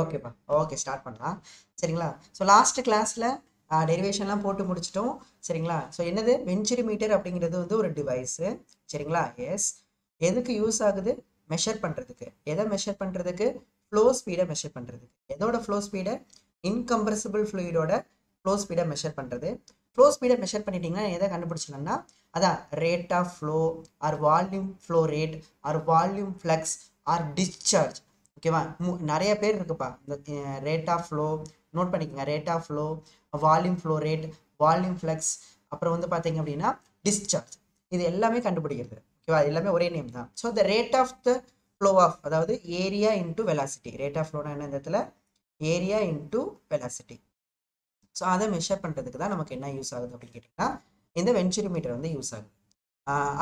ஓகேப்பா, okay, start பண்ணலாம். சரிங்களா? ஸோ லாஸ்ட் கிளாஸில் டெரிவேஷன்லாம் போட்டு முடிச்சிட்டோம். சரிங்களா? ஸோ என்னது வெஞ்சுரி மீட்டர் அப்படிங்கிறது வந்து ஒரு டிவைஸு. சரிங்களா? எஸ். எதுக்கு யூஸ் ஆகுது? மெஷர் பண்ணுறதுக்கு. எதை மெஷர் பண்ணுறதுக்கு? ஃப்ளோ ஸ்பீடை மெஷர் பண்ணுறதுக்கு. எதோட ஃப்ளோ ஸ்பீடை? இன்கம்ப்ரெசிபிள் ஃப்ளூயிடோட ஃப்ளோ ஸ்பீடை மெஷர் பண்ணுறது. ஃப்ளோ ஸ்பீடை மெஷர் பண்ணிட்டீங்கன்னா எதை கண்டுபிடிச்சிடலாம்னா, அதான் rate of flow or volume flow rate or volume flux or discharge. ஓகேவா? நிறைய பேர் இருக்குப்பா இந்த ரேட் ஆஃப் ஃப்ளோ நோட் பண்ணிக்கோங்க. Rate of flow, volume flow rate, volume flux, அப்புறம் வந்து பார்த்தீங்க அப்படின்னா டிஸ்சார்ஜ். இது எல்லாமே கண்டுபிடிக்கிறது. ஓகேவா? எல்லாமே ஒரே நேம் தான். So the rate of the flow of, அதாவது area into velocity. Rate of ஃப்ளோனா என்ன? இந்த இடத்துல ஏரியா இன்டூ வெலாசிட்டி. ஸோ அதை மெஷர் பண்ணுறதுக்கு தான் நமக்கு என்ன யூஸ் ஆகுது அப்படின்னு கேட்டிங்கன்னா இந்த வெஞ்சுரி மீட்டர் வந்து யூஸ் ஆகுது.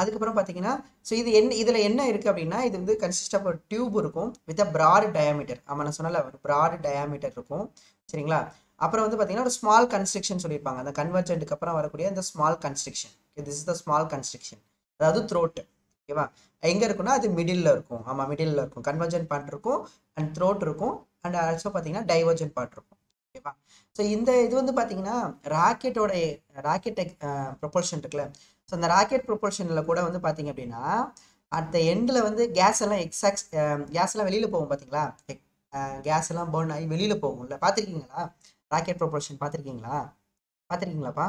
அதுக்கப்புறம் பார்த்தீங்கன்னா, ஸோ இது என்ன, இதில் என்ன இருக்குது அப்படின்னா, இது வந்து கன்சிஸ்ட் ஆஃப் ஒரு டியூப் இருக்கும் வித் அ ப்ராட் டயாமீட்டர். ஆமாம், நான் சொன்னல ஒரு ப்ராட் டயாமீட்டர் இருக்கும். சரிங்களா? அப்புறம் வந்து பார்த்தீங்கன்னா ஒரு ஸ்மால் கன்ஸ்ட்ரக்ஷன் சொல்லியிருப்பாங்க. அந்த கன்வர்ஜென்ட்டுக்கு அப்புறம் வரக்கூடிய இந்த small construction. This is the small construction, அதாவது த்ரோட். ஓகேவா? எங்கே இருக்குன்னா அது மிடில் இருக்கும். ஆமாம், மிடில் இருக்கும். கன்வர்ஜென்ட் பார்ட் இருக்கும் அண்ட் த்ரோட் இருக்கும் அண்ட் ஆல்சோ பார்த்தீங்கன்னா டைவர்ஜென்ட் பார்ட் இருக்கும். ஓகேவா? ஸோ இந்த இது வந்து பார்த்தீங்கன்னா ராக்கெட் ப்ரொபல்ஷன் இருக்குல்ல. ஸோ அந்த ராக்கெட் ப்ரொபல்ஷனில் கூட வந்து பார்த்தீங்க அப்படின்னா அட் எண்டில் வந்து கேஸ் எல்லாம் வெளியில் போகும். பார்த்தீங்களா? கேஸ் எல்லாம் பர்ன் ஆகி வெளியில் போகும்ல. பார்த்துருக்கீங்களா? ராக்கெட் ப்ரொபல்ஷன் பார்த்துருக்கீங்களாப்பா?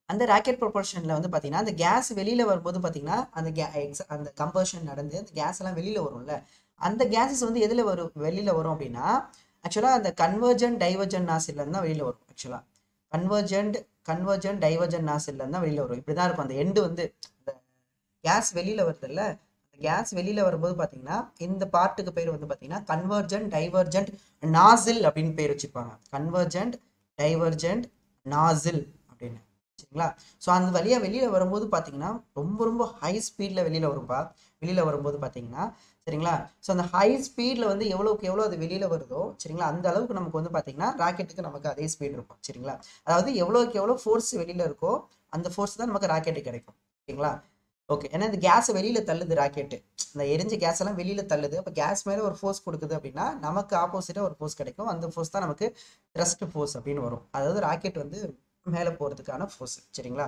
அந்த ராக்கெட் ப்ரொபல்ஷனில் வந்து பார்த்தீங்கன்னா அந்த கேஸ் வெளியில் வரும்போது பார்த்தீங்கன்னா அந்த கம்பஷன் நடந்து அந்த கேஸ் எல்லாம் வெளியில் வரும்ல. அந்த கேஸஸ் வந்து எதில் வெளியில் வரும் அப்படின்னா, ஆக்சுவலாக அந்த கன்வர்ஜென்ட் டைவர்ஜென்ட் நாசில்லேருந்து தான் வெளியில் வரும். ஆக்சுவலாக கன்வர்ஜென்ட் டைவர்ஜென்ட் நாசில்லேருந்து தான் வெளியில் வரும். இப்படி தான் இருக்கும். அந்த எண்டு வந்து இந்த கேஸ் வெளியில் வருது இல்லை, அந்த கேஸ் வெளியில் வரும்போது பார்த்தீங்கன்னா இந்த பார்ட்டுக்கு பேர் வந்து பார்த்தீங்கன்னா கன்வர்ஜென்ட் டைவர்ஜென்ட் நாசில் அப்படின்னு பேர் வச்சுருப்பாங்க. கன்வர்ஜென்ட் டைவர்ஜென்ட் நாசில் அப்படின்னு. சரிங்களா? ஸோ அந்த வழியாக வெளியில் வரும்போது பார்த்தீங்கன்னா ரொம்ப ரொம்ப ஹை ஸ்பீடில் வெளியில் வரும்போது பார்த்தீங்கன்னா, சரிங்களா? ஸோ அந்த ஹை ஸ்பீடில் வந்து எவ்வளோக்கு எவ்வளோ அது வெளியில் வருதோ, சரிங்களா, அந்த அளவுக்கு நமக்கு வந்து பார்த்தீங்கன்னா ராக்கெட்டுக்கு நமக்கு அதே ஸ்பீட் இருக்கும். சரிங்களா? அதாவது எவ்வளோக்கு எவ்வளோ ஃபோர்ஸ் வெளியில் இருக்கோ அந்த ஃபோர்ஸ் தான் நமக்கு ராக்கெட்டு கிடைக்கும். ஓகேங்களா? ஓகே. ஏன்னா இந்த கேஸை வெளியில் தள்ளுது ராக்கெட்டு. இந்த எரிஞ்ச கேஸ் எல்லாம் வெளியில் தள்ளுது. அப்போ கேஸ் மேலே ஒரு ஃபோர்ஸ் கொடுக்குது அப்படின்னா நமக்கு ஆப்போசிட்டாக ஒரு ஃபோர்ஸ் கிடைக்கும். அந்த ஃபோர்ஸ் தான் நமக்கு த்ரஸ்ட் ஃபோர்ஸ் அப்படின்னு வரும். அதாவது ராக்கெட் வந்து மேலே போகிறதுக்கான ஃபோர்ஸ். சரிங்களா?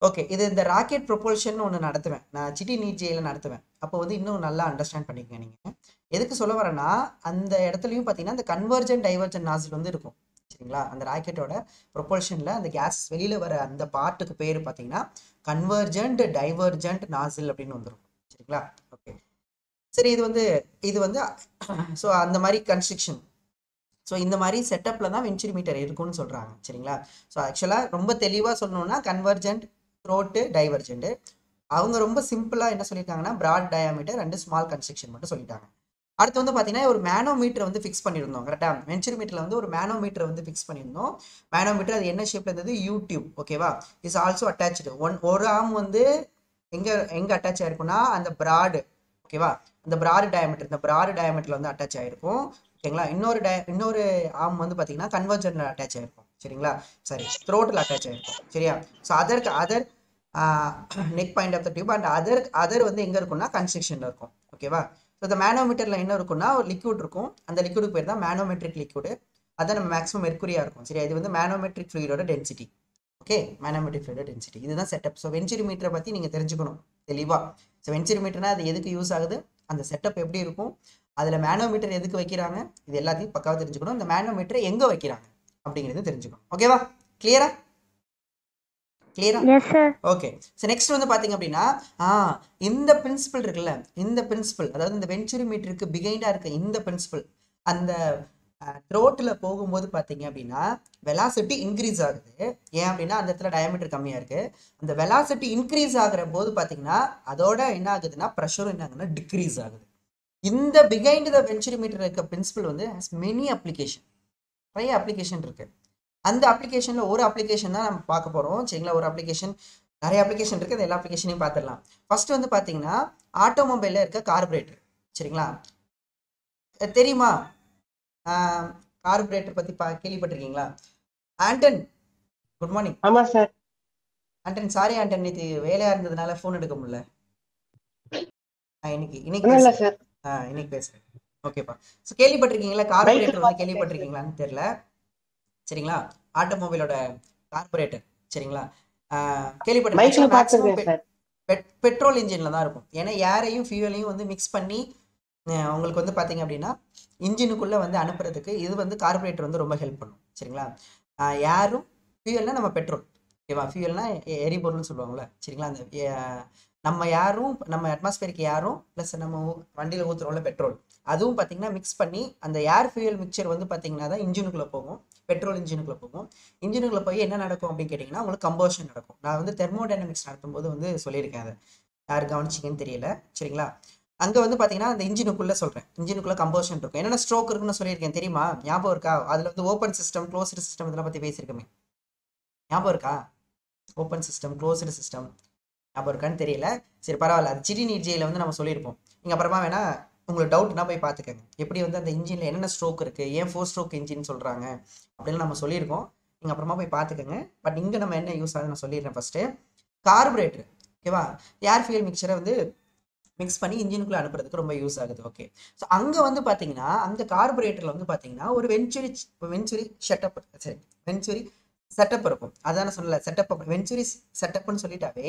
ஓகே. இது இந்த ராக்கெட் ப்ரொபல்ஷன் ஒன்று நடத்துவேன் நான், சிட்டி நீட்ஜேயில் நடத்துவேன். அப்போ வந்து இன்னும் நல்லா அண்டர்ஸ்டாண்ட் பண்ணிக்கங்க. நீங்கள் எதுக்கு சொல்ல வரேன்னா, அந்த இடத்துலையும் பார்த்தீங்கன்னா இந்த கன்வர்ஜென்ட் டைவர்ஜென்ட் நாசில் வந்து இருக்கும். சரிங்களா? அந்த ராக்கெட்டோட ப்ரொபல்ஷனில் அந்த கேஸ் வெளியில் வர அந்த பார்ட்டுக்கு பேர் பார்த்தீங்கன்னா கன்வர்ஜென்ட் டைவர்ஜென்ட் நாசில் அப்படின்னு வந்துடும். சரிங்களா? ஓகே. சரி, இது வந்து ஸோ அந்த மாதிரி கன்ஸ்ட்ரக்ஷன். ஸோ இந்த மாதிரி செட்டப்பில் தான் வெஞ்சுரி மீட்டர் இருக்குன்னு சொல்கிறாங்க. சரிங்களா? ஸோ ஆக்சுவலாக ரொம்ப தெளிவாக சொல்லணும்னா கன்வர்ஜென்ட், த்ரோட்டு, டைவர்ஜென்ட். அவங்க ரொம்ப சிம்பிளாக என்ன சொல்லியிருக்காங்கன்னா broad diameter and small construction மட்டும் சொல்லிட்டாங்க. அடுத்து வந்து பார்த்தீங்கன்னா ஒரு மேனோமீட்டர் வந்து ஃபிக்ஸ் பண்ணியிருந்தோம். கரெக்டாக? வெஞ்சுரி மீட்டரில் வந்து ஒரு மேனோமீட்டர் வந்து ஃபிக்ஸ் பண்ணியிருந்தோம். மேனோமீட்டர் அது என்ன ஷேப்பில் இருந்தது? யூடியூப். ஓகேவா? Is also attach. ஒரு ஆர்ம் வந்து எங்கே அட்டாச் ஆயிருக்குன்னா அந்த ப்ராடு. ஓகேவா? அந்த ப்ராடு டயாமீட்டர், இந்த ப்ராடு டயாமீட்டரில் வந்து அட்டாச் ஆயிருக்கும். ஓகேங்களா? இன்னொரு ஆர்ம் வந்து பார்த்தீங்கன்னா கன்வர்ஜென்ட்ல அட்டாச் ஆயிருக்கும். சரிங்களா? சரி, த்ரோட்டில் அட்டாச் ஆயிருக்கும். சரியா? So other neck point of the tube and other வந்து எங்கே இருக்கும்னா கன்ஸ்ட்ரக்ஷனில் இருக்கும். ஓகேவா? ஸோ இந்த மேனோமீட்டரில் என்ன இருக்கும்னா ஒரு லிக்விட் இருக்கும். அந்த லிக்விடுக்கு பேர் தான் மேனோமெட்ரிக் லிக்விடு. அதான் நம்ம மேக்ஸிமம் மெர்க்குரியா இருக்கும். சரியா? இது வந்து மேனோமெட்ரிக் ஃப்ளூயிடோட டென்சிட்டி. ஓகே, மேனோமெட்ரிக் ஃப்ளூயிடோட டென்சிட்டி. இதுதான் செட்டப். ஸோ வெஞ்சுரி மீட்டரை பற்றி நீங்கள் தெரிஞ்சுக்கணும் தெளிவாக. ஸோ வெஞ்சுரி மீட்டர்னா அது எதுக்கு யூஸ் ஆகுது, அந்த செட்டப் எப்படி இருக்கும், அதில் மேனோமீட்டர் எதுக்கு வைக்கிறாங்க, இது எல்லாத்தையும் பக்காவாக தெரிஞ்சுக்கணும். இந்த மேனோமீட்டரை எங்கே வைக்கிறாங்க அப்படிங்கிறது தெரிஞ்சுக்கணும். ஓகேவா? கிளியரா? ஓகே. ஸோ நெக்ஸ்ட் வந்து பார்த்தீங்க அப்படின்னா இந்த பிரின்சிபல் இருக்குல்ல, இந்த பிரின்சிபல், அதாவது இந்த வெஞ்சுரி மீட்டருக்கு பிகைண்டாக இருக்க இந்த பிரின்சிபல் அந்த த்ரோட்டில் போகும்போது பார்த்தீங்க அப்படின்னா வெலாசிட்டி இன்க்ரீஸ் ஆகுது. ஏன் அப்படின்னா அந்த இடத்துல டயாமீட்டர் கம்மியாக இருக்குது. அந்த வெலாசிட்டி இன்க்ரீஸ் ஆகிற போது பார்த்தீங்கன்னா அதோட என்ன ஆகுதுன்னா ப்ரெஷரும் என்ன ஆகுதுன்னா டிக்ரீஸ் ஆகுது. இந்த பிகைண்ட் த வெஞ்சுரி மீட்டர் இருக்க பிரின்சிபல் வந்து ஹஸ் மெனி அப்ளிகேஷன், நிறைய அப்ளிகேஷன் இருக்கு. அந்த அப்ளிகேஷனில் ஒரு அப்ளிகேஷன் தான் நம்ம பார்க்க போகிறோம். சரிங்களா? ஒரு அப்ளிகேஷன், நிறைய அப்ளிகேஷன் இருக்குது. அந்த எல்லா அப்ளிகேஷனையும் பார்த்துடலாம். ஃபர்ஸ்ட் வந்து பார்த்தீங்கன்னா ஆட்டோமொபைலில் இருக்க கார்பரேட்டர். சரிங்களா? தெரியுமா? கார்பரேட்டர் பற்றி கேள்விப்பட்டிருக்கீங்களா? Anton, good morning. ஆமாம் சார். ஆண்டன் சாரி ஆண்டன், இது வேலையா இருந்ததுனால ஃபோன் எடுக்க முடியல. இன்னைக்கு இன்னைக்கு ஒன்றும் இல்லை பேசுறேன். சார். இன்னைக்கு பேசுறேன். ஓகேப்பா. ஸோ கேள்விப்பட்டிருக்கீங்களா, பைக்கில் கார்பரேட்டர் வந்து பார்த்து பேசுகிறேன். கேள்விப்பட்டிருக்கீங்களான்னு தெரியல. சரிங்களா, ஆட்டோமொபைலோட கார்பரேட்டர். சரிங்களா, கேள்விப்பட்டிருக்கேன். பைக்கில் ஆக்சுவலாக மேக்ஸிமம் பார்த்துருக்கேன் சார். பெட்ரோல் இன்ஜினில் தான் இருக்கும். ஏன்னா ஏரையும் ஃபியூவலையும் வந்து மிக்ஸ் பண்ணி உங்களுக்கு வந்து பார்த்தீங்க அப்படின்னா இன்ஜினுக்குள்ளே வந்து அனுப்புறதுக்கு இது வந்து கார்பரேட்டர் வந்து ரொம்ப ஹெல்ப் பண்ணும். சரிங்களா, ஏரும் ஃபியூவல்னா நம்ம பெட்ரோல், ஓகேவா, ஃபியூவல்னா எரிபொருள்னு சொல்லுவாங்கள்ல. சரிங்களா, அந்த நம்ம யாரும் நம்ம அட்மாஸ்பியருக்கு யாரும் ப்ளஸ் நம்ம வண்டியில் ஊற்றுறோம்ல பெட்ரோல், அதுவும் பார்த்தீங்கன்னா மிக்ஸ் பண்ணி அந்த ஏர் ஃபியூவல் மிக்சர் வந்து பார்த்தீங்கன்னா தான் இன்ஜினுக்குள்ளே போகும், பெட்ரோல் இன்ஜினுக்குள்ளே போகும். இன்ஜினுக்குள்ளே போய் என்ன நடக்கும் அப்படின்னு கேட்டிங்கன்னா உங்களுக்கு கம்பஷன் நடக்கும். நான் வந்து தெர்மோடைனமிக்ஸ் நடத்தும்போது வந்து சொல்லியிருக்கேன், அதை யார் கவனிச்சிங்கன்னு தெரியல. சரிங்களா, அங்கே வந்து பார்த்தீங்கன்னா அந்த இன்ஜினுக்குள்ளே சொல்கிறேன், இன்ஜினுக்குள்ளே கம்பஷன் இருக்கும். என்னென்ன ஸ்ட்ரோக் இருக்குன்னு சொல்லியிருக்கேன் தெரியுமா, ஞாபகம் இருக்கா? அதில் வந்து ஓப்பன் சிஸ்டம், க்ளோஸ்டு சிஸ்டம் இதெல்லாம் பற்றி பேசியிருக்கோமே, ஞாபகம் இருக்கா? ஓப்பன் சிஸ்டம், க்ளோஸ்டு சிஸ்டம் ஞாபகம் இருக்கான்னு தெரியல. சரி பரவாயில்ல, அது சிடி நீட்ஜியில் வந்து நம்ம சொல்லியிருப்போம். நீங்கள் அப்புறமா வேணா உங்களுக்கு டவுட்னா போய் பார்த்துக்கங்க, எப்படி வந்து அந்த இன்ஜினில் என்னென்ன ஸ்ட்ரோக் இருக்குது, ஏன் 4 ஸ்ட்ரோக் இன்ஜின் சொல்கிறாங்க அப்படின்னு நம்ம சொல்லியிருக்கோம். நீங்கள் அப்புறமா போய் பார்த்துக்கங்க. பட் இங்கே நம்ம என்ன யூஸ் ஆகுது நான் சொல்லிடுறேன். ஃபஸ்ட்டு கார்பரேட்டர், ஓகேவா, ஏர் ஃபியூல் மிக்சரை வந்து மிக்ஸ் பண்ணி இன்ஜினுக்குள்ளே அனுப்புறதுக்கு ரொம்ப யூஸ் ஆகுது. ஓகே, ஸோ அங்கே வந்து பார்த்தீங்கன்னா அந்த கார்பரேட்டரில் வந்து பார்த்தீங்கன்னா ஒரு வென்ச்சுரி செட்டப், சரி வென்ச்சுரி செட்டப் இருக்கும். அதான சொல்லல, செட்டப் வென்ச்சுரி செட்டப்னு சொல்லிட்டாவே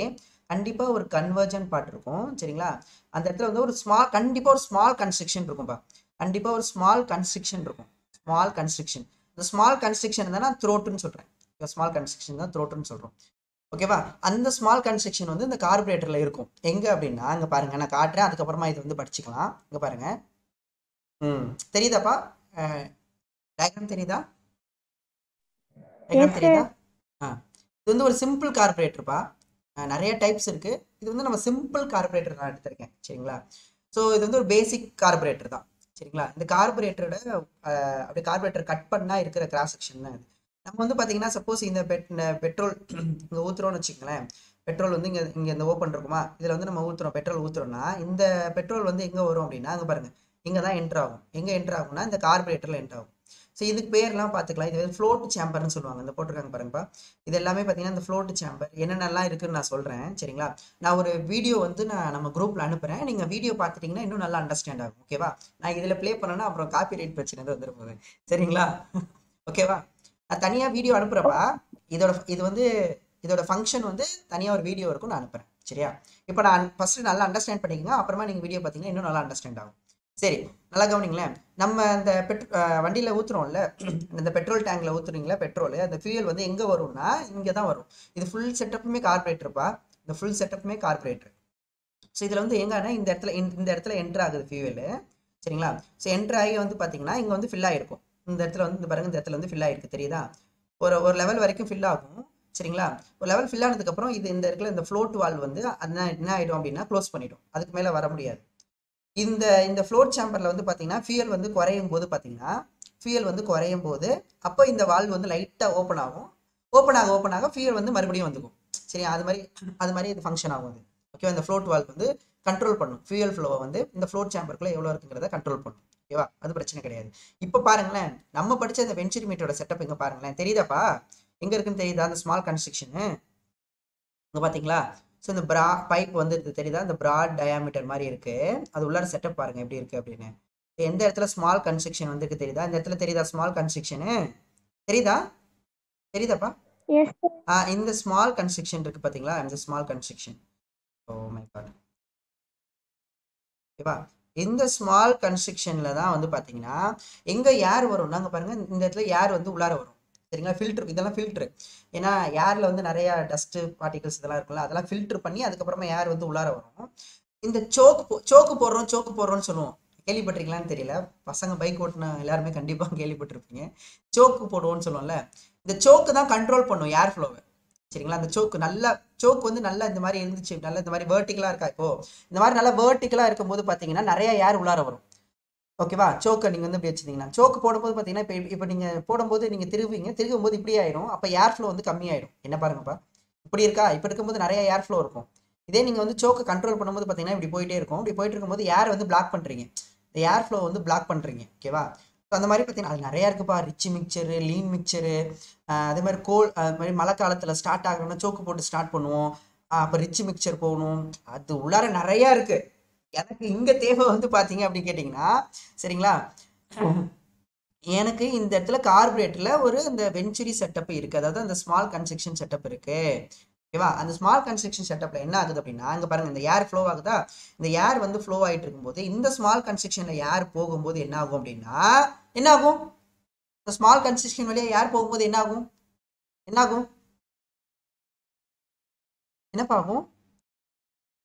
கண்டிப்பாக ஒரு கன்வர்ஜன் பார்ட் இருக்கும். சரிங்களா, அந்த இடத்துல வந்து ஒரு கண்டிப்பாக ஒரு ஸ்மால் கன்ஸ்ட்ரக்ஷன் இருக்கும்பா, கண்டிப்பாக ஒரு ஸ்மால் கன்ஸ்ட்ரக்ஷன் இருக்கும். ஸ்மால் கன்ஸ்ட்ரக்ஷன், இந்த ஸ்மால் கன்ஸ்ட்ரக்ஷன் தான் நான் த்ரோட்டுன்னு சொல்கிறேன். ஸ்மால் கன்ஸ்ட்ரக்ஷன் தான் த்ரோட்டுன்னு சொல்கிறோம். ஓகேவா, அந்த ஸ்மால் கன்ஸ்ட்ரக்ஷன் வந்து இந்த கார்பரேட்டர்ல இருக்கும். எங்க அப்படின்னா அங்க பாருங்க, நான் காட்டுறேன், அதுக்கப்புறமா இது வந்து படிச்சுக்கலாம். இங்க பாருங்க, தெரியுதாப்பா? டயக்ராம் தெரியுதா? டயக்ராம் எஸ் தெரியுதா? சார். இது வந்து ஒரு சிம்பிள் கார்பரேட்டர்ப்பா. நிறைய டைப்ஸ் இருக்கு. இது வந்து நம்ம சிம்பிள் கார்பரேட்டர் நான் எடுத்திருக்கேன். சரிங்களா, ஸோ இது வந்து ஒரு பேசிக் கார்பரேட்டர் தான். சரிங்களா, இந்த கார்பரேட்டரோட அப்படியே கார்பரேட்டர் கட் பண்ணா இருக்கிற கிராஸ் செக்ஷன் தான் இது. நம்ம வந்து பார்த்தீங்கன்னா சப்போஸ் இந்த பெட்ரோல் இங்கே ஊற்றுறோம்னு வச்சுக்கோங்களேன். பெட்ரோல் வந்து இங்கே இந்த ஓப்பன் இருக்குமா, இதில் வந்து நம்ம ஊற்றுறோம், பெட்ரோல் ஊற்றுறோம்னா இந்த பெட்ரோல் வந்து எங்கே வரும் அப்படின்னா அங்கே பாருங்கள், இங்கே தான் என்ட்ரு ஆகும். எங்கே என்ட்ரு ஆகும்னா இந்த கார்பரேட்டரில் என்ட்ரு ஆகும். ஸோ இதுக்கு பேர்லாம் பார்த்துக்கலாம். இது வந்து ஃப்ளோட் சேம்பர்னு சொல்லுவாங்க. இந்த போட்டிருக்காங்க பாருங்கப்பா, இது எல்லாமே பார்த்தீங்கன்னா இந்த ஃப்ளோட் சேம்பர் என்னென்னலாம் இருக்குன்னு நான் சொல்கிறேன். சரிங்களா, நான் ஒரு வீடியோ வந்து நான் நம்ம குரூப்பில் அனுப்புகிறேன். நீங்கள் வீடியோ பார்த்துட்டிங்கன்னா இன்னும் நல்லா அண்டர்ஸ்டாண்ட் ஆகும். ஓகேவா, நான் இதில் ப்ளே பண்ணேன்னா அப்புறம் காப்பி ரைட் பிரச்சனை தான் வந்துடும் போது. சரிங்களா, ஓகேவா, நான் தனியாக வீடியோ அனுப்புகிறப்பா இதோட ஃபங்க்ஷன் வந்து தனியாக ஒரு வீடியோ இருக்கும், நான் அனுப்புகிறேன். சரியா, இப்போ நான் ஃபஸ்ட்டு நல்லா அண்டர்ஸ்டாண்ட் பண்ணிக்கங்க, அப்புறமா நீங்கள் வீடியோ பார்த்தீங்கன்னா இன்னும் நல்லா அண்டர்ஸ்டாண்ட் ஆகும். சரி, நல்லா கவனிங்களேன். நம்ம இந்த வண்டியில் ஊற்றுறோம்ல, இந்த பெட்ரோல் டேங்கில் ஊற்றுறீங்களா பெட்ரோல், அந்த ஃபியூயல் வந்து எங்கே வரும்னா இங்கே தான் வரும். இது ஃபுல் செட்டப்புமே கார்பரேட்டர்ப்பா, இந்த ஃபுல் செட்டப்புமே கார்பரேட்டர். ஸோ இதில் வந்து எங்கன்னா இந்த இடத்துல என்ட்ரு ஆகுது ஃபியூவல். சரிங்களா, ஸோ என்ட்ரு ஆகி வந்து பார்த்தீங்கன்னா இங்கே வந்து ஃபில் ஆகிருக்கும். இந்த இடத்துல வந்து இந்த பாருங்க, இந்த இடத்துல வந்து ஃபில் ஆகிருக்கு தெரியுதா, ஒரு லெவல் வரைக்கும் ஃபில் ஆகும். சரிங்களா, ஒரு லெவல் ஃபில் ஆனதுக்கப்புறம் இது இந்த இடத்துல இந்த ஃப்ளோட் வால்வ் வந்து அது என்ன ஆகிடும் அப்படின்னா க்ளோஸ் பண்ணிடும், அதுக்கு மேலே வர முடியாது. இந்த ஃப்ளோட் சேம்பரில் வந்து பார்த்தீங்கன்னா ஃபியூயல் வந்து குறையும் போது அப்போ இந்த வால்வ் வந்து லைட்டாக ஓப்பன் ஆகும். ஓப்பன் ஆக ஃபியூயல் வந்து மறுபடியும் வந்துக்கும். சரி, அது மாதிரி இது ஃபங்க்ஷன் ஆகும். அது ஓகேவா, இந்த ஃப்ளோட் வால்வ் வந்து கண்ட்ரோல் பண்ணும் ஃபியூயல் ஃப்ளோவை வந்து இந்த ஃப்ளோட் சேம்பருக்குள்ளே எவ்வளோ இருக்குங்கிறத கண்ட்ரோல் பண்ணும். ஓகேவா, அது பிரச்சனை கிடையாது. இப்போ பாருங்களேன், நம்ம படித்த இந்த வென்ச்சுரி மீட்டரோட செட்டப் இங்கே பாருங்களேன், தெரியுதாப்பா? எங்கே இருக்குன்னு தெரியுதா அந்த ஸ்மால் கன்ஸ்ட்ரக்ஷனு? இங்கே பார்த்தீங்களா? ஸோ இந்த பைப் வந்து தெரியுதா, இந்த ப்ராட் டயாமீட்டர் மாதிரி இருக்கு. அது உள்ளார செட்டப் பாருங்க எப்படி இருக்கு அப்படின்னு. எந்த இடத்துல ஸ்மால் கன்ஸ்ட்ரக்ஷன் வந்துருக்கு தெரியுதா? இந்த இடத்துல தெரியுதா ஸ்மால் கன்ஸ்ட்ரக்ஷனு? தெரியுதாப்பா? இந்த ஸ்மால் கன்ஸ்ட்ரக்ஷன் இருக்கு பார்த்தீங்களா, இந்த small construction. Oh my God, ஓகேவா, இந்த ஸ்மால் கன்ஸ்ட்ரக்ஷன்ல தான் வந்து பார்த்தீங்கன்னா எங்கே ஏர் வரும் நாங்கள் பாருங்க, இந்த இடத்துல ஏர் வந்து உள்ளார வரும். சரிங்களா, ஃபில்ட்ரு, இதெல்லாம் ஃபில்ட்ரு. ஏன்னா ஏரில் வந்து நிறையா டஸ்ட்டு பார்ட்டிகல்ஸ் இதெல்லாம் இருக்குல்ல, அதெல்லாம் ஃபில்ட்ரு பண்ணி அதுக்கப்புறமா ஏர் வந்து உள்ளார வரும். இந்த சோக்கு போடுறோம்னு சொல்லுவோம், கேள்விப்பட்டிருக்கீங்களான்னு தெரியல. பசங்க பைக் ஓட்டின எல்லாருமே கண்டிப்பாக கேள்விப்பட்டிருப்பீங்க. சோக்கு போடுவோம்னு சொல்லுவோம்ல, இந்த சோக்கு தான் கண்ட்ரோல் பண்ணும் ஏர் ஃப்ளோவை. சரிங்களா, அந்த சோக்கு வந்து நல்லா இந்த மாதிரி இருந்துச்சு, நல்லா இந்த மாதிரி வேர்ட்டிக்கலாக இருக்கா, இப்போ இந்த மாதிரி நல்லா வேர்ட்டிக்கலாக இருக்கும்போது பார்த்தீங்கன்னா நிறைய ஏர் உள்ளார வரும். ஓகேவா, சோக்கை நீங்கள் வந்து இப்படி வச்சுருந்தீங்கன்னா சோக்கு போடும்போது பார்த்தீங்கன்னா இப்போ நீங்கள் போடும்போது நீங்கள் திருகும் போது இப்படி ஆயிடும். அப்போ ஏர் ஃப்ளோ வந்து கம்மியாயிடும். என்ன பாருங்கப்பா, இப்படி இருக்கா, இப்போ இருக்கும்போது நிறைய ஏர் ஃப்ளோ இருக்கும். இதே நீங்கள் வந்து சோக்கை கண்ட்ரோல் பண்ணும்போது பார்த்தீங்கன்னா இப்படி போயிட்டே இருக்கும். இப்படி போயிட்டு இருக்கும்போது ஏர் வந்து பிளாக் பண்ணுறீங்க, இந்த ஏர் ஃப்ளோ வந்து பிளாக் பண்ணுறீங்க. ஓகேவா, அந்த மாதிரி பார்த்தீங்கன்னா அது நிறையா இருக்குப்பா. ரிச் மிக்சரு, லீன் மிக்சரு, அதே மாதிரி அது மாதிரி மழை காலத்தில் ஸ்டார்ட் ஆகணும்னா சோக்கு போட்டு ஸ்டார்ட் பண்ணுவோம். அப்போ ரிச் மிக்சர் போகணும். அது உள்ளார நிறையா இருக்கு. எனக்கு இங்கே தேவை வந்து பார்த்தீங்க அப்படின்னு கேட்டிங்கன்னா சரிங்களா, எனக்கு இந்த இடத்துல கார்பரேட்டில் ஒரு இந்த வெஞ்சுரி செட்டப் இருக்குது, அதாவது அந்த ஸ்மால் கன்ஸ்ட்ரக்ஷன் செட்டப் இருக்குது. ஓகேவா? அந்த ஸ்மால் கன்ஸ்ட்ரக்ஷன் செட்டப்பில் என்ன ஆகுது அப்படின்னா, இங்கே பாருங்கள் இந்த ஏர் ஃப்ளோ ஆகுதா, இந்த ஏர் வந்து ஃப்ளோ ஆகிட்டு இருக்கும்போது இந்த ஸ்மால் கன்ஸ்ட்ரக்ஷனில் ஏர் போகும்போது என்ன ஆகும் அப்படின்னா, என்ன ஆகும்? இந்த ஸ்மால் கன்ஸ்ட்ரக்ஷன் வழியாக ஏர் போகும்போது என்ன ஆகும்? என்ன ஆகும்? என்னப்பா ஆகும்?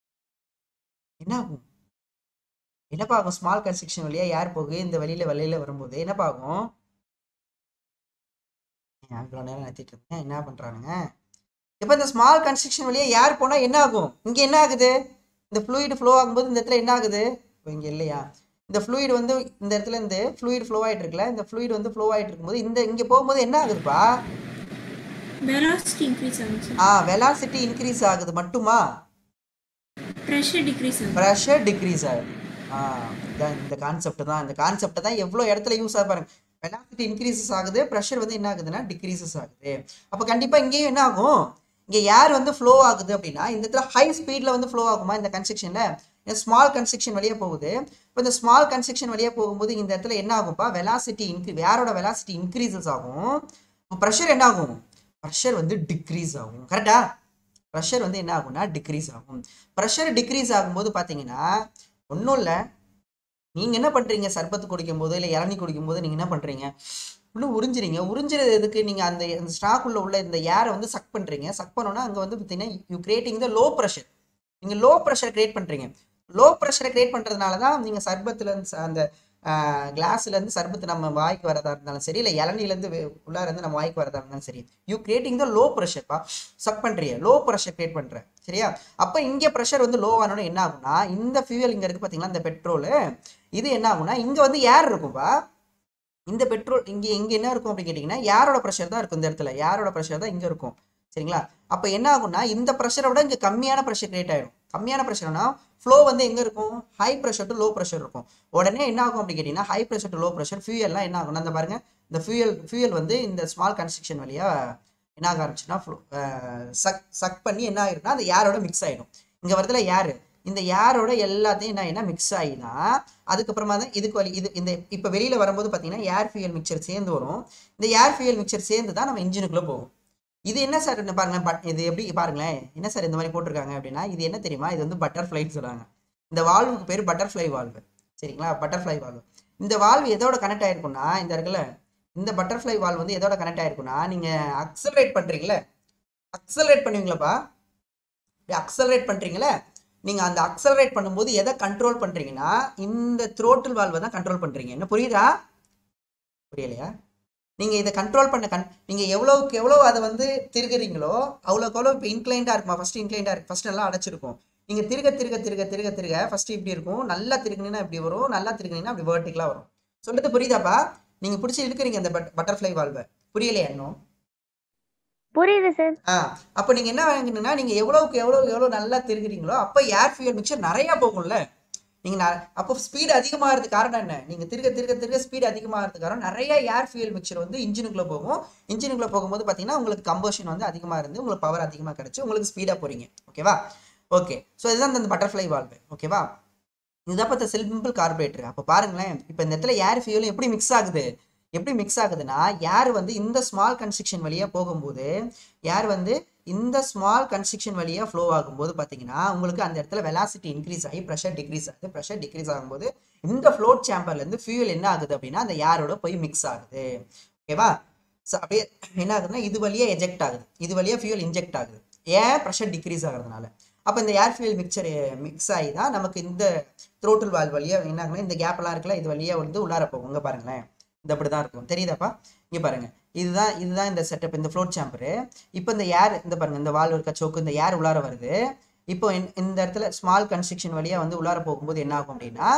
என்ன ஆகும்? என்னப்பா ஆகும்? ஸ்மால் கன்ஸ்ட்ரக்ஷன் வழியாக ஏர் போகு இந்த வெளியில் வரும்போது என்னப்பா ஆகும்? இவ்வளோ நேரம் நிறுத்திட்டு இருந்தேன், என்ன பண்ணுறானுங்க? இப்போ இந்த ஸ்மால் கன்ஸ்ட்ரக்ஷன் வழியாக ஏர் போனால் என்ன ஆகும்? இங்கே என்ன ஆகுது? இந்த ஃப்ளூயிட் ஃப்ளோ ஆகும்போது இந்த இடத்துல என்ன ஆகுது? இப்போ இங்கே இல்லையா, இந்த ஃப்ளூயிட் வந்து இந்த இடத்துல இந்த ஃப்ளூயிட் ஃப்ளோ ஆகிட்டு இருக்குல்ல, இந்த ஃப்ளூயிட் வந்து ஃப்ளோ ஆகிட்டு இருக்கும்போது இந்த இங்கே போகும்போது என்ன ஆகுதுப்பா? வெலாசிட்டி இன்க்ரீஸ் ஆகுது. வெலாசிட்டி இன்க்ரீஸ் ஆகுது மட்டுமா? ப்ரெஷர் டிக்ரீஸ் ஆகுது. ப்ரெஷர் டிக்ரீஸ் ஆகுது. இந்த கான்செப்ட் தான், இந்த கான்செப்ட் தான் எவ்வளோ இடத்துல யூஸ் ஆக பாருங்க. வெலாசிட்டி இன்க்ரீசஸ் ஆகுது, ப்ரெஷர் வந்து என்ன ஆகுதுன்னா டிக்ரீசஸ் ஆகுது. அப்போ கண்டிப்பாக இங்கேயும் என்ன ஆகும்? இங்கே ஏர் வந்து ஃப்ளோ ஆகுது அப்படின்னா இந்த இடத்துல ஹை ஸ்பீடில் வந்து ஃப்ளோ ஆகுமா இந்த கன்ஸ்ட்ரக்ஷனில்? ஸ்மால் கன்ஸ்ட்ரக்ஷன் வழியாக போகுது. இப்போ இந்த ஸ்மால் கன்ஸ்ட்ரக்ஷன் வழியாக போகும்போது இந்த இடத்துல என்ன ஆகும்ப்பா? வெலாசிட்டி ஏரோட வெலாசிட்டி இன்க்ரீசஸ் ஆகும். ப்ரெஷர் என்ன ஆகும்? ப்ரெஷர் வந்து டிக்ரீஸ் ஆகும். கரெக்டா? ப்ரெஷர் வந்து என்ன ஆகும்னா டிக்ரீஸ் ஆகும். ப்ரெஷர் டிக்ரீஸ் ஆகும்போது பார்த்தீங்கன்னா ஒன்றும் இல்லை, நீங்கள் என்ன பண்ணுறீங்க? சர்பத்து குடிக்கும் போது இல்லை இளநீ குடிக்கும் போது நீங்கள் என்ன பண்ணுறீங்க? இன்னும் உறிஞ்சிறீங்க. உறிஞ்சிறது எதுக்கு? நீங்கள் அந்த ஸ்டாக்குள்ள உள்ள இந்த ஏரை வந்து சக் பண்ணுறீங்க. சக் பண்ணோன்னா அங்கே வந்து பார்த்தீங்கன்னா you creating the low pressure. நீங்கள் லோ ப்ரெஷர் கிரியேட் பண்ணுறீங்க. லோ ப்ரெஷரை கிரியேட் பண்ணுறதுனால தான் நீங்கள் சர்பத்துலேருந்து அந்த கிளாஸ்லேருந்து சர்பத்து நம்ம வாய்க்கு வரதா இருந்தாலும் சரி, இல்லை இளநீலேருந்து உள்ளாருந்து நம்ம வாய்க்கு வரதா இருந்தாலும் சரி, யூ கிரியேட்டிங் த லோ ப்ரெஷர்ப்பா. சக் பண்ணுறீங்க, லோ ப்ரெஷர் கிரியேட் பண்ணுறேன். சரியா? அப்போ இங்கே ப்ரெஷர் வந்து லோ ஆனோட என்ன ஆகும்னா, இந்த ஃபியூயல் இங்கே இருக்குது பார்த்தீங்களா, இந்த பெட்ரோலு, இது என்ன ஆகும்னா இங்கே வந்து ஏர் இருக்கும்பா. இந்த பெட்ரோல் இங்கே என்ன இருக்கும் அப்படின்னு கேட்டிங்கன்னா ஏரோட ப்ரெஷர் தான் இருக்கும். இந்த இடத்துல ஏரோட ப்ரெஷர் தான் இங்கே இருக்கும். சரிங்களா? அப்போ என்ன ஆகும்னா இந்த ப்ரெஷரை விட இங்கே கம்மியான ப்ரெஷர் கிரியேட் ஆகிடும். கம்மியான ப்ரெஷர்னா ஃப்ளோ வந்து எங்கே இருக்கும்? High pressure to low pressure இருக்கும். உடனே என்ன ஆகும் அப்படின்னு கேட்டிங்கன்னா high pressure to low pressure ஃபியூயல்லாம் என்ன ஆகும்னா, அந்த பாருங்கள் இந்த ஃபியூயல் வந்து இந்த ஸ்மால் கன்ஸ்ட்ரக்ஷன் வழியாக என்ன ஆக ஆரம்பிச்சுன்னா சக் பண்ணி என்ன ஆகிடும்னா அந்த ஏரோட மிக்ஸ் ஆகிடும். இங்கே வரதுல ஏர், இந்த ஏரோட எல்லாத்தையும் என்ன மிக்ஸ் ஆகினா அதுக்கப்புறமா தான் இது இந்த இப்போ வெளியில் வரும்போது பார்த்தீங்கன்னா ஏர் ஃபியூயல் மிக்சர் சேர்ந்து வரும். இந்த ஏர் ஃபியூயல் மிக்சர் சேர்ந்து தான் நம்ம இன்ஜினுக்குள்ளே போகும். இது என்ன சார் பாருங்களேன், இது எப்படி பாருங்களேன், என்ன சார் இந்த மாதிரி போட்டிருக்காங்க அப்படின்னா, இது என்ன தெரியுமா? இது வந்து பட்டர்ஃப்ளைன்னு சொல்லுவாங்க. இந்த வால்வுக்கு பேர் பட்டர்ஃப்ளை வால்வு. சரிங்களா? Butterfly valve. இந்த வால்வு எதோட கனெக்ட் ஆயிருக்குன்னா, இந்த இருக்குல்ல, இந்த பட்டர்ஃப்ளை வால்வு வந்து எதோட கனெக்ட் ஆயிருக்குன்னா, நீங்கள் அக்சலரேட் பண்ணுறீங்களே, அக்சலரேட் பண்ணுவீங்களாப்பா, அக்சலரேட் பண்ணுறீங்களே, நீங்கள் அந்த அக்சலரேட் பண்ணும்போது எதை கண்ட்ரோல் பண்ணுறீங்கன்னா இந்த த்ரோட்டில் வால்வை தான் கண்ட்ரோல் பண்ணுறீங்க. என்ன புரியுதா? புரியலையா? நீங்கள் இதை கண்ட்ரோல் பண்ண நீங்கள் எவ்வளோக்கு எவ்வளோ அதை வந்து திருகுறீங்களோ அவ்வளோக்கு எவ்வளோ இப்போ இன்க்ளைண்டாக இருக்குமா? ஃபஸ்ட்டு இன்க்ளைண்டாக இருக்குது, ஃபஸ்ட் நல்லா அடைச்சிருக்கும். நீங்கள் திருக ஃபஸ்ட்டு இப்படி இருக்கும். நல்லா திருகுனீங்கன்னா இப்படி வரும், நல்லா திருகுனீங்கன்னா அப்படி வேர்ட்டிக்கலாக வரும். சொல்கிறது புரியுதாப்பா? நீங்கள் பிடிச்சி இருக்கிறீங்க அந்த பட்டர்ஃப்ளை வால்வை. புரியலையா இன்னும்? புரியுது சார். அப்போ நீங்கள் என்ன வாங்கணும்னா, நீங்கள் எவ்வளோ நல்லா திருகுறீங்களோ அப்போ ஏர் ஃபியூயல் மிக்சர் நிறையா போகும்ல. நீங்கள் அப்போ ஸ்பீடு அதிகமாகிறதுக்கு காரணம் என்ன? நீங்கள் திருக ஸ்பீடு அதிகமாகிறதுக்கு காரணம் நிறைய ஏர் ஃபியூயல் மிக்சர் வந்து இன்ஜினுக்குள்ளே போகும். இன்ஜினுக்குள்ளே போகும்போது பார்த்தீங்கன்னா உங்களுக்கு கம்பஷன் வந்து அதிகமாக இருந்து உங்களுக்கு பவர் அதிகமாக கிடச்சி உங்களுக்கு ஸ்பீடாக போகிறீங்க. ஓகேவா? ஓகே. ஸோ இதுதான் அந்த பட்டர்ஃப்ளை வால்வு. ஓகேவா? இதுதான் பார்த்த சிம்பிள் கார்பரேட்டர். அப்போ பாருங்களேன், இப்போ இந்த இடத்துல ஏர் ஃபியூலும் எப்படி மிக்ஸ் ஆகுது? எப்படி மிக்ஸ் ஆகுதுன்னா, ஏர் வந்து இந்த ஸ்மால் கன்ஸ்ட்ரக்ஷன் வழியாக போகும்போது ஏர் வந்து இந்த ஸ்மால் கன்ஸ்ட்ரக்ஷன் வழியாக ஃப்ளோ ஆகும்போது பார்த்தீங்கன்னா உங்களுக்கு அந்த இடத்துல வெலாசிட்டி இன்க்ரீஸ் ஆகி ப்ரெஷர் டிக்ரீஸ் ஆகுது. ப்ரெஷர் டிக்ரீஸ் ஆகும்போது இந்த ஃப்ளோட் சேம்பர்லேருந்து ஃபியூயல் என்ன ஆகுது அப்படின்னா அந்த ஏரோட போய் மிக்ஸ் ஆகுது. ஓகேவா? ஸோ அப்படியே என்ன ஆகுதுன்னா இது வழியாக எஜெக்ட் ஆகுது, இது வழியாக ஃபியூயல் இன்ஜெக்ட் ஆகுது. ஏன்? ப்ரெஷர் டிக்ரீஸ் ஆகிறதுனால. அப்போ இந்த ஏர் ஃபியூயல் மிக்ஸ் ஆகி தான் நமக்கு இந்த த்ரோட்டில் வால்வ் வழியாக என்ன ஆகுதுன்னா இந்த கேப்லாம் இருக்குல்ல, இது வழியாக வந்து உள்ளார போகும். இங்கே பாருங்களேன், இது அப்படி தான் இருக்கும். தெரியுதாப்பா? இங்கே பாருங்கள், இதுதான் இந்த செட்டப், இந்த ஃப்ளோட் சேம்பரு. இப்போ இந்த ஏர் இந்த பாருங்கள், இந்த வால்வு இருக்க சோக்கு, இந்த ஏர் உள்ளார வருது. இப்போ இந்த இடத்துல ஸ்மால் கன்ஸ்ட்ரக்ஷன் வழியாக வந்து உள்ளார போகும்போது என்ன ஆகும் அப்படின்னா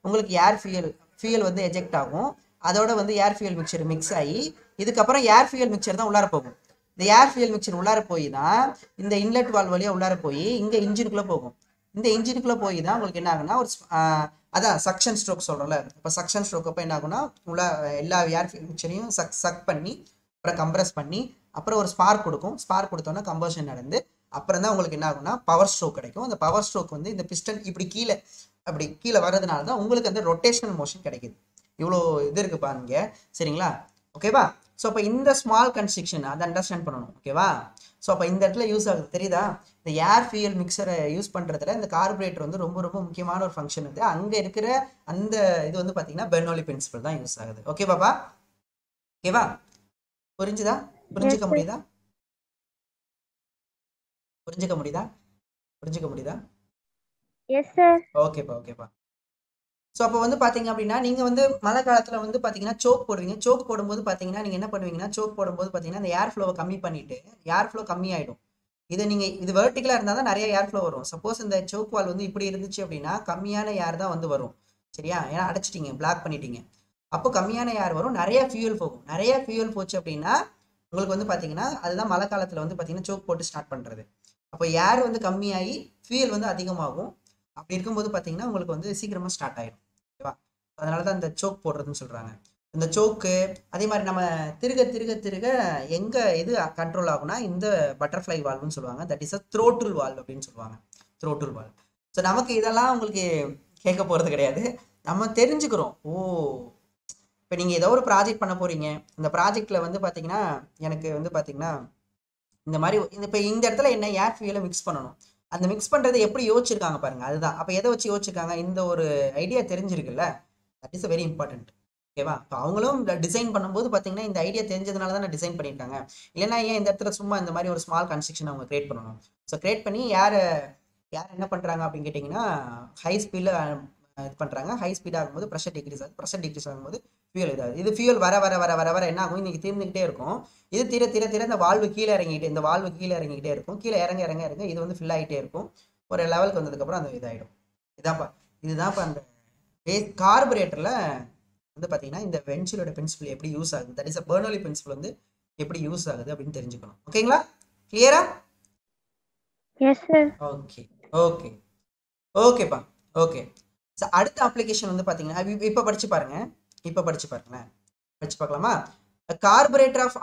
உங்களுக்கு ஏர் ஃபியூயல் வந்து எஜெக்ட் ஆகும். அதோட வந்து ஏர் ஃபியூயல் மிக்சர் மிக்ஸ் ஆகி இதுக்கப்புறம் ஏர் ஃபியூயல் மிக்சர் தான் உள்ளார போகும். இந்த ஏர் ஃபியூயல் மிக்சர் உள்ளார போய் தான் இந்த இன்லெட் வால்வ் வழியாக உள்ளார போய் இங்கே இன்ஜினுக்குள்ளே போகும். இந்த இன்ஜினுக்குள்ளே போய் தான் உங்களுக்கு என்ன ஆகுனா ஒரு அதான் சக்ஷன் ஸ்ட்ரோக் சொல்கிறோம்ல. இப்போ சக்ஷன் ஸ்ட்ரோக் அப்போ என்ன ஆகுனா உள்ள எல்லா ஏர் மிக்சரையும் சக் பண்ணி அப்புறம் கம்ப்ரஸ் பண்ணி அப்புறம் ஒரு ஸ்பார்க் கொடுக்கும். ஸ்பார்க் கொடுத்தோன்னா கம்பஷன் நடந்து அப்புறம் தான் உங்களுக்கு என்ன ஆகுனா பவர் ஸ்ட்ரோக் கிடைக்கும். அந்த பவர் ஸ்ட்ரோக் வந்து இந்த பிஸ்டன் இப்படி கீழே வர்றதுனால தான் உங்களுக்கு அந்த ரொட்டேஷனல் மோஷன் கிடைக்குது. இவ்வளோ இது இருக்கு பாருங்க, சரிங்களா? ஓகேவா? ஸோ அப்போ இந்த ஸ்மால் கன்ஸ்ட்ரக்ஷன் அதை அண்டர்ஸ்டாண்ட் பண்ணணும். ஓகேவா? ஸோ அப்போ இந்த இடத்துல யூஸ் ஆகுது தெரியுதா? இந்த ஏர் ஃபியூயல் மிக்சரை யூஸ் பண்ணுறதுல இந்த கார்பரேட்டர் வந்து ரொம்ப ரொம்ப முக்கியமான ஒரு ஃபங்க்ஷன் இருக்குது. அங்கே இருக்கிற அந்த இது வந்து பார்த்தீங்கன்னா பெர்னோலி பிரின்சிபல் தான் யூஸ் ஆகுது. ஓகே பாப்பா? ஓகேவா? புரிஞ்சுதா? புரிஞ்சுக்க முடியுதா? புரிஞ்சுக்க முடியுதா? S sir. ஓகேப்பா ஓகேப்பா. ஸோ அப்போ வந்து பார்த்தீங்க அப்படின்னா நீங்கள் வந்து மழை காலத்தில் வந்து பார்த்தீங்கன்னா சோக் போடுவீங்க. சோக் போடும்போது பார்த்தீங்கன்னா நீங்கள் என்ன பண்ணுவீங்கன்னா சோக் போடும்போது பார்த்தீங்கன்னா அந்த ஏர் ஃப்ளோவை கம்மி பண்ணிவிட்டு ஏர் ஃப்ளோ கம்மியாயிடும். இதை நீங்கள் இது வெர்டிகலாக இருந்தால் தான் நிறைய ஏர் ஃப்ளோ வரும். சப்போஸ் இந்த சோக் வால் வந்து இப்படி இருந்துச்சு அப்படின்னா கம்மியான ஏர் தான் வந்து வரும். சரியா? ஏன்னா அடைச்சிட்டிங்க, பிளாக் பண்ணிட்டீங்க. அப்போ கம்மியான ஏர் வரும், நிறைய ஃபியூயல் போகும். நிறைய ஃபியூயல் போச்சு அப்படின்னா உங்களுக்கு வந்து பார்த்தீங்கன்னா அதுதான் மழை காலத்தில் வந்து பார்த்தீங்கன்னா சோக் போட்டு ஸ்டார்ட் பண்ணுறது. அப்போ ஏர் வந்து கம்மியாகி ஃபியூயல் வந்து அதிகமாகும். அப்படி இருக்கும்போது பார்த்தீங்கன்னா உங்களுக்கு வந்து சீக்கிரமாக ஸ்டார்ட் ஆயிடும். ஓகேவா? அதனால தான் இந்த சோக் போடுறதுன்னு சொல்கிறாங்க. இந்த சோக்கு அதே மாதிரி நம்ம திருக எங்கே எது கண்ட்ரோல் ஆகும்னா இந்த பட்டர்ஃப்ளை வால்வ்னு சொல்லுவாங்க. தட் இஸ் அ த்ரோட்டில் வால்வ் அப்படின்னு சொல்லுவாங்க. த்ரோட்டில் வால்வ். ஸோ நமக்கு இதெல்லாம் உங்களுக்கு கேட்க போகிறது கிடையாது, நம்ம தெரிஞ்சுக்கிறோம். ஓ, இப்போ நீங்கள் ஏதோ ஒரு ப்ராஜெக்ட் பண்ண போகிறீங்க. இந்த ப்ராஜெக்டில் வந்து பார்த்தீங்கன்னா எனக்கு வந்து பார்த்தீங்கன்னா இந்த மாதிரி இப்போ இந்த இடத்துல என்ன ஏர் ஃபியூயலை மிக்ஸ் பண்ணணும். அந்த மிக்ஸ் பண்ணுறது எப்படி யோசிச்சிருக்காங்க பாருங்கள், அதுதான். அப்போ எதை வச்சு யோசிச்சிருக்காங்க? இந்த ஒரு ஐடியா தெரிஞ்சிருக்குல்ல, தட் இஸ் வெரி இம்பார்ட்டன்ட். ஓகேவா? இப்போ அவங்களும் டிசைன் பண்ணும்போது பார்த்தீங்கன்னா இந்த ஐடியா தெரிஞ்சதுனால தான் டிசைன் பண்ணியிருக்காங்க. இல்லைன்னா ஏன் இந்த இடத்துல சும்மா இந்த மாதிரி ஒரு ஸ்மால் கன்ஸ்ட்ரக்ஷன் அவங்க கிரியேட் பண்ணணும். ஸோ கிரியேட் பண்ணி யார் என்ன பண்ணுறாங்க அப்படின்னு கேட்டிங்கன்னா ஹை ஸ்பீடில் இது பண்ணுறாங்க. ஹை ஸ்பீட் ஆகும்போது ப்ரெஷர் டிக்ரீஸ் ஆகும்போது ஃபியூல் இதாகுது. இது ஃபியூல் வர வர வர வர வர என்ன ஆகும்? இன்றைக்கி தீர்ந்துக்கிட்டே இருக்கும். இது தீர இந்த வால்வு கீழே இறங்கிக்கிட்டே இருக்கும். கீழே இறங்க இது வந்து ஃபில் ஆகிட்டே இருக்கும். ஒரு லெவலுக்கு வந்ததுக்கப்புறம் அந்த இதாகிடும். இதுதான்ப்பா அந்த கார்பரேட்டரில் வந்து பார்த்தீங்கன்னா இந்த வென்ச்சுரியோட பிரின்சிபல் எப்படி யூஸ் ஆகுது, that is a Bernoulli principle வந்து எப்படி யூஸ் ஆகுது அப்படின்னு தெரிஞ்சுக்கணும். ஓகேங்களா? கிளியரா? Yes sir. ஓகேப்பா. ஓகே. ஸோ அடுத்த அப்ளிகேஷன் வந்து பார்த்தீங்கன்னா இப்போ படிச்சு பாருங்களேன். படிச்சு பார்க்கலாமா? கார்பரேட்டர் ஆஃப்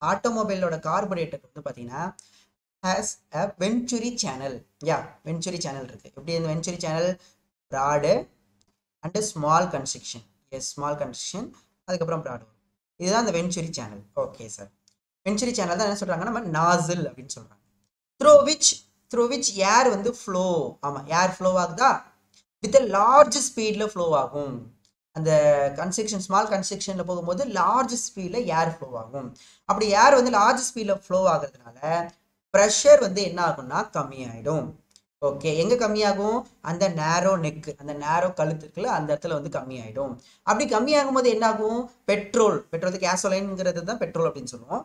ஆட்டோமொபைலோட கார்பரேட்டர் வந்து பார்த்தீங்கன்னா has a venturi channel. Venturi channel இருக்கு. எப்படி இந்த venturi channel? Broad and small construction. Small construction அதுக்கப்புறம் ப்ராடு வரும். இதுதான் இந்த venturi channel. Okay sir. Venturi channel தான் என்ன சொல்றாங்க? நம்ம நாசில் அப்படின்னு சொல்றாங்க. த்ரூ விச் ஏர் வந்து ஃப்ளோ. ஆமாம், ஏர் ஃப்ளோ ஆகுதா? வித் லார்ஜ் ஸ்பீடில் ஃப்ளோ ஆகும். அந்த கன்ஸ்ட்ரக்ஷன் ஸ்மால் கன்ஸ்ட்ரக்ஷனில் போகும்போது லார்ஜ் ஸ்பீடில் ஏர் ஃப்ளோ ஆகும். அப்படி ஏர் வந்து லார்ஜ் ஸ்பீடில் ஃப்ளோ ஆகுறதுனால ப்ரெஷர் வந்து என்ன ஆகும்னா கம்மியாயிடும். ஓகே, எங்கே கம்மியாகும்? அந்த நேரோ நெக்கு, அந்த நேரோ கழுத்து இருக்குல்ல, அந்த இடத்துல வந்து கம்மியாயிடும். அப்படி கம்மியாகும் போது என்ன ஆகும்? பெட்ரோல் கேசோலைன்ங்கிறது தான் பெட்ரோல் அப்படின்னு சொல்லுவோம்.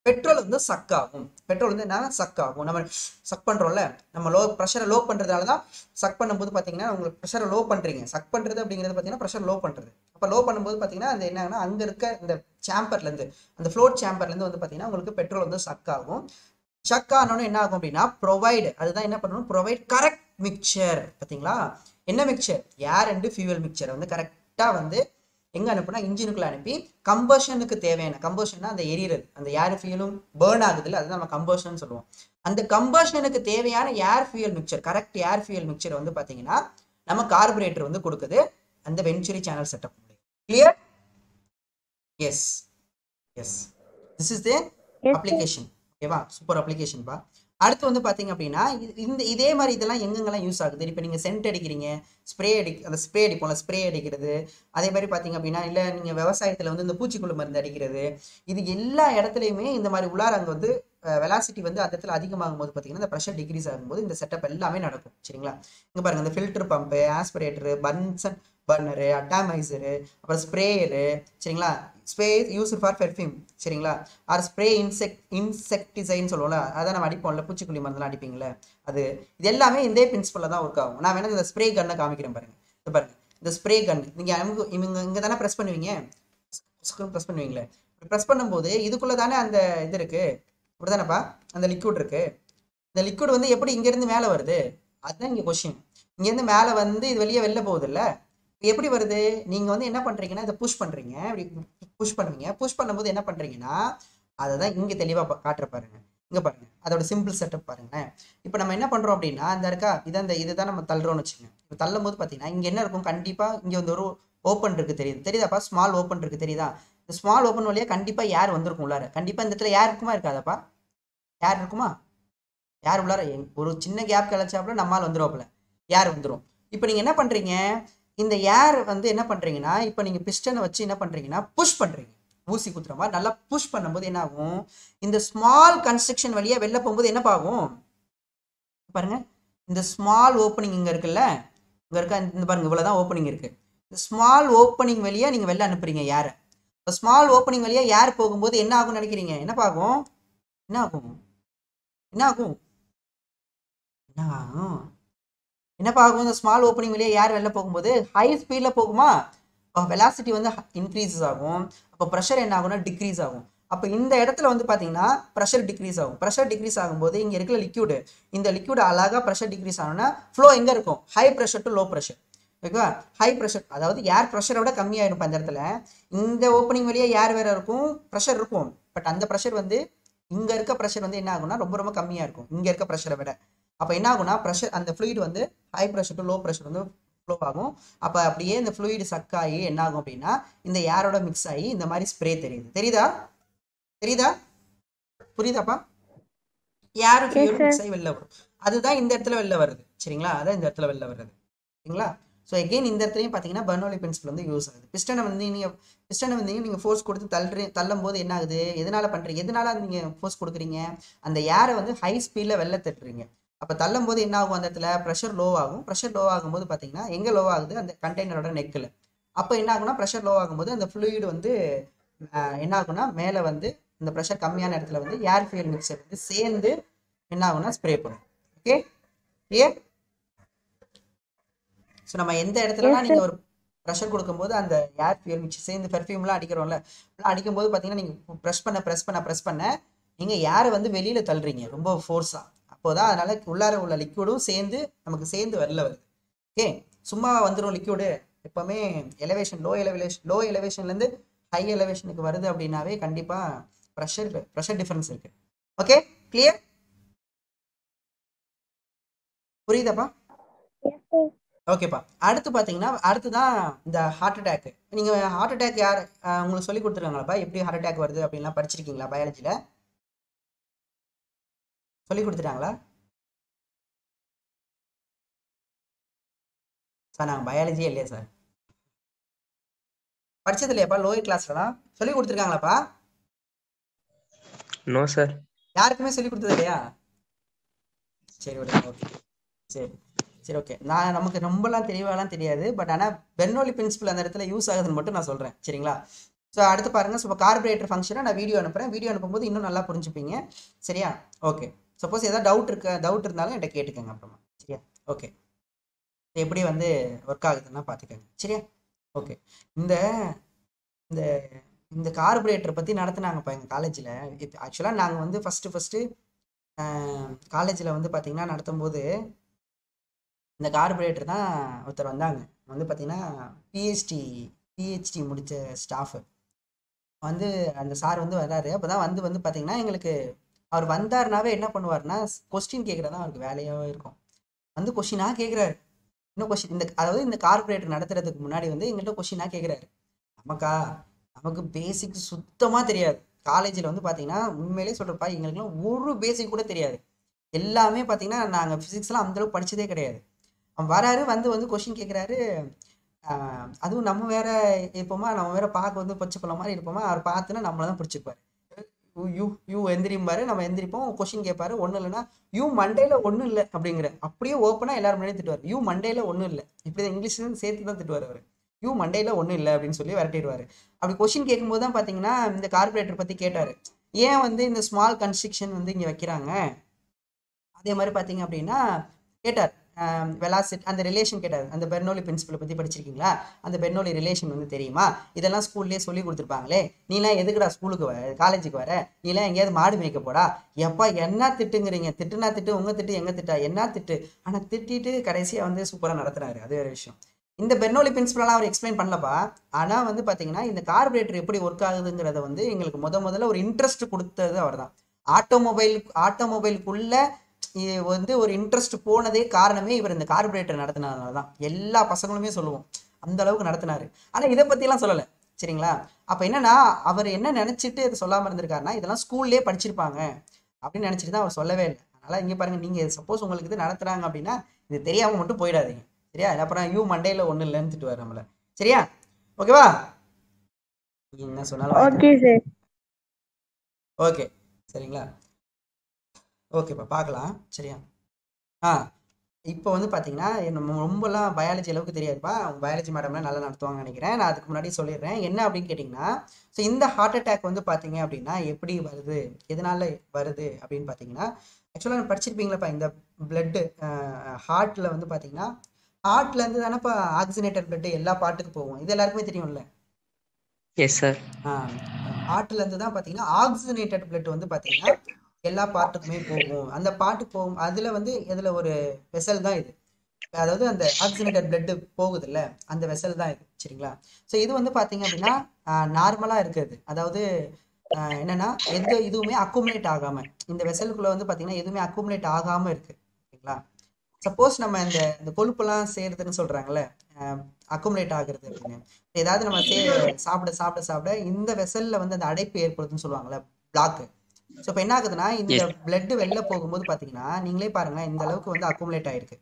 பெட்ரோல் வந்து சக் ஆகும். பெட்ரோல் வந்து என்ன சக் ஆகும்? நம்ம சக் பண்ணுறோம்ல, நம்ம ப்ரெஷரை லோ பண்ணுறதுனால தான் சக் பண்ணும்போது பார்த்தீங்கன்னா உங்களுக்கு ப்ரெஷரை லோ பண்ணுறீங்க. சக் பண்ணுறது அப்படிங்கிறது பார்த்தீங்கன்னா ப்ரெஷர் லோ பண்ணுறது. அப்போ லோ பண்ணும்போது பார்த்தீங்கன்னா அந்த என்னன்னா அங்கே இருக்க இந்த சேம்பர்லேருந்து, அந்த ஃப்ளோட் சேம்பர்லேருந்து வந்து பார்த்தீங்கன்னா உங்களுக்கு பெட்ரோல் வந்து சக் ஆகும். சக் ஆனோன்னு என்ன ஆகும் அப்படின்னா ப்ரொவைட், அதுதான் என்ன பண்ணணும்? Provide correct mixture. பார்த்தீங்களா? என்ன மிக்சர்? ஏர் அண்ட் ஃபியூவல் மிக்சரை வந்து கரெக்டாக வந்து எங்கே அனுப்புனா இன்ஜினுக்குள்ள அனுப்பி கம்பஷனுக்கு தேவையான, கம்பஷன்னா அந்த எரியிறது, அந்த ஏர் ஃபியூலும் பேர்ன் ஆகுதுல்ல, அதுதான் நம்ம கம்பஷன் சொல்லுவோம். அந்த கம்பஷனுக்கு தேவையான air fuel mixture, correct air fuel mixture வந்து பார்த்தீங்கன்னா நம்ம கார்பரேட்டர் வந்து கொடுக்குது அந்த venturi channel setup. Clear? Yes. This is the application. ஓகேவா? சூப்பர் அப்ளிகேஷன் பா. அடுத்து வந்து பார்த்தீங்க அப்படின்னா இதே மாதிரி இதெல்லாம் எங்கெங்கெல்லாம் யூஸ் ஆகுது? இப்போ நீங்கள் சென்ட் அடிக்கிறீங்க, அந்த ஸ்ப்ரே அடிப்போம்ல, ஸ்ப்ரே அடிக்கிறது. அதே மாதிரி பார்த்தீங்க அப்படின்னா இல்லை நீங்கள் விவசாயத்தில் வந்து இந்த பூச்சிக்கொல்லி மருந்து அடிக்கிறது. இது எல்லா இடத்துலையுமே இந்த மாதிரி உள்ளார அங்கே வந்து வெலாசிட்டி வந்து அந்த இடத்துல அதிகமாகும் போது பார்த்தீங்கன்னா இந்த ப்ரெஷர் டிக்ரீஸ் ஆகும்போது இந்த செட்டப் எல்லாமே நடக்கும். சரிங்களா? இங்கே பாருங்கள், இந்த ஃபில்டர் பம்பு, ஆஸ்பிரேட்டரு, பன்சன் பர்னரு, அட்டாமைசரு, அப்புறம் ஸ்ப்ரேயரு. சரிங்களா? Spray use for perfume. சரிங்களா? ஆர் ஸ்ப்ரே இன்செக்டிசைன்னு சொல்லுவோம்ல, அதான் நம்ம அடிப்போம்ல, பூச்சிக்கொல்லி மருந்துலாம் அடிப்பீங்களே, இது எல்லாமே இதே பிரின்சிபலில் தான் ஒர்க் ஆகும். நான் வேணா இந்த ஸ்ப்ரே கன்னை காமிக்கிறேன் பாருங்க. பாருங்க, இந்த ஸ்ப்ரே கன் நீங்கள் இங்கே தானே ப்ரெஸ் பண்ணுவீங்க, ப்ரெஸ் பண்ணுவீங்களே. ப்ரெஸ் பண்ணும்போது இதுக்குள்ளே தானே அந்த இது இருக்குது, இப்படி தானேப்பா அந்த லிக்விட் இருக்குது. இந்த லிக்விட் வந்து எப்படி இங்கேருந்து மேலே வருது? அதுதான் இங்கே கொஸ்டின். இங்கேருந்து மேலே வந்து இது வெளில போகுது இல்லை, எப்படி வருது? நீங்கள் வந்து என்ன பண்ணுறீங்கன்னா இதை புஷ் பண்ணுறீங்க, இப்படி புஷ் பண்ணுவீங்க. புஷ் பண்ணும்போது என்ன பண்ணுறீங்கன்னா அதை தான் இங்கே தெளிவாக காட்டுற பாருங்க. இங்கே பாருங்க, அதோட சிம்பிள் செட்டப் பாருங்களேன். இப்போ நம்ம என்ன பண்ணுறோம் அப்படின்னா இந்த இருக்கா இதுதான் நம்ம தள்ளுறோம்னு வச்சுக்கோங்க. இப்போ தள்ளும் போது பார்த்தீங்கன்னா இங்கே என்ன இருக்கும்? கண்டிப்பாக இங்கே வந்து ஒரு ஓப்பன் இருக்குது, தெரியுதாப்பா? ஸ்மால் ஓப்பன் இருக்குது, தெரியுதா? இந்த ஸ்மால் ஓப்பன் வழியாக கண்டிப்பாக ஏர் வந்திருக்கும் உள்ளார. கண்டிப்பாக இந்த இடத்துல ஏர் இருக்குமா இருக்காதாப்பா? ஏர் இருக்குமா? ஏர் உள்ளார ஒரு சின்ன கேப் கிளச்சாப்புல நம்மால் வந்துடுவாப்புல, ஏர் வந்துடும். இப்போ நீங்கள் என்ன பண்ணுறீங்க? இந்த ஏர் வந்து என்ன பண்ணுறீங்கன்னா இப்போ நீங்கள் பிஸ்டனை வச்சு என்ன பண்ணுறீங்கன்னா புஷ் பண்ணுறீங்க. ஊசி குத்துற மாதிரி நல்லா புஷ் பண்ணும்போது என்ன ஆகும்? இந்த ஸ்மால் கன்ஸ்ட்ரக்ஷன் வழியாக வெளில போகும்போது என்ன ஆகும் பாருங்க. இந்த ஸ்மால் ஓப்பனிங் இங்கே இருக்குல்ல, இங்கே இருக்கா? இந்த பாருங்க, இவ்வளோதான் ஓப்பனிங் இருக்குது. இந்த ஸ்மால் ஓப்பனிங் வழியாக நீங்கள் வெளில அனுப்புறீங்க ஏரை. இப்போ ஸ்மால் ஓப்பனிங் வழியாக ஏர் போகும்போது என்ன ஆகும்னு நினைக்கிறீங்க? என்ன ஆகும்? என்ன ஆகும்? என்ன ஆகும்? என்ன ஆகும்? என்னப்பா ஆகும்? இந்த ஸ்மால் ஓப்பனிங் வழியாக ஏர் வெளில போகும்போது ஹை ஸ்பீடில் போகுமா? வெலாசிட்டி வந்து இன்க்ரீஸஸ் ஆகும். அப்போ ப்ரெஷர் என்ன ஆகும்னா டிக்ரீஸ் ஆகும். அப்போ இந்த இடத்துல வந்து பார்த்தீங்கன்னா ப்ரெஷர் டிக்ரீஸ் ஆகும். ப்ரெஷர் டிக்ரீஸ் ஆகும்போது இங்கே இருக்கிற லிக்யூடு, இந்த லிக்யூடு அழகாக ப்ரெஷர் டிக்ரீஸ் ஆகணும்னா ஃப்ளோ எங்கே இருக்கும்? High pressure to low pressure. ஓகேவா? ஹை ப்ரெஷர் அதாவது ஏர் ப்ரெஷரை விட கம்மியாகிடும் அந்த இடத்துல. இந்த ஓப்பனிங் வழியாக ஏர் வேறு இருக்கும், ப்ரெஷர் இருக்கும். பட் அந்த ப்ரெஷர் வந்து இங்கே இருக்க ப்ரெஷர் வந்து என்ன ஆகும்னா ரொம்ப ரொம்ப கம்மியாக இருக்கும் இங்கே இருக்க ப்ரெஷரை விட. அப்போ என்ன ஆகும்னா ப்ரெஷர் அந்த ஃப்ளூயிட் வந்து high pressure to low pressure வந்து ஃப்ளோ ஆகும். அப்போ அப்படியே இந்த ஃப்ளூயிட் சக் ஆகி என்ன ஆகும் அப்படின்னா இந்த ஏரோட மிக்ஸ் ஆகி இந்த மாதிரி ஸ்ப்ரே தெரியுது. தெரியுதா? புரியுதாப்பா? ஏர் ஃபியூல் மிக்ஸ் ஆகி வெளில வரும். அதுதான் இந்த இடத்துல வெளில வருது. சரிங்களா? அதான் இந்த இடத்துல வெளில வருது. சரிங்களா? ஸோ எகெயின் இந்த இடத்துலையும் பார்த்தீங்கன்னா பெர்னோலி பிரின்சிபல் வந்து யூஸ் ஆகுது. பிஸ்டனை வந்து நீங்கள் ஃபோர்ஸ் கொடுத்து தள்ளும் போது என்ன ஆகுது? எதனால் பண்ணுறீங்க? எதனால நீங்கள் ஃபோர்ஸ் கொடுக்குறீங்க? அந்த ஏரை வந்து ஹை ஸ்பீடில் வெளில தட்டுறீங்க. அப்போ தள்ளும் போது என்ன ஆகும்? அந்த இடத்துல ப்ரெஷர் லோ ஆகும். ப்ரெஷர் லோ ஆகும்போது பார்த்தீங்கன்னா எங்கே லோ ஆகுது? அந்த கண்டெய்னரோட நெக்கில். அப்போ என்ன ஆகும்னா ப்ரெஷர் லோ ஆகும்போது அந்த ஃப்ளூயிட் வந்து என்ன ஆகும்னா மேலே வந்து இந்த ப்ரெஷர் கம்மியான இடத்துல வந்து ஏர் ஃபியூல் மிக்சர் வந்து சேர்ந்து என்ன ஆகும்னா ஸ்ப்ரே பண்ணும். Okay, clear? ஸோ நம்ம எந்த இடத்துலலாம் நீங்கள் ஒரு ப்ரெஷர் கொடுக்கும்போது அந்த ஏர் ஃபியூல் மிக்சர் சேர்ந்து பெர்ஃப்யூம்லாம் அடிக்கிறோம்ல, அடிக்கும்போது பார்த்தீங்கன்னா நீங்கள் ப்ரெஸ் பண்ண நீங்கள் ஏரை வந்து வெளியில் தள்ளுறீங்க ரொம்ப ஃபோர்ஸாக. அப்போதான் அதனால உள்ளார உள்ள லிக்யூடும் சேர்ந்து நமக்கு சேர்ந்து வரல வருது. ஓகே, சும்மா வந்துடும் லிக்யூடு. எப்போவுமே லோ எலிவேஷன்லேருந்து ஹை எலிவேஷனுக்கு வருது அப்படின்னாவே கண்டிப்பாக ப்ரெஷர் டிஃபரன்ஸ் இருக்கு. Okay, clear? புரியுதாப்பா? ஓகேப்பா. அடுத்து பார்த்தீங்கன்னா அடுத்துதான் இந்த ஹார்ட் அட்டாக். நீங்கள் ஹார்ட் அட்டாக் யார் உங்களுக்கு சொல்லி கொடுத்துருக்காங்களாப்பா? எப்படி ஹார்ட் அட்டாக் வருது அப்படின்லாம் படிச்சிருக்கீங்களா? பயாலஜியில் சொல்லி கொடுத்துட்டாங்களா சார்? நாங்கள் பயாலஜியே இல்லையா சார்? படிச்சது இல்லையாப்பா? லோயர் கிளாஸ்லாம் சொல்லி கொடுத்துருக்காங்களாப்பா? No sir. யாருக்குமே சொல்லி கொடுத்தது இல்லையா? சரி, ஓகே, சரி ஓகே. நமக்கு ரொம்பலாம் தெளிவாலாம் தெரியாது. பட் ஆனால் பெர்னோலி பிரின்சிபல் அந்த இடத்துல யூஸ் ஆகுதுன்னு மட்டும் நான் சொல்கிறேன். சரிங்களா? ஸோ அடுத்து பாருங்கள். ஸோ இப்போ கார்பரேட்டர் ஃபங்க்ஷனை நான் வீடியோ அனுப்புகிறேன். வீடியோ அனுப்பும்போது இன்னும் நல்லா புரிஞ்சுப்பீங்க. சரியா? ஓகே. சப்போஸ் ஏதாவது டவுட் இருந்தாலும் என்கிட்ட கேட்டுக்கோங்க அப்புறமா. சரியா? ஓகே. எப்படி வந்து ஒர்க் ஆகுதுன்னா பார்த்துக்கோங்க. சரியா? ஓகே. இந்த இந்த இந்த கார்பரேட்டர் பற்றி நடத்துனாங்கப்பா எங்கள் காலேஜில். இப்போ ஆக்சுவலாக நாங்கள் வந்து ஃபஸ்ட்டு காலேஜில் வந்து பார்த்திங்கன்னா நடத்தும் போது இந்த கார்பரேட்டர் தான் ஒருத்தர் வந்தாங்க. வந்து பார்த்திங்கன்னா பிஹெச்டி முடித்த ஸ்டாஃபு வந்து அந்த சார் வந்து வர்றாரு. அப்போ தான் வந்து பார்த்திங்கன்னா எங்களுக்கு அவர் வந்தாருனாவே என்ன பண்ணுவார்னா கொஸ்டின் கேட்குறது தான் அவருக்கு வேலையாகவே இருக்கும். வந்து கொஸ்டினாக கேட்குறாரு. இன்னும் கொஸ்டின் அதாவது இந்த கார்பரேட்டர் நடத்துறதுக்கு முன்னாடி வந்து எங்கள்கிட்ட கொஸ்டினாக கேட்குறாரு. நமக்கு பேசிக் சுத்தமாக தெரியாது. காலேஜில் வந்து பார்த்தீங்கன்னா உண்மையிலே சொல்கிறப்பா எங்களுக்குலாம் ஒரு பேசிக் கூட தெரியாது. எல்லாமே பார்த்தீங்கன்னா நாங்கள் ஃபிசிக்ஸ்லாம் அந்தளவுக்கு படித்ததே கிடையாது. அவன் வராரு, வந்து கொஸ்டின் கேட்குறாரு. அதுவும் நம்ம வேற பார்க்க வந்து பச்சை பிள்ளை மாதிரி இருப்போமா. அவர் பார்த்துன்னா நம்மளை தான் பிடிச்சிருப்பாரு. யூ எந்திரிம்பாரு, நம்ம எந்திரிப்போம். கொஸ்டின் கேட்பாரு. ஒன்றும் இல்லைன்னா யூ மண்டேல ஒன்றும் இல்லை அப்படிங்கிற அப்படியே ஓப்பனாக எல்லாரும் முன்னாடி திட்டுவார். யூ மண்டேல ஒன்றும் இல்லை, இப்படி தான் இங்கிலீஷ்லேருந்து சேர்த்து தான் திட்டுவார் அவர். யூ மண்டேல ஒன்றும் இல்லை அப்படின்னு சொல்லி விரட்டிடுவார். அப்படி கொஸ்டின் கேட்கும்போது தான் பார்த்தீங்கன்னா இந்த கார்பரேட்டர் பற்றி கேட்டார். ஏன் வந்து இந்த ஸ்மால் கன்ஸ்ட்ரக்ஷன் வந்து இங்கே வைக்கிறாங்க? அதே மாதிரி பார்த்தீங்க அப்படின்னா கேட்டார். வெலாசிட்டி அந்த ரிலேஷன் கேட்டார். அந்த பெர்னோலி பிரின்சிபலை பற்றி படிச்சிருக்கீங்களா? அந்த பெர்னோலி ரிலேஷன் வந்து தெரியுமா? இதெல்லாம் ஸ்கூல்லேயே சொல்லி கொடுத்துருப்பாங்களே. நீலாம் எதுக்குடா ஸ்கூலுக்கு காலேஜுக்கு வர? நீலாம் எங்கேயாவது மாடு மேய்க்க போடா? எப்பா என்ன திட்டுங்கிறீங்க? திட்டுனா திட்டு, உங்கள் திட்டு எங்கள் திட்டா என்ன திட்டு? ஆனால் திட்டிட்டு கடைசியாக வந்து சூப்பராக நடத்துனாரு. அது வேறு விஷயம். இந்த பெர்னோலி பிரின்சிபலாம் அவர் எக்ஸ்பிளைன் பண்ணலப்பா. ஆனால் வந்து பார்த்தீங்கன்னா இந்த கார்பரேட்டர் எப்படி ஒர்க் ஆகுதுங்கிறத வந்து எங்களுக்கு முதல்ல ஒரு இன்ட்ரெஸ்ட் கொடுத்தது அவர் தான். ஆட்டோமொபைலுக்குள்ள வந்து ஒரு இன்ட்ரெஸ்ட் போனதே காரணமே இவர் இந்த கார்பரேட்டர் நடத்தினதுனால தான். எல்லா பசங்களுமே சொல்லுவோம் அந்த அளவுக்கு நடத்தினாரு. ஆனால் இதை பற்றிலாம் சொல்லலை. சரிங்களா? அப்போ என்னன்னா அவர் என்ன நினச்சிட்டு இதை சொல்லாமல் இருந்திருக்காருன்னா இதெல்லாம் ஸ்கூல்லேயே படிச்சிருப்பாங்க அப்படின்னு நினச்சிட்டு தான் அவர் சொல்லவே இல்லை. அதனால் இங்கே பாருங்கள், நீங்கள் சப்போஸ் உங்களுக்கு இது நடத்துகிறாங்க அப்படின்னா இது தெரியாமல் மட்டும் போயிடாதீங்க. சரியா? அப்புறம் யூ மண்டேல ஒன்றும் இல்லைன்னு திட்டுவார் நம்மளை. சரியா? ஓகேவா? என்ன சொன்னாலும் ஓகே சார். ஓகே சரிங்களா? ஓகேப்பா, பார்க்கலாம். சரியா? இப்போ வந்து பார்த்தீங்கன்னா நம்ம ரொம்பலாம் பயாலஜி அளவுக்கு தெரியாதுப்பா. அவங்க பயாலஜி மேடம்லாம் நல்லா நடத்துவாங்கன்னு நினைக்கிறேன். நான் அதுக்கு முன்னாடி சொல்லிடுறேன் என்ன அப்படின்னு கேட்டிங்கன்னா, ஸோ இந்த ஹார்ட் அட்டாக் வந்து பார்த்தீங்க அப்படின்னா எப்படி வருது, எதனால வருது அப்படின்னு பார்த்தீங்கன்னா, ஆக்சுவலாக படிச்சிருப்பீங்களப்பா. இந்த பிளட்டு ஹார்ட்டில் வந்து பார்த்தீங்கன்னா ஹார்ட்லேருந்து தானேப்பா ஆக்சிஜனேட்டட் பிளட்டு எல்லா பாட்டுக்கு போகும். இது எல்லாருக்குமே தெரியும்ல? Yes sir. ஹார்ட்லேருந்து தான் பார்த்தீங்கன்னா ஆக்சிஜனேட்டட் பிளட் வந்து பார்த்தீங்கன்னா எல்லா பார்ட்டுக்குமே போகும். அந்த பாட்டுக்கு போகும். அதில் வந்து இதில் ஒரு வெசல் தான் இது. அதாவது அந்த ஆக்சிஜனேட்டட் பிளட் போகுது இல்லை, அந்த வெசல் தான் இது. சரிங்களா? ஸோ இது வந்து பார்த்தீங்க அப்படின்னா நார்மலாக இருக்குது. அதாவது என்னன்னா இதுவுமே அக்குமுலேட் ஆகாமல், இந்த வெசலுக்குள்ளே வந்து பார்த்தீங்கன்னா எதுவுமே அக்குமுலேட் ஆகாமல் இருக்குது. ஓகேங்களா? சப்போஸ் நம்ம இந்த கொழுப்பெல்லாம் சேர்றதுன்னு சொல்கிறாங்கல்ல, அக்குமுலேட் ஆகுறது அப்படின்னு, ஏதாவது நம்ம சாப்பிட இந்த வெசலில் வந்து அந்த அடைப்பு ஏற்படுதுன்னு சொல்லுவாங்கள்ல, பிளாக்கு. ஸோ இப்போ என்ன ஆகுதுன்னா இந்த பிளட் வெளில போகும்போது பார்த்தீங்கன்னா நீங்களே பாருங்க இந்த அளவுக்கு வந்து அக்குமுலேட் ஆயிருக்கு.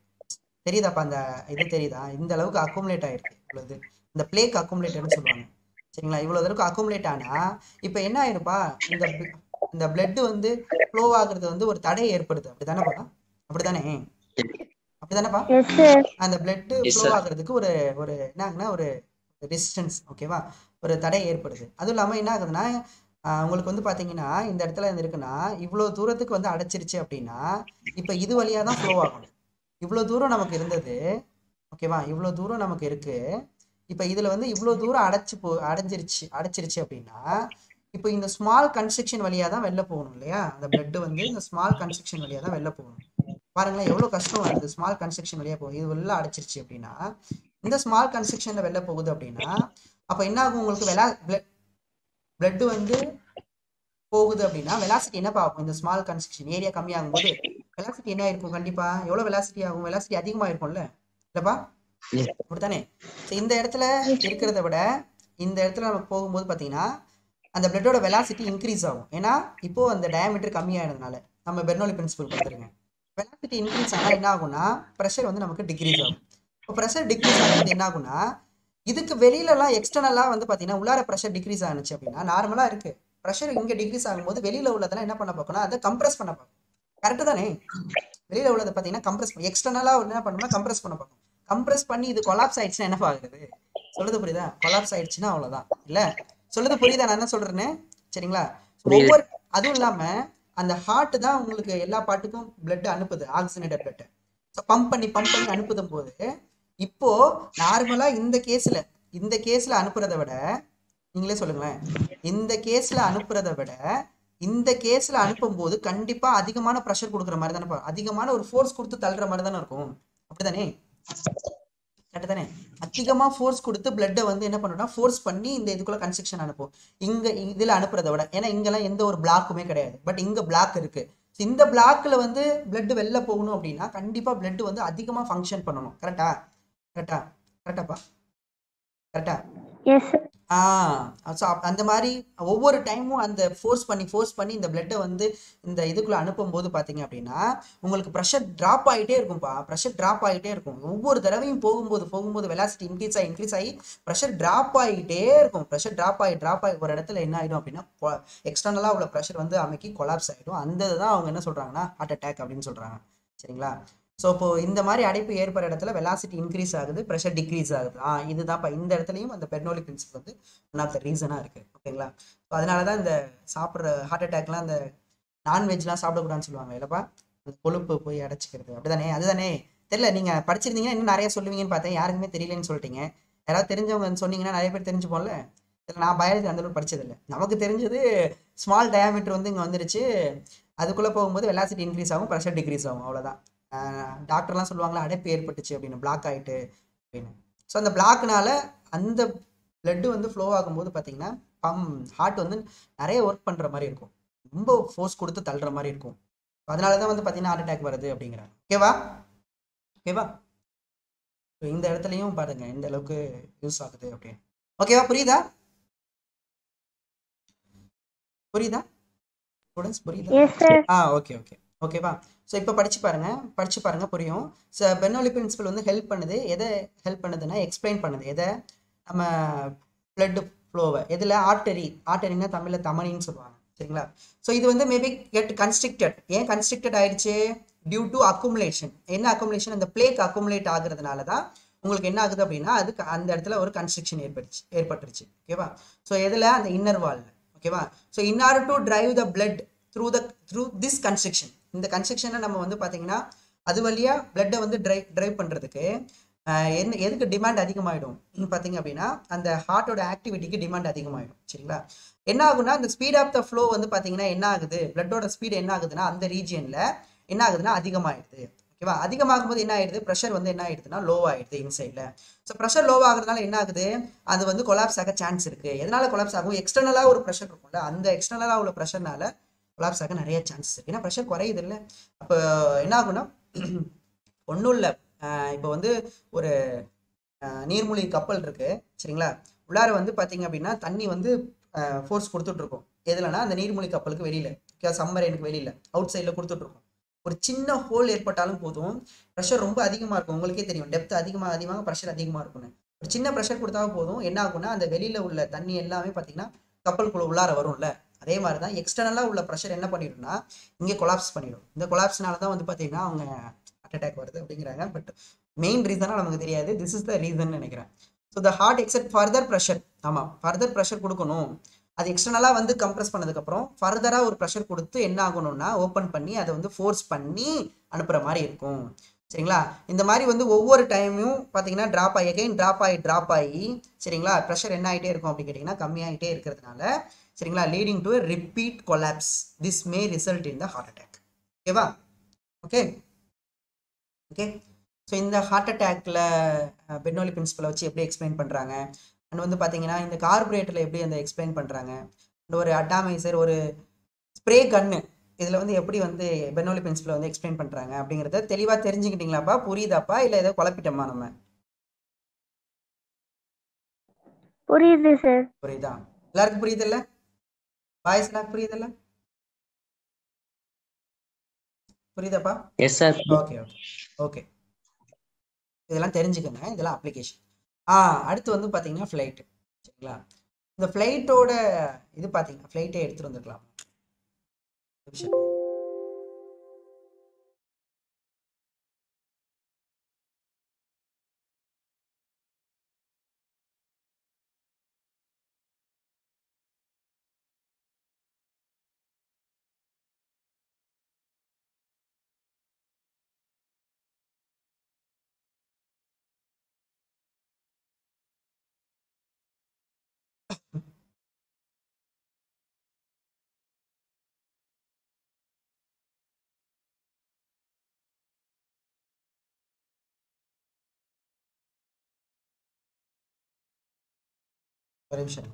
தெரியுதாப்பா? அந்த இது தெரியுதா? இந்த அளவுக்கு அக்குமுலேட் ஆயிருக்கு. இவ்வளவு இந்த பிளேக் அக்குமுலேட்டர்னு சொல்லுவாங்க. சரிங்களா? இவ்வளோ அளவுக்கு அக்குமுலேட் ஆனால் இப்போ என்ன ஆயிருப்பா, இந்த பிளட் வந்து ஃப்ளோ ஆகுறது வந்து ஒரு தடை ஏற்படுது. அப்படிதானேப்பா? அப்படிதானேப்பா? அந்த பிளட் ஃப்ளோ ஆகுறதுக்கு ஒரு என்ன ஆகுனா ஒரு ரெசிஸ்டன்ஸ், ஓகேவா, ஒரு தடை ஏற்படுது. அதுவும் இல்லாமல் என்ன ஆகுதுன்னா உங்களுக்கு வந்து பார்த்தீங்கன்னா இந்த இடத்துல இருக்குன்னா இவ்வளோ தூரத்துக்கு வந்து அடைச்சிருச்சு அப்படின்னா இப்போ இது வழியாக தான் ஃப்ளோ ஆகும். இவ்வளோ தூரம் நமக்கு இருந்தது, ஓகேவா, இவ்வளோ தூரம் நமக்கு இருக்கு. இப்போ இதில் வந்து இவ்வளோ தூரம் அடைச்சிருச்சு அப்படின்னா இப்போ இந்த ஸ்மால் கன்ஸ்ட்ரக்ஷன் வழியாக தான் வெளில போகணும் இல்லையா? அந்த பிளட் வந்து இந்த ஸ்மால் கன்ஸ்ட்ரக்ஷன் வழியாக தான் வெளில போகணும். பாருங்களேன் எவ்வளோ கஷ்டம் வருது. ஸ்மால் கன்ஸ்ட்ரக்ஷன் வழியாக போகுது, இது வெளில அடைச்சிருச்சு அப்படின்னா இந்த ஸ்மால் கன்ஸ்ட்ரக்ஷனில் வெளில போகுது அப்படின்னா அப்போ என்ன ஆகும், உங்களுக்கு பிளட் வந்து போகுது அப்படின்னா வெலாசிட்டி என்ன ஆகும்? இந்த ஸ்மால் கன்ஸ்ட்ரக்ஷன் ஏரியா கம்மியாகும் போது வெலாசிட்டி என்ன இருக்கும்? கண்டிப்பா எவ்வளவு வெலாசிட்டி ஆகும்? வெலாசிட்டி அதிகமா இருக்கும்ல, இல்லப்பா? அப்படித்தானே? இந்த இடத்துல இருக்கிறத விட இந்த இடத்துல நமக்கு போகும்போது பார்த்தீங்கன்னா அந்த பிளட்டோட வெலாசிட்டி இன்க்ரீஸ் ஆகும். ஏன்னா இப்போ அந்த டயாமீட்டர் கம்மியானதுனால நம்ம பெர்னோலி பிரின்சிபல் பார்த்துருங்க. வெலாசிட்டி இன்க்ரீஸ் ஆனால் என்ன ஆகும்னா ப்ரெஷர் வந்து நமக்கு டிக்ரீஸ் ஆகும். இப்போ ப்ரெஷர் டிக்ரீஸ் ஆகும்போது என்ன ஆகும்னா இதுக்கு வெளியிலலாம் எக்ஸ்டர்னலாக வந்து பார்த்தீங்கன்னா உள்ளார ப்ரெஷர் டிக்ரீஸ் ஆனிச்சு அப்படின்னா நார்மலாக இருக்குது. ப்ரெஷர் இங்கே டிக்ரீஸ் ஆகும்போது வெளியில் உள்ளதெல்லாம் என்ன பண்ண பார்க்கணும், அதை கம்ப்ரெஸ் பண்ண பார்க்கணும். கரெக்டு தானே? வெளியில் உள்ளதை பார்த்தீங்கன்னா கம்ப்ரெஸ் பண்ணி எக்ஸ்டர்னலாக என்ன பண்ணணும்னா கம்ப்ரெஸ் பண்ண பார்க்கணும். கம்ப்ரெஸ் பண்ணி இது கொலாப்ஸ் ஆயிடுச்சுன்னா என்ன ஆகுறது? சொல்லுது புரியுதா? கொலாப்ஸ் ஆயிடுச்சுன்னா அவ்வளோதான். இல்லை சொல்லுது புரியுதா நான் என்ன சொல்கிறேன்னு? சரிங்களா? ஒவ்வொரு அதுவும் இல்லாமல் அந்த ஹார்ட் தான் உங்களுக்கு எல்லா பாட்டுக்கும் பிளட் அனுப்புது, ஆக்சிஜனேட்டட் பிளட். ஸோ பம்ப் பண்ணி அனுப்புதும் போது இப்போ நார்மலா இந்த கேஸ்ல அனுப்புறதை விட நீங்களே சொல்லுங்களேன், இந்த கேஸ்ல அனுப்பும் போது கண்டிப்பா அதிகமான ப்ரெஷர் கொடுக்குற மாதிரி தானே, அதிகமான ஒரு ஃபோர்ஸ் கொடுத்து தள்ளுற மாதிரி தானே இருக்கும். அப்படிதானே? கரெக்ட் தானே? அதிகமா ஃபோர்ஸ் கொடுத்து பிளட்டை வந்து என்ன பண்ணணும்னா ஃபோர்ஸ் பண்ணி இந்த இதுக்குள்ள கன்ஸ்ட்ரக்ஷன் அனுப்பும். இங்க இதுல அனுப்புறதை விட, ஏன்னா இங்கெல்லாம் எந்த ஒரு பிளாக்குமே கிடையாது, பட் இங்க பிளாக் இருக்கு. இந்த பிளாக்ல வந்து பிளட் வெளில போகணும் அப்படின்னா கண்டிப்பா பிளட் வந்து அதிகமா ஃபங்க்ஷன் பண்ணணும். கரெக்டாப்பா? கரெக்டா? ஸோ அந்த மாதிரி ஒவ்வொரு டைமும் அந்த ஃபோர்ஸ் பண்ணி இந்த பிளட்டை வந்து இந்த இதுக்குள்ளே அனுப்பும் போது பார்த்தீங்க அப்படின்னா உங்களுக்கு ப்ரெஷர் ட்ராப் ஆகிட்டே இருக்கும்ப்பா. ப்ரெஷர் ட்ராப் ஆகிட்டே இருக்கும். ஒவ்வொரு தடவையும் போகும்போது வெலாசிட்டி இன்க்ரீஸ் ஆகி ப்ரெஷர் ட்ராப் ஆகிட்டே இருக்கும். ப்ரெஷர் ட்ராப் ஆகி ஒரு இடத்துல என்ன ஆகிடும் அப்படின்னா எக்ஸ்டர்னலாக உள்ள ப்ரெஷர் வந்து அமைக்கி கொலாப்ஸ் ஆகிடும். அந்த தான் அவங்க என்ன சொல்கிறாங்கன்னா ஹார்ட் அட்டாக் அப்படின்னு சொல்கிறாங்க. சரிங்களா? ஸோ இப்போ இந்த மாதிரி அடைப்பு ஏற்படுற இடத்துல வெலாசிட்டி இன்க்ரீஸ் ஆகுது, ப்ரெஷர் டிக்ரீஸ் ஆகுது. இதுதான்ப்பா இந்த இடத்துலையும் அந்த பெர்னோலி பிரின்சிபல் வந்து ஒன் ஆஃப் த ரீசனாக இருக்குது. ஓகேங்களா? ஸோ அதனால தான் இந்த சாப்பிட்ற ஹார்ட் அட்டாக்லாம் அந்த நான்வெஜ்லாம் சாப்பிடக்கூடாதுன்னு சொல்லுவாங்க இல்லைப்பா, அந்த கொழுப்பு போய் அடைச்சிக்கிறது. அப்படிதானே? அதுதானே தெரியல, நீங்கள் படிச்சிருந்தீங்கன்னா இன்னும் நிறைய சொல்லுவீங்கன்னு பார்த்தேன், யாருக்குமே தெரியலன்னு சொல்லிட்டீங்க. யாராவது தெரிஞ்சவங்க சொன்னீங்கன்னா நிறைய பேர் தெரிஞ்சுப்போம்ல. இதில் நான் பயாலஜி அந்தளவுக்கு படிச்சதில்லை. நமக்கு தெரிஞ்சது ஸ்மால் டயாமீட்டர் வந்து இங்கே வந்துருச்சு, அதுக்குள்ளே போகும்போது வெலாசிட்டி இன்க்ரீஸ் ஆகும், ப்ரெஷர் டிக்ரீஸ் ஆகும், அவ்வளோதான். டாக்டர்லாம் சொல்லுவாங்களா அடைப்பு ஏற்பட்டுச்சு அப்படின்னு, பிளாக் ஆகிட்டு அப்படின்னு. ஸோ அந்த பிளாக்னால அந்த பிளட்டு வந்து ஃப்ளோ ஆகும்போது பார்த்தீங்கன்னா ஹார்ட் வந்து நிறைய ஒர்க் பண்ணுற மாதிரி இருக்கும், ரொம்ப ஃபோர்ஸ் கொடுத்து தள்ளுற மாதிரி இருக்கும். அதனால தான் வந்து பார்த்தீங்கன்னா ஹார்ட் அட்டாக் வருது அப்படிங்கிறாங்க. ஓகேவா? ஓகேவா? இந்த இடத்துலையும் பாருங்க எந்த அளவுக்கு யூஸ் ஆகுது அப்படின்னு. ஓகேவா? புரியுதா? புரியுதா ஸ்டூடெண்ட்ஸ்? புரியுதா? Yes sir. ஓகே ஓகே ஓகேவா? ஸோ இப்போ படிச்சு பாருங்க புரியும். ஸோ பெர்னோலி பிரின்சிபல் வந்து ஹெல்ப் பண்ணுது. எதை ஹெல்ப் பண்ணுதுன்னா எக்ஸ்பிளைன் பண்ணுது. எதை? நம்ம பிளட் ஃப்ளோவை. எதில்? ஆர்டரின்னா தமிழில் தமனின்னு சொல்லுவாங்க, சரிங்களா? ஸோ இது வந்து மேபி கெட் கன்ஸ்ட்ரிக்டட். ஏன் கன்ஸ்ட்ரிக்டட் ஆயிடுச்சு? Due to accumulation. என்ன அக்குமுலேஷன்? அந்த பிளேக் அக்குமுலேட் ஆகுறதுனால தான் உங்களுக்கு என்ன ஆகுது அப்படின்னா அதுக்கு அந்த இடத்துல ஒரு கன்ஸ்ட்ரிக்ஷன் ஏற்பட்டுருச்சு. ஓகேவா? ஸோ எதில்? அந்த இன்னர் வால்ல. ஓகேவா? So in order to drive the blood through this constriction. இந்த கன்ஸ்ட்ரிக்ஷனை நம்ம வந்து பார்த்தீங்கன்னா அது வழியாக பிளட்டை வந்து டிரைவ் பண்ணுறதுக்கு எதுக்கு டிமாண்ட் அதிகமாகிடும் பார்த்தீங்க அப்படின்னா அந்த ஹார்ட்டோட ஆக்டிவிட்டிக்கு டிமாண்ட் அதிகமாகிடும், சரிங்களா? என்ன ஆகுனா அந்த ஸ்பீட் ஆஃப் த ஃப்ளோ வந்து பார்த்தீங்கன்னா என்ன ஆகுது, பிளட்டோட ஸ்பீடு என்ன ஆகுதுன்னா அந்த ரீஜியனில் என்ன ஆகுதுன்னா அதிகமாகிடுது. ஓகேவா? அதிகமாகும் போது என்ன ஆயிடுது? ப்ரெஷர் வந்து என்ன ஆயிடுதுன்னா லோ ஆயிடுது இன்சைடில். ஸோ ப்ரெஷர் லோ ஆகுறதுனால என்ன ஆகுது? அது வந்து கொலாப்ஸ் ஆக சான்ஸ் இருக்குது. எதனால கொலாப்ஸ் ஆகும்? எக்ஸ்டர்னலாக ஒரு ப்ரெஷர் இருக்கும்ல, அந்த எக்ஸ்டர்னலாக உள்ள ப்ரெஷர்னால கொலாப்ஸ் ஆக நிறைய சான்சஸ் இருக்குது. ஏன்னா ப்ரெஷர் குறையுது இல்லை. அப்போ என்ன ஆகுனா ஒன்றும் இல்லை, இப்போ வந்து ஒரு நீர்மூழ்கி கப்பல் இருக்கு, சரிங்களா? உள்ளார வந்து பார்த்தீங்க அப்படின்னா தண்ணி வந்து ஃபோர்ஸ் கொடுத்துட்ருக்கோம். எதுலனா அந்த நீர்மூழ்கி கப்பலுக்கு வெளியில், சம்மரனுக்கு வெளியில் அவுட் சைடில் கொடுத்துட்ருக்கோம். ஒரு சின்ன ஹோல் ஏற்பட்டாலும் போதும், ப்ரெஷர் ரொம்ப அதிகமாக இருக்கும். உங்களுக்கே தெரியும், டெப்த் அதிகமாக ப்ரெஷர் அதிகமாக இருக்கும்னு. ஒரு சின்ன ப்ரெஷர் கொடுத்தாலும் போதும், என்ன ஆகும்னா அந்த வெளியில் உள்ள தண்ணி எல்லாமே பார்த்தீங்கன்னா கப்பலுக்குள்ள உள்ளார வரும்ல. அதே மாதிரி தான் எக்ஸ்டர்னலாக உள்ள ப்ரெஷர் என்ன பண்ணிடும்னா இங்கே கொலாப்ஸ் பண்ணிடும். இந்த கொலாப்ஸ்னால தான் வந்து பார்த்தீங்கன்னா அவங்க ஹார்ட் அட்டாக் வருது அப்படிங்கிறாங்க. பட் மெயின் ரீசனாக நமக்கு தெரியாது. திஸ் இஸ் த ரீசன் நினைக்கிறேன். So the heart except further pressure. ஆமாம், ஃபர்தர் ப்ரெஷர் கொடுக்கணும். அது எக்ஸ்டர்னலாக வந்து கம்ப்ரெஸ் பண்ணதுக்கப்புறம் ஃபர்தராக ஒரு ப்ரெஷர் கொடுத்து என்ன ஆகணும்னா ஓப்பன் பண்ணி அதை வந்து ஃபோர்ஸ் பண்ணி அனுப்புகிற மாதிரி இருக்கும், சரிங்களா? இந்த மாதிரி வந்து ஒவ்வொரு டைமும் பார்த்தீங்கன்னா ட்ராப் ஆகி சரிங்களா ப்ரெஷர் என்ன ஆகிட்டே இருக்கும் அப்படின்னு கேட்டிங்கன்னா கம்மியாகிட்டே இருக்கிறதுனால, சரிங்களா, leading to repeat collapse. This may result in the heart attack. ஓகேவா? Okay okay. ஸோ இந்த ஹார்ட் அட்டாக்ல பெர்னோலி பிரின்சிபலை வச்சு எப்படி எக்ஸ்பிளைன் பண்ணுறாங்க, அண்ட் வந்து பார்த்தீங்கன்னா இந்த கார்பரேட்டரில் எப்படி அந்த எக்ஸ்பிளைன் பண்ணுறாங்க, அண்ட் ஒரு அட்டாமைசர், ஒரு ஸ்ப்ரே கன்னு, இதில் வந்து எப்படி வந்து பெர்னோலி பிரின்சிபலை வந்து எக்ஸ்பிளைன் பண்ணுறாங்க அப்படிங்கிறத தெளிவாக தெரிஞ்சுக்கிட்டீங்களாப்பா? புரியுதாப்பா? இல்லை ஏதோ குழப்பிட்டோமா நம்ம? புரியுது சார். புரியுதா? எல்லாருக்கும் புரியுதில்ல? வாய்ஸ் எல்லாருக்கும் புரியுதில்ல? புரியுதாப்பா? Yes, sir. Okay okay okay. இதெல்லாம் தெரிஞ்சுக்கோங்க, இதெல்லாம் அப்ளிகேஷன். அடுத்து வந்து பார்த்தீங்கன்னா ஃப்ளைட்டு, சரிங்களா? இந்த ஃப்ளைட்டோட இது பார்த்தீங்கன்னா ஃப்ளைட்டே எடுத்துகிட்டு வந்துருக்கலாம். ஒரு நிமிஷம்.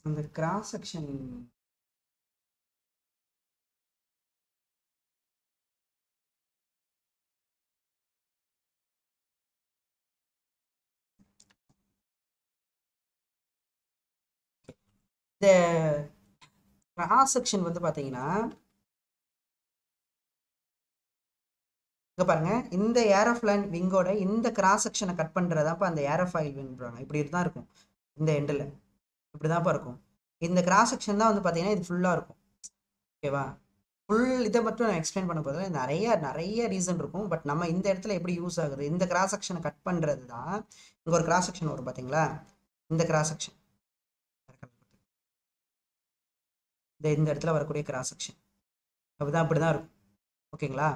அந்த கிராஸ் செக்ஷன் இந்த கிராஸ் செக்ஷன் வந்து பார்த்தீங்கன்னா இங்கே பாருங்க, இந்த ஏரோஃப்ளைன் விங்கோட இந்த கிராஸ் செக்ஷனை கட் பண்ணுறதாப்பா அந்த ஏரோஃபாயில் விங்கிறாங்க. இப்படி தான் இருக்கும் இந்த எண்டில், இப்படி தான்ப்பா இருக்கும். இந்த கிராஸ் செக்ஷன் தான் வந்து பார்த்தீங்கன்னா இது ஃபுல்லாக இருக்கும். ஓகேவா? ஃபுல் இதை மட்டும் நான் எக்ஸ்பிளைன் பண்ண போதில் நிறைய ரீசன் இருக்கும். பட் நம்ம இந்த இடத்துல எப்படி யூஸ் ஆகுது, இந்த கிராஸ் செக்ஷனை கட் பண்ணுறது தான். இங்கே ஒரு கிராஸ் செக்ஷன் வரும் பார்த்தீங்களா, இந்த கிராஸ் செக்ஷன், இந்த இடத்துல வரக்கூடிய கிராஸ் செக்ஷன் அப்படிதான் அப்படி தான் இருக்கும். ஓகேங்களா?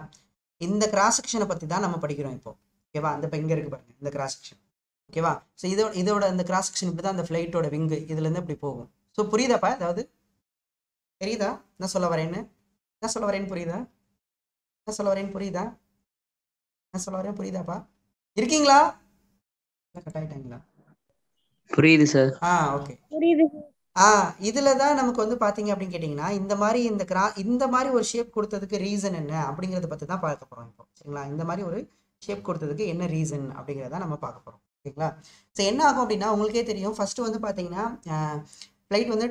இந்த கிராஸ் செக்ஷனை பற்றி தான் நம்ம படிக்கிறோம் இப்போ. ஓகேவா? அந்த இப்போ இங்கே இருக்கு பாருங்க இந்த கிராஸ் செக்ஷன். ஓகேவா? ஸோ இதோட இந்த கிராஸ் செக்ஷன் இப்படி தான் அந்த ஃப்ளைட்டோட விங்கு இதுலேருந்து இப்படி போகும். ஸோ புரியுதாப்பா? அதாவது தெரியுதா என்ன சொல்ல வரேன்னு? என்ன சொல்ல வரேன்னு புரியுதா? என்ன சொல்ல வரேன்னு புரியுதா? என்ன சொல்ல வரேன் புரியுதாப்பா? இருக்கீங்களா? கட் ஆகிட்டாங்களா? புரியுது சார். ஓகே. புரியுது. இதுல தான் நமக்கு வந்து பாத்தீங்க அப்படின்னு கேட்டிங்கன்னா இந்த மாதிரி ஒரு ஷேப் கொடுத்ததுக்கு ரீசன் என்ன அப்படிங்கிறத பற்றி தான் பார்க்க போகிறோம் இப்போ. சரிங்களா? இந்த மாதிரி ஒரு ஷேப் கொடுத்ததுக்கு என்ன ரீசன் அப்படிங்கிறத நம்ம பார்க்க போகிறோம். ஓகேங்களா? ஸோ என்ன ஆகும் அப்படின்னா உங்களுக்கே தெரியும், ஃபர்ஸ்ட் வந்து பார்த்தீங்கன்னா ஃப்ளைட் வந்து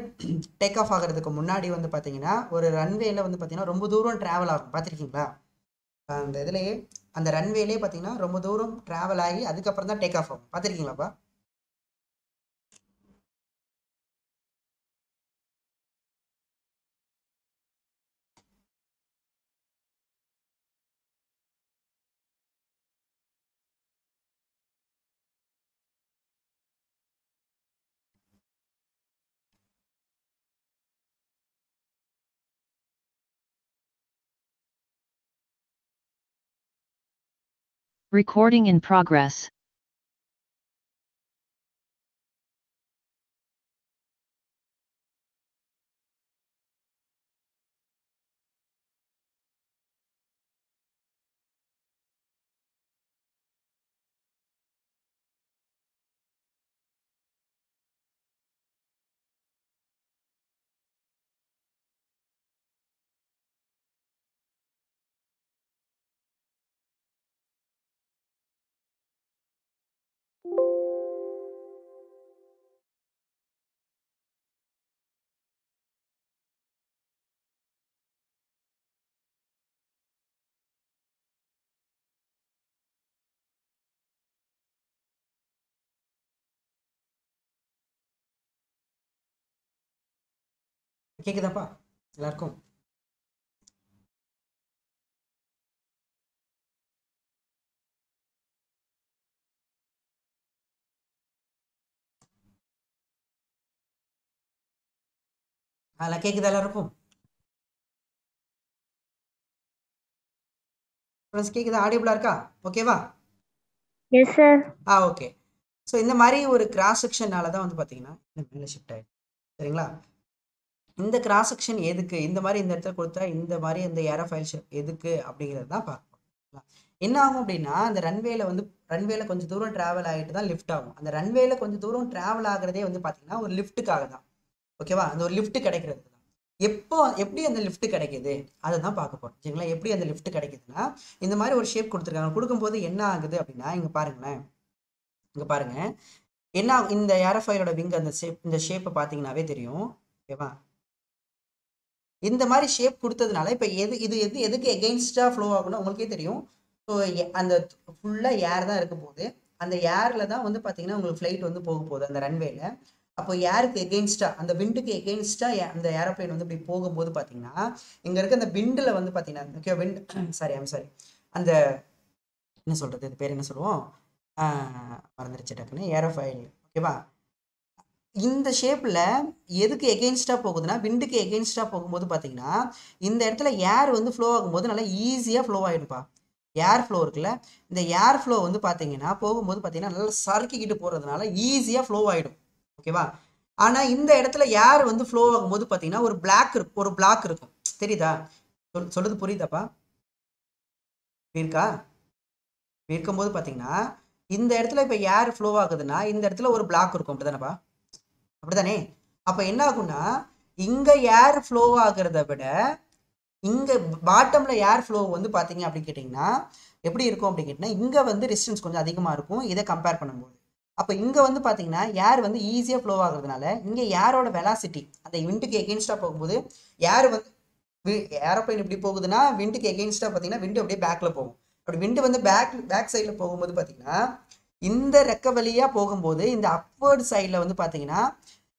டேக் ஆஃப் ஆகிறதுக்கு முன்னாடி வந்து பார்த்தீங்கன்னா ஒரு ரன்வேல வந்து பார்த்தீங்கன்னா ரொம்ப தூரம் ட்ராவல் ஆகும். பார்த்துருக்கீங்களா? அந்த இதுலேயே அந்த ரன்வேலே பார்த்தீங்கன்னா ரொம்ப தூரம் ட்ராவல் ஆகி அதுக்கப்புறம் தான் டேக் ஆஃப் ஆகும். பார்த்துருக்கீங்களாப்பா? Recording in progress. கேக்குதாப்பா எல்லாருக்கும்? அதெல்லாம் கேக்குதா எல்லாருக்கும்? கேக்குதா? ஆடியபிளா இருக்கா? ஓகேவா? Yes sir. ஓகே. ஸோ இந்த மாதிரி ஒரு கிராஸ் செக்ஷனால தான் வந்து பார்த்தீங்கன்னா மேலே ஷிஃப்ட் ஆயிடும். சரிங்களா? இந்த கிராஸ் செக்ஷன் எதுக்கு, இந்த மாதிரி இந்த இடத்துல கொடுத்தா இந்த மாதிரி இந்த ஏரோஃபாயில் ஷேப் எதுக்கு அப்படிங்கிறது தான் பார்க்கணும். என்ன ஆகும் அப்படின்னா அந்த ரன்வேல கொஞ்சம் தூரம் டிராவல் ஆகிட்டு தான் லிஃப்ட் ஆகும். அந்த ரன்வேல கொஞ்சம் தூரம் டிராவல் ஆகுறதே வந்து பார்த்தீங்கன்னா ஒரு லிஃப்ட்டுக்காக தான். ஓகேவா? அந்த ஒரு லிஃப்ட் கிடைக்கிறது தான். எப்படி அந்த லிஃப்ட் கிடைக்குது அதை தான் பார்க்க போறோம். சரிங்களா? எப்படி அந்த லிஃப்ட் கிடைக்குதுன்னா இந்த மாதிரி ஒரு ஷேப் கொடுத்துருக்காங்க. கொடுக்கும்போது என்ன ஆகுது அப்படின்னா இங்க பாருங்களேன், இங்க பாருங்க என்ன இந்த ஏரோஃபாயிலோட விங் அந்த இந்த ஷேப்பை பார்த்தீங்கன்னாவே தெரியும். ஓகேவா? இந்த மாதிரி ஷேப் கொடுத்ததுனால இப்போ எதுக்கு எகெயின்ஸ்டா ஃப்ளோ ஆகும்னா உங்களுக்கே தெரியும். ஸோ அந்த ஃபுல்லாக ஏர் தான் இருக்க போகுது. அந்த ஏர்ல தான் வந்து பார்த்தீங்கன்னா உங்களுக்கு ஃப்ளைட் வந்து போக போகுது அந்த ரன்வேல. அப்போ ஏருக்கு எகெயின்ஸ்டா அந்த விண்டுக்கு எகெயின்ஸ்டா அந்த ஏரோப்ளைன் வந்து இப்படி போகும்போது பார்த்தீங்கன்னா இங்கே இருக்க அந்த விண்டில் வந்து பார்த்தீங்கன்னா ஓகே சாரி அந்த என்ன சொல்றது, இது பேர் என்ன சொல்லுவோம், மறந்துருச்சு டக்குன்னு, ஏரோஃபாயில். ஓகேவா? இந்த ஷேப்பில் எதுக்கு எகெயின்ஸ்டாக போகுதுன்னா விண்டுக்கு எகெயின்ஸ்டாக போகும்போது பார்த்தீங்கன்னா இந்த இடத்துல ஏர் வந்து ஃப்ளோ ஆகும்போது நல்லா ஈஸியாக ஃப்ளோ ஆகிடும்ப்பா. ஏர் ஃப்ளோ இருக்குல்ல, இந்த ஏர் ஃப்ளோ வந்து பார்த்தீங்கன்னா போகும்போது பார்த்தீங்கன்னா நல்லா சறுக்கிக்கிட்டு போகிறதுனால ஈஸியாக ஃப்ளோ ஆகிடும். ஓகேவா? ஆனால் இந்த இடத்துல ஏர் வந்து ஃப்ளோ ஆகும்போது பார்த்தீங்கன்னா ஒரு பிளாக் இருக்கும். தெரியுதா? சொல்றது புரியுதாப்பா? இருக்கா? இருக்கும்போது பார்த்தீங்கன்னா இந்த இடத்துல இப்போ ஏர் ஃப்ளோ ஆகுதுன்னா இந்த இடத்துல ஒரு பிளாக் இருக்கும். அப்படிதானப்பா? அப்படிதானே? அப்போ என்ன ஆகும்னா இங்க ஏர் ஃப்ளோ ஆகுறத விட இங்க பாட்டம்ல ஏர் ஃப்ளோ வந்து பார்த்தீங்க அப்படின்னு கேட்டிங்கன்னா எப்படி இருக்கும் அப்படின்னு கேட்டிங்கன்னா இங்கே வந்து டிஸ்டன்ஸ் கொஞ்சம் அதிகமாக இருக்கும் இதை கம்பேர் பண்ணும்போது. அப்போ இங்கே வந்து பார்த்தீங்கன்னா ஏர் வந்து ஈஸியாக ஃப்ளோ ஆகுறதுனால இங்கே ஏரோட வெலாசிட்டி அந்த விண்டுக்கு எகெயின்ஸ்டாக போகும்போது ஏர் வந்து ஏரோப்ளைன் இப்படி போகுதுன்னா விண்டுக்கு எகெயின்ஸ்டாக பார்த்தீங்கன்னா விண்டு அப்படியே பேக்கில் போகும். அப்படி விண்டு வந்து பேக் சைடில் போகும்போது பார்த்தீங்கன்னா இந்த ரெக்க வழியாக போகும்போது இந்த அப்வர்ட் சைடில் வந்து பார்த்தீங்கன்னா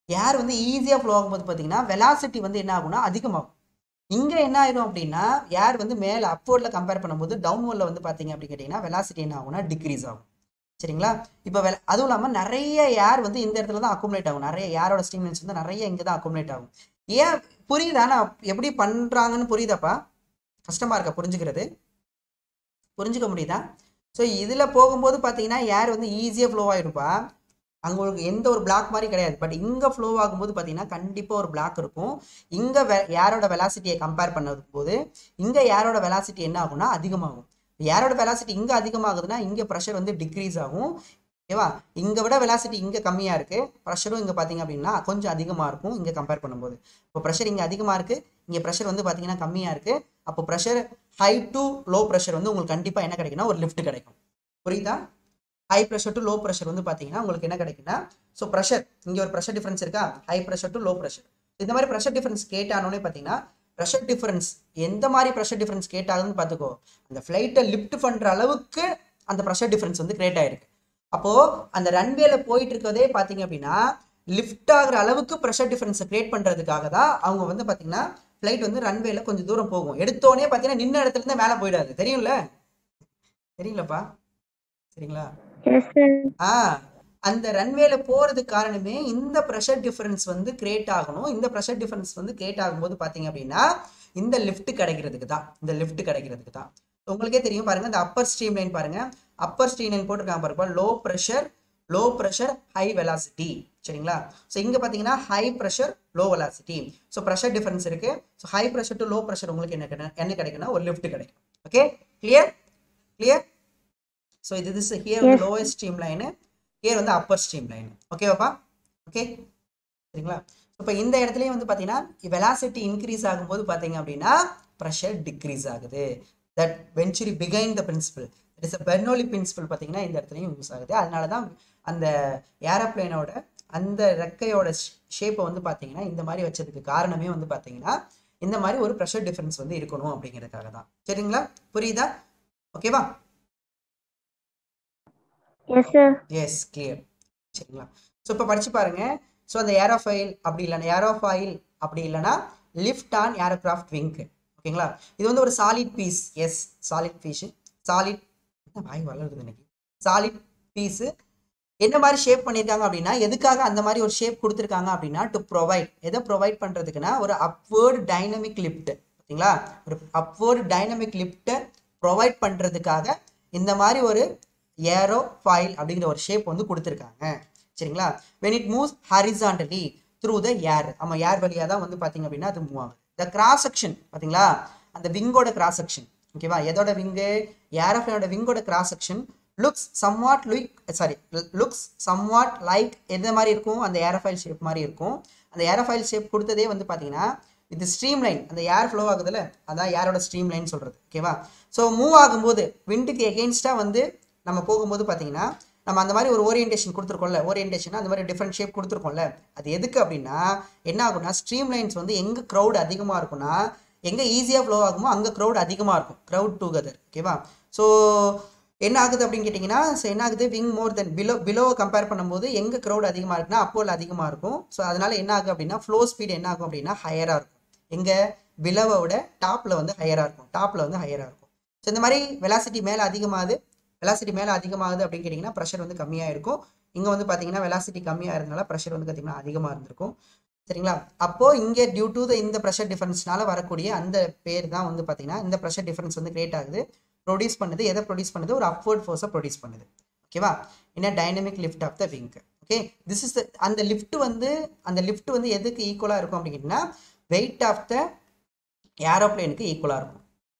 ஏர் வந்து ஈஸியாக ஃப்ளோ ஆகும்போது பார்த்தீங்கன்னா வெலாசிட்டி வந்து என்ன ஆகும்னா அதிகமாகும். இங்கே என்ன ஆயிடும் அப்படின்னா ஏர் வந்து மேலே அப்வர்டில் கம்பேர் பண்ணும்போது டவுன்வர்டில் வந்து பார்த்தீங்க அப்படின்னு கேட்டிங்கன்னா வெலாசிட்டி என்ன ஆகும்னா டிக்ரீஸ் ஆகும். சரிங்களா? இப்போ அதுவும் இல்லாமல் நிறைய ஏர் வந்து இந்த இடத்துல தான் அக்குமுலேட் ஆகும். நிறைய ஏரோட ஸ்ட்ரீம்லைன்ஸ் வந்து நிறைய இங்கே தான் அக்குமுலேட் ஆகும். ஏன் புரியுதா? நான் எப்படி பண்ணுறாங்கன்னு புரியுதாப்பா? கஷ்டமாக இருக்கா புரிஞ்சுக்கிறது? புரிஞ்சுக்க முடியுதா? ஸோ இதில் போகும்போது பார்த்தீங்கன்னா ஏர் வந்து ஈஸியாக ஃப்ளோ ஆகிருப்பா. அங்கே உங்களுக்கு எந்த ஒரு பிளாக் மாதிரி கிடையாது. பட் இங்கே ஃப்ளோ ஆகும்போது பார்த்தீங்கன்னா கண்டிப்பாக ஒரு பிளாக் இருக்கும். இங்கே ஏரோட வெலாசிட்டியை கம்பேர் பண்ணது போது இங்கே ஏரோட வெலாசிட்டி என்ன ஆகும்னா அதிகமாகும். ஏரோட வெலாசிட்டி இங்கே அதிகமாகுதுன்னா இங்கே ப்ரெஷர் வந்து டிக்ரீஸ் ஆகும். ஓகேவா? இங்கே விட வெலாசிட்டி இங்கே கம்மியாக இருக்குது, ப்ரெஷரும் இங்கே பார்த்தீங்க அப்படின்னா கொஞ்சம் அதிகமாக இருக்கும் இங்கே கம்பேர் பண்ணும்போது. இப்போ ப்ரெஷர் இங்கே அதிகமாக இருக்குது, இங்கே ப்ரெஷர் வந்து பார்த்தீங்கன்னா கம்மியாக இருக்குது. அப்போ pressure high to low pressure வந்து உங்களுக்கு கண்டிப்பாக என்ன கிடைக்குன்னா ஒரு லிஃப்ட் கிடைக்கும். புரியுதா? High pressure to low pressure வந்து பார்த்தீங்கன்னா உங்களுக்கு என்ன கிடைக்குன்னா, ஸோ ப்ரெஷர் இங்கே ஒரு ப்ரெஷர் டிஃபரன்ஸ் இருக்கா, high pressure to low pressure. இந்த மாதிரி ப்ரெஷர் டிஃபரன்ஸ் கேட்டானோடனே பார்த்தீங்கன்னா ப்ரெஷர் டிஃபரன்ஸ் எந்த மாதிரி ப்ரெஷர் டிஃபரன்ஸ் கேட்டாகுதுன்னு பார்த்துக்கோ. அந்த ஃப்ளைட்டை லிஃப்ட் பண்ணுற அளவுக்கு அந்த ப்ரெஷர் டிஃபரன்ஸ் வந்து கிரியேட் ஆயிருக்கு. அப்போது அந்த ரன்வேல போயிட்டு இருக்கதே பார்த்தீங்க அப்படின்னா லிஃப்ட் ஆகிற அளவுக்கு ப்ரெஷர் டிஃபரன்ஸை கிரியேட் பண்ணுறதுக்காக தான் அவங்க வந்து பார்த்தீங்கன்னா ஃப்ளைட் வந்து ரன்வேல கொஞ்சம் தூரம் போகும். எடுத்தோடனே பார்த்தீங்கன்னா நின்ன இடத்துல இருந்து மேலே போயிடாது. தெரியும்ல? தெரியலப்பா? சரிங்களா? அந்த ரன்வேல போறதுக்கு காரணமே இந்த ப்ரெஷர் டிஃபரன்ஸ் வந்து கிரியேட் ஆகணும். இந்த ப்ரெஷர் டிஃபரன்ஸ் வந்து கிரியேட் ஆகும்போது பார்த்தீங்க அப்படின்னா இந்த லிஃப்ட் கிடைக்கிறதுக்கு தான். இந்த லிஃப்ட் கிடைக்கிறதுக்கு தான். உங்களுக்கே தெரியும் பாருங்க, இந்த அப்பர் ஸ்ட்ரீம் லைன் பாருங்க, அப்பர் ஸ்ட்ரீம் லைன் போட்டிருக்காங்க பாருங்க, லோ ப்ரெஷர் ஹை வெலாசிட்டி. சரிங்களா? ஸோ இங்கே பார்த்தீங்கன்னா high pressure low velocity. So pressure difference இருக்கு. So high pressure to low pressure உங்களுக்கு என்ன கிடைக்குன்னா ஒரு லிஃப்ட் கிடைக்கும். Okay, clear? ஸோ இது ஹியர் வந்து லோயஸ்ட் ஸ்ட்ரீம் லைனு, ஹியர் வந்து அப்பர் ஸ்ட்ரீம் லைன். ஓகேவாப்பா? ஓகே, சரிங்களா? இப்போ இந்த இடத்துலையும் வந்து பார்த்தீங்கன்னா வெலாசிட்டி இன்க்ரீஸ் ஆகும்போது பார்த்தீங்க அப்படின்னா ப்ரெஷர் டிக்ரீஸ் ஆகுது. That venturi begin the principle, it is a Bernoulli principle பார்த்தீங்கன்னா இந்த இடத்துலையும் யூஸ் ஆகுது. அதனால தான் அந்த ஏரோப்ளைனோட அந்த ரெக்கையோட ஷேப்பை வந்து பார்த்தீங்கன்னா இந்த மாதிரி வச்சதுக்கு காரணமே வந்து பார்த்தீங்கன்னா இந்த மாதிரி ஒரு ப்ரெஷர் டிஃபரன்ஸ் வந்து இருக்கணும் அப்படிங்கிறதுக்காக தான். சரிங்களா? புரியுதா? ஓகேவா? S, clear. சரிங்களா? ஸோ இப்போ படிச்சு பாருங்க. ஸோ அந்த ஏரோஃபாயில் அப்படி இல்லைன்னா லிஃப்ட் ஆன் ஏரோகிராஃப்ட் விங்க். ஓகேங்களா? இது வந்து ஒரு solid piece. Yes, solid piece. வாய் வளருது இன்னைக்கு. சாலிட் பீஸு என்ன மாதிரி ஷேப் பண்ணியிருக்காங்க அப்படின்னா எதுக்காக அந்த மாதிரி ஒரு ஷேப் கொடுத்துருக்காங்க அப்படின்னா டு ப்ரொவைட், எதை ப்ரொவைட் பண்ணுறதுக்குன்னா ஒரு அப்வர்டு டைனமிக் லிஃப்ட். பார்த்தீங்களா? ஒரு அப்வர்டு டைனமிக் லிஃப்ட்டை ப்ரொவைட் பண்ணுறதுக்காக இந்த மாதிரி ஒரு ஏரோஃபாயில் அப்படிங்கிற ஒரு ஷேப் வந்து கொடுத்துருக்காங்க. சரிங்களா? when it moves horizontally through the air, ஆமாம் ஏர் வழியாக தான் வந்து பார்த்தீங்க அப்படின்னா அது மூவ் ஆகுது. த கிராஸ் செக்ஷன் பார்த்தீங்களா, அந்த விங்கோட கிராஸ் செக்ஷன். ஓகேவா? எதோட விங்கு? ஏரோஃப்ளைனோட விங்கோட cross section looks somewhat like எந்த மாதிரி இருக்கும்? அந்த ஏரோஃபாயில் ஷேப் மாதிரி இருக்கும். அந்த ஏரோஃபாயில் ஷேப் கொடுத்ததே வந்து பார்த்தீங்கன்னா இது ஸ்ட்ரீம் லைன், அந்த ஏர் ஃப்ளோ ஆகுதுல்ல, அதான் ஏரோட ஸ்ட்ரீம் லைன் சொல்கிறது. ஓகேவா? ஸோ மூவ் ஆகும்போது விண்டுக்கு எகெயின்ஸ்டாக வந்து நம்ம போகும்போது பார்த்தீங்கன்னா நம்ம அந்த மாதிரி ஒரு ஓரியன்டேஷன் கொடுத்துருக்கோம்ல, ஓரியன்டேஷன் அந்த மாதிரி டிஃப்ரெண்ட் ஷேப் கொடுத்துருக்கோம்ல, அது எதுக்கு அப்படின்னா என்ன ஆகும்னா ஸ்ட்ரீம் லைன்ஸ் வந்து எங்கே க்ரௌட் அதிகமாக இருக்கும்னா எங்கே ஈஸியாக ஃப்ளோ ஆகுமோ அங்கே க்ரௌட் அதிகமாக இருக்கும், க்ரௌட் டுகெதர். ஓகேவா? ஸோ என்ன ஆகுது அப்படின்னு கேட்டிங்கன்னா என்ன ஆகுது, விங் மோர் தென் பிலோவை கம்பேர் பண்ணும்போது எங்கே க்ரௌட் அதிகமாக இருக்குன்னா அப்போல அதிகமாக இருக்கும். ஸோ அதனால என்ன ஆகும் அப்படின்னா ஃப்ளோ ஸ்பீடு என்ன ஆகும் அப்படின்னா ஹையராக இருக்கும். எங்கே பிலோவோட டாப்பில் வந்து ஹையராக இருக்கும். ஸோ இந்த மாதிரி வெலாசிட்டி மேலே அதிகமாகுது அப்படின்னு கேட்டிங்கன்னா ப்ரெஷர் வந்து கம்மியாக இருக்கும். இங்கே வந்து பார்த்தீங்கன்னா வெலாசிட்டி கம்மியாக இருந்தனால ப்ரெஷர் வந்து பார்த்தீங்கன்னா அதிகமாக இருந்திருக்கும். சரிங்களா? அப்போது இங்கே டியூ டு இந்த ப்ரெஷர் டிஃபரன்ஸ்னால வரக்கூடிய அந்த பேர் தான் வந்து பார்த்தீங்கன்னா இந்த ப்ரெஷர் டிஃபரன்ஸ் வந்து கிரியேட் ஆகுது. ப்ரொடியூஸ் பண்ணுது, எதை ப்ரொடியூஸ் பண்ணுது? ஒரு அப்வர்ட் ஃபோர்ஸை ப்ரொடியூஸ் பண்ணுது. ஓகேவா? In a dynamic lift of the wing. Okay, this is அந்த லிஃப்ட் வந்து எதுக்கு ஈக்குவலாக இருக்கும் அப்படின்னு கேட்டிங்கன்னா வெயிட் ஆஃப் த ஏரோப்ளைனுக்கு ஈக்குவலாக இருக்கும்.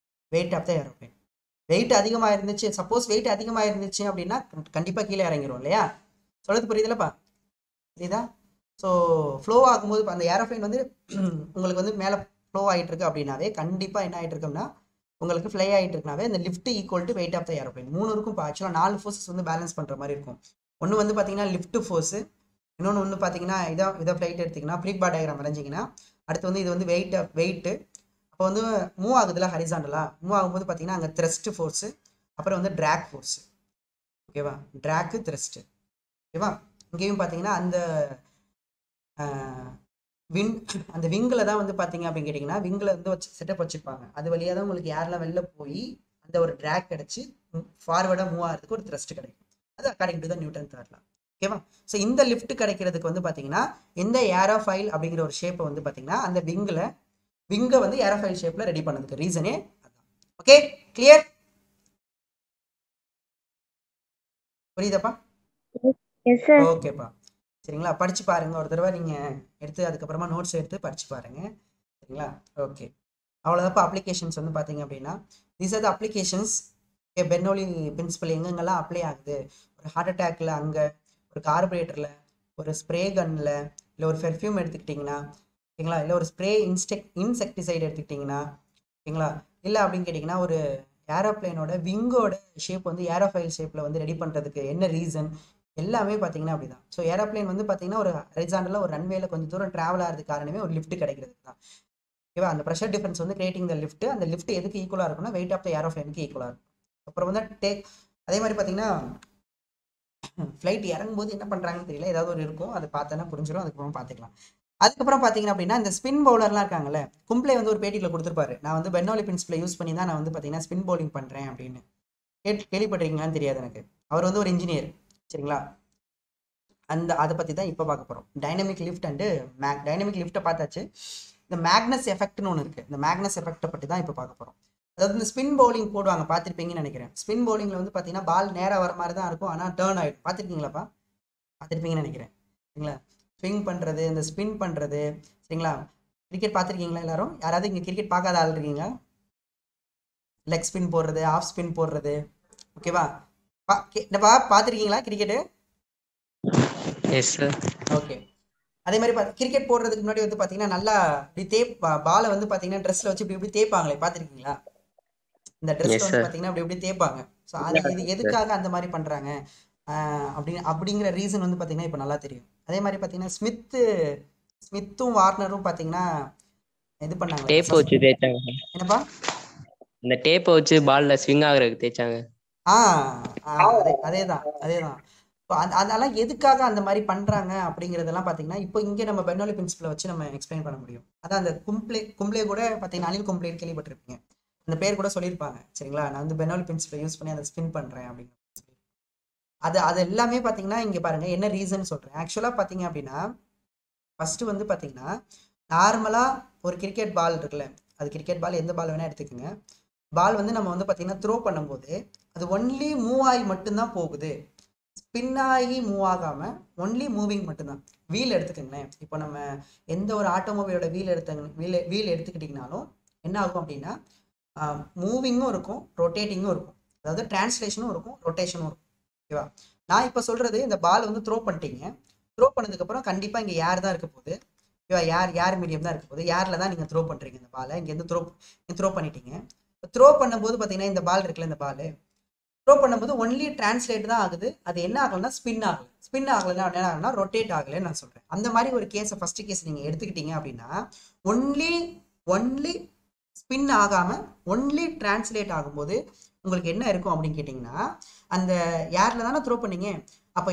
Weight of the aeroplane weight அதிகமாக இருந்துச்சு, சப்போஸ் வெயிட் அதிகமாக இருந்துச்சு அப்படின்னா கண்டிப்பாக கீழே இறங்கிடும் இல்லையா? சொல்றது புரியுதுலப்பா? புரியுதா? ஸோ ஃப்ளோ ஆகும்போது இப்போ அந்த ஏரோப்ளைன் வந்து உங்களுக்கு வந்து மேலே ஃப்ளோ ஆகிட்டு இருக்கு அப்படின்னாவே கண்டிப்பாக என்ன ஆகிட்டு இருக்குன்னா உங்களுக்கு ஃப்ளை ஆகிட்டு இருக்குனாவே இந்த lift equal to weight of the aeroplane 3 இருக்கும். இப்போ ஆக்சுவலாக 4 ஃபோர்ஸஸ் வந்து பேலன்ஸ் பண்ணுற மாதிரி இருக்கும். ஒன்று வந்து பார்த்தீங்கன்னா லிஃப்ட் ஃபோர்ஸு, இன்னொன்று ஒன்று பார்த்தீங்கன்னா இதை ஃப்ளைட் எடுத்திங்கன்னா ஃப்ரீக் பார் டயக்ராம் வரைஞ்சிங்கன்னா அடுத்து வந்து இது வந்து வெயிட்டு அப்போ வந்து மூவ் ஆகுதுல ஹரிசாண்டலாக மூவ் ஆகும்போது பார்த்தீங்கன்னா அங்கே த்ரஸ்ட் ஃபோர்ஸு, அப்புறம் வந்து ட்ராக் ஃபோர்ஸு. ஓகேவா, ட்ராக்கு த்ரஸ்ட்டு. ஓகேவா, இங்கேயும் பார்த்தீங்கன்னா அந்த அந்த விங்கில் தான் வந்து பார்த்தீங்க அப்படின்னு கேட்டிங்கன்னா விங்கில் வந்து செட்டப் வச்சுருப்பாங்க. அது வழியாக தான் உங்களுக்கு யாரெல்லாம் வெளில போய் அந்த ஒரு ட்ராக் கிடச்சி ஃபார்வர்டாக மூவ் ஆகிறதுக்கு ஒரு த்ரஸ்ட் கிடைக்கும். அது அக்கார்டிங் டு த நியூட்டன் தேர்ட்லாம். ஓகேவா, ஸோ இந்த லிஃப்ட் கிடைக்கிறதுக்கு வந்து பார்த்தீங்கன்னா இந்த ஏரோஃபைல் அப்படிங்கிற ஒரு ஷேப்பை வந்து பார்த்தீங்கன்னா அந்த விங்கை வந்து ஏரோஃபைல் ஷேப்பில் ரெடி பண்ணதுக்கு ரீசனே அதான். Okay, clear? புரியுதாப்பா? Yes sir. ஓகேப்பா, சரிங்களா, படிச்சு பாருங்க ஒரு தடவை நீங்கள் எடுத்து அதுக்கப்புறமா நோட்ஸ் எடுத்து படிச்சு பாருங்க. சரிங்களா, ஓகே, அவ்வளோதாப்பா. அப்ளிகேஷன்ஸ் வந்து பார்த்தீங்க அப்படின்னா these are the applications. Bernoulli principle எங்கெங்கெல்லாம் அப்ளை ஆகுது, ஒரு ஹார்ட் அட்டாக்ல, அங்கே ஒரு கார்பரேட்டரில், ஒரு ஸ்ப்ரே கன்னில், இல்லை ஒரு பெர்ஃப்யூம் எடுத்துக்கிட்டிங்கன்னா ஓகேங்களா, இல்லை ஒரு ஸ்ப்ரே இன்செக்டிசைடு எடுத்துக்கிட்டிங்கன்னா ஓகேங்களா, இல்லை அப்படின்னு கேட்டிங்கன்னா ஒரு ஏரோப்ளைனோட விங்கோட ஷேப் வந்து ஏரோஃபைல் ஷேப்பில் வந்து ரெடி பண்ணுறதுக்கு என்ன ரீசன் எல்லாமே பார்த்தீங்கன்னா அப்படி தான். ஸோ ஏரோப்ளைன் வந்து பார்த்தீங்கன்னா ஒரு ஹரிசாண்டலாக ஒரு ரன்வேல கொஞ்சம் தூரம் ட்ராவல் ஆகிறதுக்கு காரணமே ஒரு லிஃப்ட் கிடைக்கிறதுக்கு தான். ஓகேவா, அந்த ப்ரெஷர் டிஃபரன்ஸ் வந்து கிரியேட்டிங் த லிஃப்ட், அந்த லிஃப்ட் எதுக்கு ஈக்குவலாக இருக்கும்னா வெயிட் ஆஃப் த ஏரோப்ளைனுக்கு ஈக்குவலாக இருக்கும். அப்புறம் வந்து அதே மாதிரி பார்த்தீங்கன்னா ஃப்ளைட் இறங்கும்போது என்ன பண்ணுறாங்கன்னு தெரியல, ஏதாவது ஒரு இருக்கும், அதை பார்த்தோன்னா புரிஞ்சிடும், அதுக்கப்புறம் பார்த்துக்கலாம். அதுக்கப்புறம் பார்த்தீங்கன்னா அப்படின்னா இந்த ஸ்பின் பவுலர்லாம் இருக்காங்கல்ல, கும்ப்ளே வந்து ஒரு பேட்டியில் கொடுத்துருப்பாரு, நான் வந்து பெர்னோலி பிரின்சிபலை யூஸ் பண்ணி தான் நான் வந்து பார்த்தீங்கன்னா ஸ்பின் பவுலிங் பண்ணுறேன் அப்படின்னு. கேள்விப்பட்டிருக்கீங்களான்னு தெரியாது எனக்கு. அவர் வந்து ஒரு இன்ஜினியர். சரிங்களா, அதை பற்றி தான் இப்போ பார்க்க போகிறோம். டைனமிக் லிஃப்ட் அண்டு டைனமிக் லிஃப்ட்டை பார்த்தாச்சு. இந்த மேக்னஸ் எஃபெக்ட்னு ஒன்று இருக்குது, இந்த மேக்னஸ் எஃபெக்ட்டை பற்றி தான் இப்போ பார்க்க போகிறோம். அதாவது இந்த ஸ்பின் பவுலிங் போடுவாங்க, பார்த்துருப்பீங்கன்னு நினைக்கிறேன். ஸ்பின் பவுலிங்கில் வந்து பார்த்தீங்கன்னா பால் நேராக வர மாதிரி தான் இருக்கும், ஆனால் டேர்ன் ஆகிடும். பார்த்துருக்கீங்களாப்பா? பார்த்துருப்பீங்கன்னு நினைக்கிறேன். சரிங்களா, ஸ்விங் பண்ணுறது, இந்த ஸ்பின் பண்ணுறது. சரிங்களா, கிரிக்கெட் பார்த்துருக்கீங்களா எல்லாரும்? யாராவது இங்கே கிரிக்கெட் பார்க்காத ஆள் இருக்கீங்க? லெக் ஸ்பின் போடுறது, ஆஃப் ஸ்பின் போடுறது. ஓகேவா, பார்த்துருக்கீங்களா கிரிக்கெட்டு? Yes sir. ஓகே, அதே மாதிரி கிரிக்கெட் போடுறதுக்கு முன்னாடி வந்து பார்த்தீங்கன்னா நல்லா இப்படி பாலை வந்து பார்த்தீங்கன்னா ட்ரெஸ்ஸில் வச்சு இப்படி இப்படி தேய்ப்பாங்களே, பார்த்துருக்கீங்களா? இந்த ட்ரெஸ்ஸில் வந்து பார்த்தீங்கன்னா அப்படி இப்படி தேய்ப்பாங்க. ஸோ அது இது எதுக்காக அந்த மாதிரி பண்ணுறாங்க அப்படிங்கிற ரீசன் வந்து பார்த்தீங்கன்னா இப்போ நல்லா தெரியும். அதே மாதிரி பார்த்தீங்கன்னா ஸ்மித்தும் வார்னரும் பார்த்தீங்கன்னா இது பண்ணாங்க, டேப் வச்சு தேய்ச்சாங்க. என்னப்பா? இந்த டேப்பை வச்சு பால்ல ஸ்விங் ஆகுறதுக்கு தேய்ச்சாங்க. அதேதான். அதெல்லாம் எதுக்காக அந்த மாதிரி பண்றாங்க அப்படிங்கிறதெல்லாம் பார்த்தீங்கன்னா இப்போ இங்கே நம்ம பெர்னோலி பிரின்சிபலை வச்சு நம்ம எக்ஸ்பிளைன் பண்ண முடியும். அதான் அந்த கும்ப்ளே கூட பார்த்தீங்கன்னா அனில் கும்ப்ளேன்னு கேள்விப்பட்டிருப்பீங்க, அந்த பேர் கூட சொல்லியிருப்பாங்க. சரிங்களா, நான் வந்து பெர்னோலி பிரின்சிபலை யூஸ் பண்ணி அதை ஸ்பின் பண்ணுறேன் அப்படின்னு. அது எல்லாமே பார்த்தீங்கன்னா இங்கே பாருங்க என்ன ரீசன் சொல்கிறேன். ஆக்சுவலாக பார்த்தீங்க அப்படின்னா ஃபஸ்ட்டு வந்து பார்த்தீங்கன்னா நார்மலாக ஒரு கிரிக்கெட் பால் இருக்குல்ல, அது கிரிக்கெட் பால் எந்த பால் வேணால் எடுத்துக்கோங்க. பால் வந்து நம்ம வந்து பார்த்தீங்கன்னா த்ரோ பண்ணும்போது அது ஒன்லி மூவ் ஆகி மட்டும்தான் போகுது, ஸ்பின் ஆகி மூவ் ஆகாமல் ஒன்லி மூவிங் மட்டும்தான். வீல் எடுத்துக்கோங்களேன், இப்போ நம்ம எந்த ஒரு ஆட்டோமொபைலோட வீல் எடுத்துக்கிட்டிங்கனாலும் என்ன ஆகும் அப்படின்னா மூவிங்கும் இருக்கும், ரொட்டேட்டிங்கும் இருக்கும், அதாவது டிரான்ஸ்லேஷனும் இருக்கும், ரொட்டேஷனும் இருக்கும். ஓகேவா, நான் இப்போ சொல்கிறது இந்த பால் வந்து த்ரோ பண்ணிட்டீங்க, த்ரோ பண்ணதுக்கப்புறம் கண்டிப்பாக இங்கே ஏர் தான் இருக்க போகுது. ஓகேவா, ஏர் மீடியம் தான் இருக்க போகுது, ஏரில் தான் நீங்கள் த்ரோ பண்ணுறீங்க. இந்த பாலை இங்கேருந்து த்ரோ பண்ணிட்டீங்க. த்ரோ பண்ணும்போது பார்த்தீங்கன்னா இந்த பால் இருக்குல்ல, இந்த பால் த்ரோ பண்ணும்போது ஒன்லி டிரான்ஸ்லேட் தான் ஆகுது. அது என்ன ஆகலைன்னா ஸ்பின் ஆகலைன்னா என்ன ஆகுனா ரொட்டேட் ஆகலைன்னு நான் சொல்கிறேன். அந்த மாதிரி ஒரு கேஸை ஃபர்ஸ்ட் கேஸ் நீங்கள் எடுத்துக்கிட்டீங்க அப்படின்னா ஒன்லி ஸ்பின் ஆகாமல் ஒன்லி டிரான்ஸ்லேட் ஆகும்போது உங்களுக்கு என்ன இருக்கும் அப்படின்னு கேட்டிங்கன்னா அந்த ஏரில் தானே த்ரோ பண்ணீங்க, அப்போ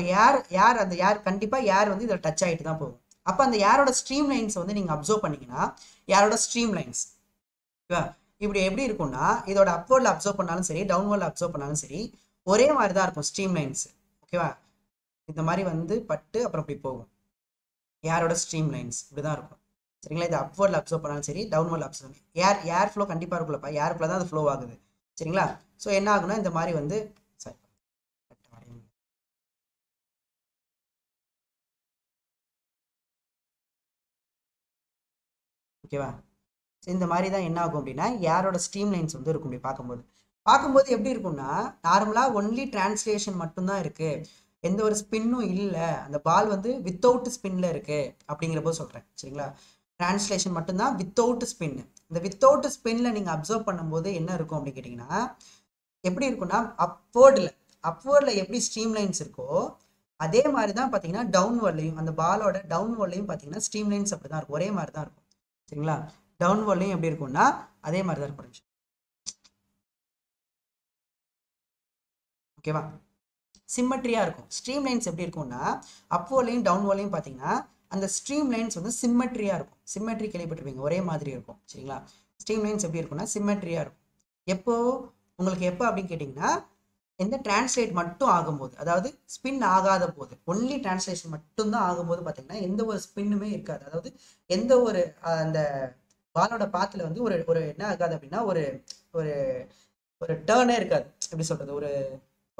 அந்த ஏர் கண்டிப்பாக ஏர் வந்து இதில் டச் ஆகிட்டு தான் போகும். அப்போ அந்த ஏரோட ஸ்ட்ரீம் லைன்ஸை வந்து நீங்கள் அப்சர்வ் பண்ணிங்கன்னா ஏரோட ஸ்ட்ரீம் லைன்ஸ் இப்படி எப்படி இருக்கும்னா இதோட அப்வர்டில் அப்சர்வ் பண்ணாலும் சரி, டவுன்வர்டில் அப்சர்வ் பண்ணாலும் சரி, ஒரே மாதிரி தான் இருக்கும் ஸ்ட்ரீம் லைன்ஸ். ஓகேவா, இந்த மாதிரி வந்து பட்டு அப்புறம் இப்படி போகும். ஏரோட ஸ்ட்ரீம் லைன்ஸ் இப்படி தான் இருக்கும். சரிங்களா, இது அப்வர்டில் அப்சர்வ் பண்ணாலும் சரி, டவுன்வர்டில் அப்சர்வ் ஏர் ஃப்ளோ கண்டிப்பாக இருக்குல்லப்பா, ஏர் ஃப்ளோ தான் அது ஃப்ளோ ஆகுது. சரிங்களா, ஸோ என்ன ஆகுனா இந்த மாதிரி வந்து ஓகேவா, இந்த மாதிரி தான் என்ன ஆகும் அப்படின்னா ஏரோட ஸ்ட்ரீம் லைன்ஸ் வந்து இருக்கும். இப்படி பார்க்கும்போது எப்படி இருக்கும்னா நார்மலாக ஒன்லி டிரான்ஸ்லேஷன் மட்டும்தான் இருக்கு, எந்த ஒரு ஸ்பின்னும் இல்லை, அந்த பால் வந்து வித்தவுட் ஸ்பின்ல இருக்கு அப்படிங்கிறப்போ சொல்கிறேன். சரிங்களா, டிரான்ஸ்லேஷன் மட்டும்தான் வித்தவுட் ஸ்பின். இந்த வித்தவுட் ஸ்பின்ல நீங்கள் அப்சர்வ் பண்ணும்போது என்ன இருக்கும் அப்படின்னு கேட்டிங்கன்னா எப்படி இருக்குன்னா அப்வர்டில் எப்படி ஸ்ட்ரீம் லைன்ஸ் இருக்கோ அதே மாதிரி தான் பார்த்தீங்கன்னா டவுன் வேர்ல்லையும், அந்த பாலோட டவுன் வேர்ல்லையும் பார்த்தீங்கன்னா ஸ்ட்ரீம் லைன்ஸ் அப்படி தான் இருக்கும், ஒரே மாதிரி தான் இருக்கும். சரிங்களா? டவுன் வேர்ல்லையும் எப்படி இருக்கும்னா அதே மாதிரி தான் இருக்கும். ஓகேவா? சிம்மட்ரியாக இருக்கும். ஸ்ட்ரீம் லைன்ஸ் எப்படி இருக்கும்னா அப்வோர்லையும் டவுன் வேர்ல்லையும் பார்த்தீங்கன்னா அந்த ஸ்ட்ரீம் லைன்ஸ் வந்து சிம்மட்ரியாக இருக்கும். சிம்மட்ரி கேள்விப்பட்டிருப்பீங்க, ஒரே மாதிரி இருக்கும். சரிங்களா? ஸ்ட்ரீம் லைன்ஸ் எப்படி இருக்கும்னா சிம்மட்ரியாக இருக்கும். எப்போ உங்களுக்கு எப்போ அப்படின்னு கேட்டிங்கன்னா எந்த டிரான்ஸ்லேட் மட்டும் ஆகும்போது, அதாவது ஸ்பின் ஆகாத போது, ஒன்லி டிரான்ஸ்லேஷன் மட்டும்தான் ஆகும்போது பார்த்தீங்கன்னா எந்த ஒரு ஸ்பின்னுமே இருக்காது. அதாவது எந்த ஒரு அந்த பாலோட பாத்தில் வந்து ஒரு ஒரு என்ன ஆகாது அப்படின்னா ஒரு ஒரு ஒரு டேர்னே இருக்காது. எப்படி சொல்கிறது, ஒரு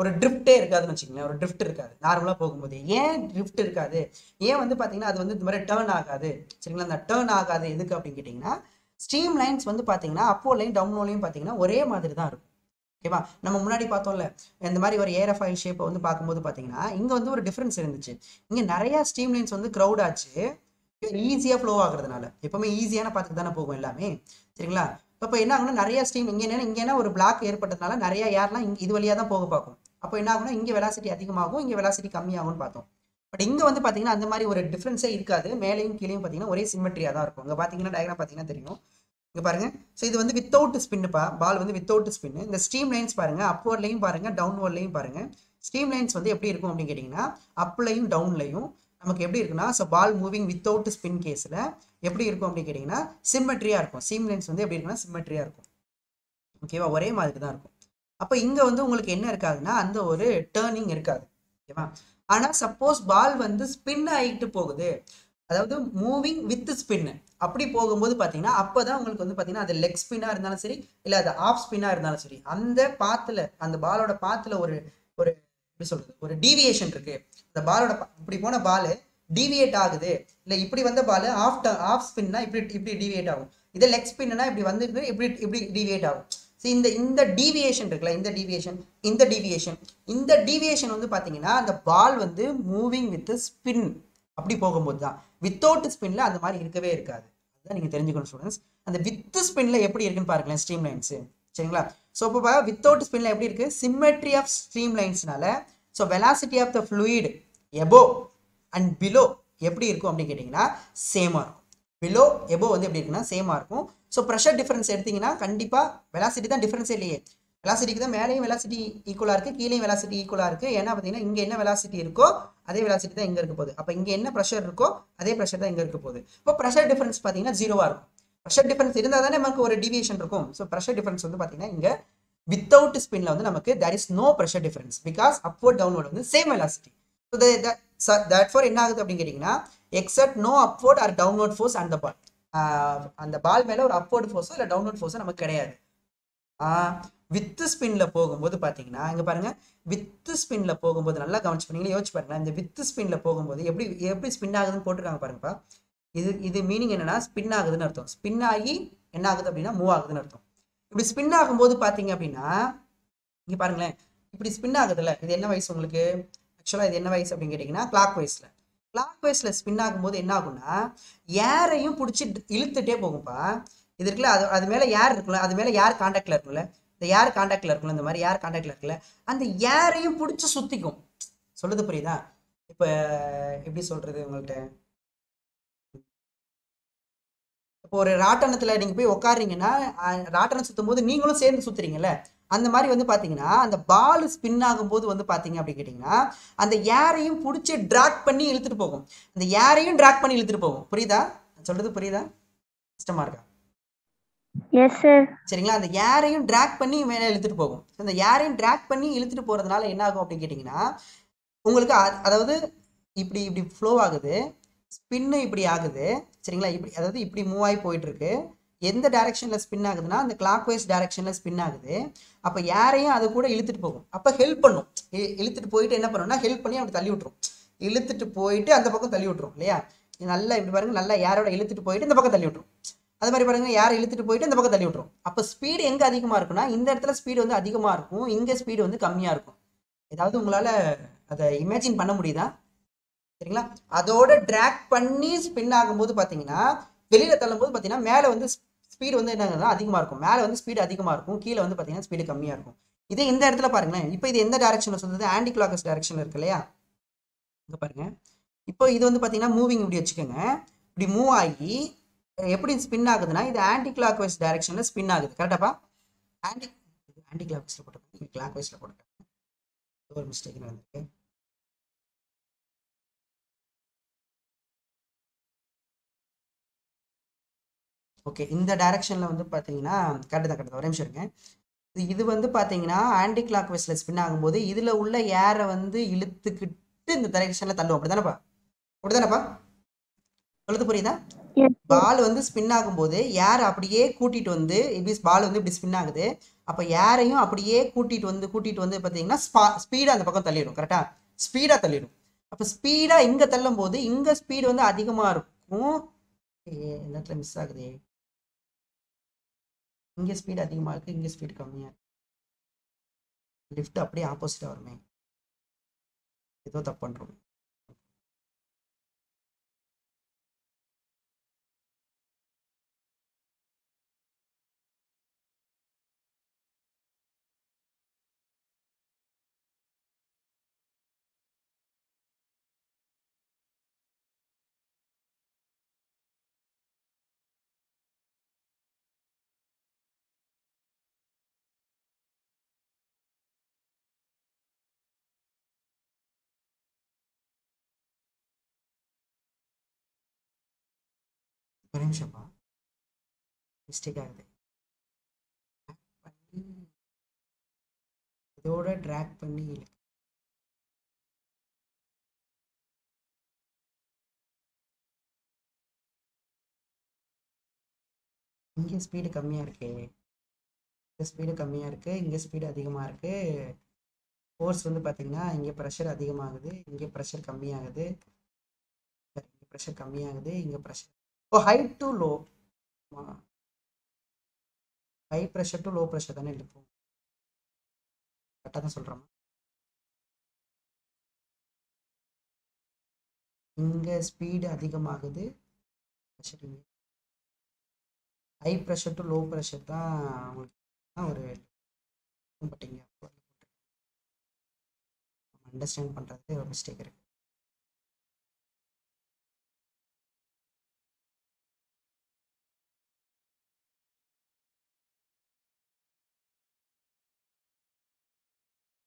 ஒரு ட்ரிஃப்டே இருக்காதுன்னு வச்சுக்கோங்களேன். ஒரு ட்ரிஃப்ட் இருக்காது நார்மலாக போகும்போது. ஏன் ட்ரிஃப்ட் இருக்காது, ஏன் வந்து பார்த்தீங்கன்னா அது வந்து இந்த மாதிரி டேர்ன் ஆகாது. சரிங்களா? அந்த டேர்ன் ஆகாது எதுக்கு அப்படின்னு கேட்டிங்கன்னா ஸ்ட்ரீம் லைன்ஸ் வந்து பார்த்தீங்கன்னா அப்போலையும் டவுன்லையும் பார்த்தீங்கன்னா ஒரே மாதிரி தான் இருக்கும். ஓகேவா? நம்ம முன்னாடி பார்த்தோம்ல இந்த மாதிரி ஒரு ஏரோஃபாயில் ஷேப்பை வந்து பார்க்கும்போது பார்த்தீங்கன்னா இங்கே வந்து ஒரு டிஃப்ரென்ஸ் இருந்துச்சு. இங்கே நிறையா ஸ்ட்ரீம் லைன்ஸ் வந்து க்ரௌட் ஆச்சு, ஈஸியாக ஃப்ளோ ஆகுறதுனால. எப்பவுமே ஈஸியான பார்த்துட்டு தானே போகும் எல்லாமே. சரிங்களா? இப்போ என்ன ஆகுனா நிறைய ஸ்ட்ரீம் இங்கே ஒரு பிளாக் ஏற்பட்டதுனால நிறைய ஏர்லாம் இங்கே இது வழியாக தான் போக பார்க்கும். அப்போ என்ன ஆகுனா இங்கே வெலாசிட்டி அதிகமாகும், இங்கே வெலாசிட்டி கம்மியாகும்னு பார்த்தோம். பட் இங்கே வந்து பார்த்தீங்கன்னா அந்த மாதிரி ஒரு டிஃப்ரென்ஸே இருக்காது. மேலேயும் கீழேயும் பார்த்தீங்கன்னா ஒரே சிமெட்ரியாக தான் இருக்கும். இங்கே பார்த்தீங்கன்னா டயக்ராம் பார்த்தீங்கன்னா தெரியும். இங்கே பாருங்க. ஸோ இது வந்து வித்தவுட் ஸ்பின்னுப்பா, பால் வந்து வித்தவுட் ஸ்பின். இந்த ஸ்ட்ரீம் லைன்ஸ் பாருங்க, அப்வர்ட்லையும் பாருங்க, டவுன்வர்ட்லையும் பாருங்க. ஸ்ட்ரீம் லைன்ஸ் வந்து எப்படி இருக்கும் அப்படின்னு கேட்டிங்கன்னா அப்லையும் டவுன்லையும் நமக்கு எப்படி இருக்குன்னா ஸோ பால் மூவிங் வித்தவுட் ஸ்பின் கேஸில் எப்படி இருக்கும் அப்படின்னு கேட்டிங்கன்னா சிம்மெட்ரியாக இருக்கும். ஸ்ட்ரீம் லைன்ஸ் வந்து எப்படி இருக்குன்னா சிம்மெட்ரியாக இருக்கும். ஓகேவா? ஒரே மாதிரி தான் இருக்கும். அப்போ இங்கே வந்து உங்களுக்கு என்ன இருக்காதுன்னா அந்த ஒரு டேர்னிங் இருக்காது. ஓகேவா? ஆனால் சப்போஸ் பால் வந்து ஸ்பின் ஆகிட்டு போகுது, அதாவது மூவிங் வித் ஸ்பின்னு அப்படி போகும்போது பார்த்தீங்கன்னா அப்போ தான் உங்களுக்கு வந்து பார்த்தீங்கன்னா அது லெக் ஸ்பின்னாக இருந்தாலும் சரி, இல்லை அது ஆஃப் ஸ்பின்னாக இருந்தாலும் சரி, அந்த பாத்தில் அந்த பாலோட பாத்தில் ஒரு ஒரு எப்படி சொல்கிறது ஒரு டீவியேஷன் இருக்குது. அந்த பாலோட இப்படி போன பால் டீவியேட் ஆகுது, இல்லை இப்படி வந்த பால் ஆஃப் ஸ்பின்னா இப்படி இப்படி டீவியேட் ஆகும். இதே லெக் ஸ்பின்னா இப்படி வந்து இப்படி இப்படி டீவியேட் ஆகும். ஸோ இந்த டீவியேஷன் இருக்குல்ல, இந்த டீவியேஷன் வந்து பார்த்தீங்கன்னா அந்த பால் வந்து மூவிங் வித் ஸ்பின் அப்படி போகும்போது தான். வித்தவுட் ஸ்பின்ல அந்த மாதிரி இருக்கவே இருக்காது. அதுதான் நீங்கள் தெரிஞ்சுக்கணும் ஸ்டூடெண்ட்ஸ். அந்த வித் ஸ்பின்ல எப்படி இருக்குன்னு பாருங்களேன் ஸ்ட்ரீம் லைன்ஸ். சரிங்களா? ஸோ இப்போ வித்தவுட் ஸ்பின்ல எப்படி இருக்கு, சிம்மெட்ரி ஆஃப் ஸ்ட்ரீம் லைன்ஸ்னால so velocity of the fluid above and below எப்படி இருக்கும் அப்படின்னு கேட்டிங்கன்னா சேமாக இருக்கும். பிலோ எபோ வந்து எப்படி இருக்குன்னா சேமாக இருக்கும். ஸோ ப்ரெஷர் டிஃபரன்ஸ் எடுத்திங்கன்னா கண்டிப்பாக வெலாசிட்டி தான் டிஃபரன்ஸே இல்லையே. வெலாசிட்டிக்கு தான் மேலேயும் வெலாசிட்டி ஈக்குவலாக இருக்குது, கீழேயும் வெலாசிட்டி ஈக்குவலாக இருக்குது. ஏன்னா பார்த்தீங்கன்னா இங்கே என்ன வெலாசிட்டி இருக்கோ அதே வெலாசிட்டி தான் இங்கே இருக்க போகுது. அப்போ இங்கே என்ன ப்ரெஷர் இருக்கோ அதே ப்ரெஷர் தான் இங்கே இருக்க போகுது. இப்போ ப்ரெஷர் டிஃபரன்ஸ் பார்த்தீங்கன்னா ஜீரோவாக இருக்கும். ப்ரெஷர் டிஃபரன்ஸ் இருந்தால் தானே நமக்கு ஒரு டிவியேஷன் இருக்கும். ஸோ ப்ரெஷர் டிஃபரன்ஸ் வந்து பார்த்தீங்கன்னா இங்கே வித்தவுட் ஸ்பின்ல வந்து நமக்கு there is no pressure difference because upward downward வந்து சேம் வெலாசிட்டி. ஸோ தட்ஃபார் என்ன ஆகுது அப்படின்னு கேட்டிங்கன்னா except no upward or downward force அந்த பால். அந்த பால் மேலே ஒரு அப்வர்ட் ஃபோர்ஸோ இல்லை டவுன்வர்ட் ஃபோர்ஸோ நமக்கு கிடையாது. வித்து ஸ்பின்ல போகும்போது பார்த்தீங்கன்னா இங்கே பாருங்க, வித்து ஸ்பின்ல போகும்போது நல்லா கவனிச்சு பண்ணீங்களா, யோசிச்சு பாருங்க. இந்த வித்து ஸ்பின்ல போகும்போது எப்படி ஸ்பின் ஆகுதுன்னு போட்டிருக்காங்க பாருங்கப்பா. இது மீனிங் என்னன்னா ஸ்பின் ஆகுதுன்னு அர்த்தம். ஸ்பின் ஆகி என்ன ஆகுது அப்படின்னா மூவ் ஆகுதுன்னு அர்த்தம். இப்படி ஸ்பின் ஆகும்போது பார்த்தீங்க அப்படின்னா இங்கே பாருங்களேன், இப்படி ஸ்பின் ஆகுதுல்ல, இது என்ன வயசு உங்களுக்கு? ஆக்சுவலாக இது என்ன வயசு அப்படின்னு கேட்டிங்கன்னா கிளாக் வைஸில் ஸ்பின் ஆகும்போது என்ன ஆகும்னா ஏரையும் பிடிச்சி இழுத்துட்டே போகும்ப்பா. இது இருக்குல்ல, அது மேலே ஏர் இருக்குல்ல, அது மேலே ஏர் காண்டாக்டில் இருக்குல்ல, இந்த ஏர் காண்டாக்டில் இருக்குல்ல, இந்த மாதிரி ஏர் காண்டாக்டில் இருக்குல்ல, அந்த ஏரையும் பிடிச்சி சுற்றிக்கும். சொல்றது புரியுதா? இப்போ எப்படி சொல்கிறது உங்கள்கிட்ட, இப்போ ஒரு ராட்டனத்தில் நீங்கள் போய் உட்காடுறீங்கன்னா ராட்டனம் சுற்றும் போது நீங்களும் சேர்ந்து சுற்றுறீங்கல்ல, அந்த மாதிரி வந்து பார்த்தீங்கன்னா அந்த பால் ஸ்பின் ஆகும்போது வந்து பார்த்தீங்க அப்படின்னு கேட்டிங்கன்னா அந்த ஏரையும் பிடிச்சி ட்ராக் பண்ணி இழுத்துட்டு போகும். அந்த ஏரையும் ட்ராக் பண்ணி இழுத்துட்டு போகும். புரியுதா? சொல்கிறது புரியுதா? கஷ்டமாக இருக்கா? Yes sir. சரிங்களா? அந்த ஏரையும் ட்ராக் பண்ணி மேலே இழுத்துட்டு போகும். அந்த ஏரையும் ட்ராக் பண்ணி இழுத்துட்டு போகிறதுனால என்ன ஆகும் அப்படின்னு கேட்டிங்கன்னா உங்களுக்கு அதாவது இப்படி இப்படி ஃப்ளோ ஆகுது, ஸ்பின்னு இப்படி ஆகுது. சரிங்களா? இப்படி அதாவது இப்படி மூவ் ஆகி போயிட்டுருக்கு. எந்த டைரக்ஷனில் ஸ்பின் ஆகுதுன்னா அந்த கிளாக் வைஸ் டைரக்ஷனில் ஸ்பின் ஆகுது. அப்போ ஏரையும் அது கூட இழுத்துட்டு போகும். அப்போ ஹெல்ப் பண்ணும். இழுத்துட்டு போயிட்டு என்ன பண்ணுன்னா ஹெல்ப் பண்ணி அப்படி தள்ளி விட்டுரும். இழுத்துட்டு போயிட்டு அந்த பக்கம் தள்ளி விட்டுரும் இல்லையா? நல்லா இப்படி பாருங்க, நல்லா ஏரோட இழுத்துட்டு போயிட்டு இந்த பக்கம் தள்ளி விட்டுரும். அது மாதிரி பாருங்க, யாரை இழுத்துட்டு போயிட்டு இந்த பக்கம் தள்ளி விட்டுரும். அப்போ ஸ்பீடு எங்கே அதிகமாக இருக்குன்னா இந்த இடத்துல ஸ்பீடு வந்து அதிகமாக இருக்கும், இங்கே ஸ்பீடு வந்து கம்மியாக இருக்கும். ஏதாவது உங்களால் அதை இமேஜின் பண்ண முடியுதா? சரிங்களா? அதோட ட்ராக் பண்ணி ஸ்பின் ஆகும்போது பார்த்தீங்கன்னா வெளியில் தள்ளும்போது பார்த்தீங்கன்னா மேலே வந்து ஸ்பீடு வந்து என்ன அதிகமாக இருக்கும், மேலே வந்து ஸ்பீடு அதிகமாக இருக்கும், கீழே வந்து பார்த்தீங்கன்னா ஸ்பீடு கம்மியாக இருக்கும். இதே இந்த இடத்துல பாருங்களேன், இப்போ இது எந்த டைரக்ஷனில் சொல்றது? ஆன்டி கிளாக்ஸ் டைரக்ஷனில் இருக்கு இல்லையா? இங்கே பாருங்க. இப்போ இது வந்து பார்த்தீங்கன்னா மூவிங் இப்படி வச்சுக்கோங்க. இப்படி மூவ் ஆகி எப்படி ஸ்பின் ஆகுதுன்னா இது ஆன்டி கிளாக் வைஸ் டைரக்ஷனில் ஸ்பின் ஆகுது. கரெக்டாப்பா? ஆன்டி ஆன்டி கிளாக் வைஸில் போட்டுருக்கேன், கிளாக் வைஸில் போட்டுருக்கேன். ஒரு மிஸ்டேக் நடந்திருக்கு. ஓகே, இந்த டைரக்ஷனில் வந்து பார்த்தீங்கன்னா கரெக்டு தான். ஒரே நிமிஷம் இருங்க. இது வந்து பார்த்தீங்கன்னா ஆன்டி கிளாக் வைஸில் ஸ்பின் ஆகும்போது இதில் உள்ள ஏரை வந்து இழுத்துக்கிட்டு இந்த டைரக்ஷனில் தள்ளும். அப்படிதானப்பா? சொல்லுது புரியுதா? பால் வந்து ஸ்பின் ஆகும்போது ஏர் அப்படியே கூட்டிட்டு வந்து இப்படி பால் வந்து இப்படி ஸ்பின் ஆகுது. அப்போ ஏரையும் அப்படியே கூட்டிட்டு வந்து பார்த்தீங்கன்னா ஸ்பீடாக அந்த பக்கம் தள்ளிடும். கரெக்டா? ஸ்பீடாக தள்ளிடும். அப்போ ஸ்பீடாக இங்கே தள்ளும் போது இங்கே ஸ்பீடு வந்து அதிகமாக இருக்கும். இந்த இடத்துல மிஸ் ஆகுது. இங்கே ஸ்பீடு அதிகமாக இருக்குது, இங்கே ஸ்பீடு கம்மியாக இருக்கு. லிஃப்ட் அப்படியே ஆப்போசிட்டாக வருமே. ஏதோ தப்பு பண்ணுறோம். ஒரு நிமிஷம்ப்பா, மிஸ்டேக் ஆகுது. இதோட ட்ராக் பண்ணி இழுக்கு. இங்கே ஸ்பீடு கம்மியாக இருக்கு, இங்கே ஸ்பீடு கம்மியாக இருக்குது, இங்கே ஸ்பீடு அதிகமாக இருக்குது. ஃபோர்ஸ் வந்து பார்த்தீங்கன்னா இங்கே ப்ரெஷர் அதிகமாகுது, இங்கே ப்ரெஷர் கம்மியாகுது, இங்கே ப்ரெஷர் கம்மியாகுது, இங்கே pressure high to low, high pressure to low pressure தானே இருக்கும். கரெக்டாக தான் சொல்கிறோமா? இங்கே ஸ்பீடு அதிகமாகுது, ப்ரெஷர் இங்கே high pressure to low pressure தான் உங்களுக்கு ஒரு பட்டிங்க அண்டர்ஸ்டாண்ட் பண்ணுறது ஒரு மிஸ்டேக் இருக்குது.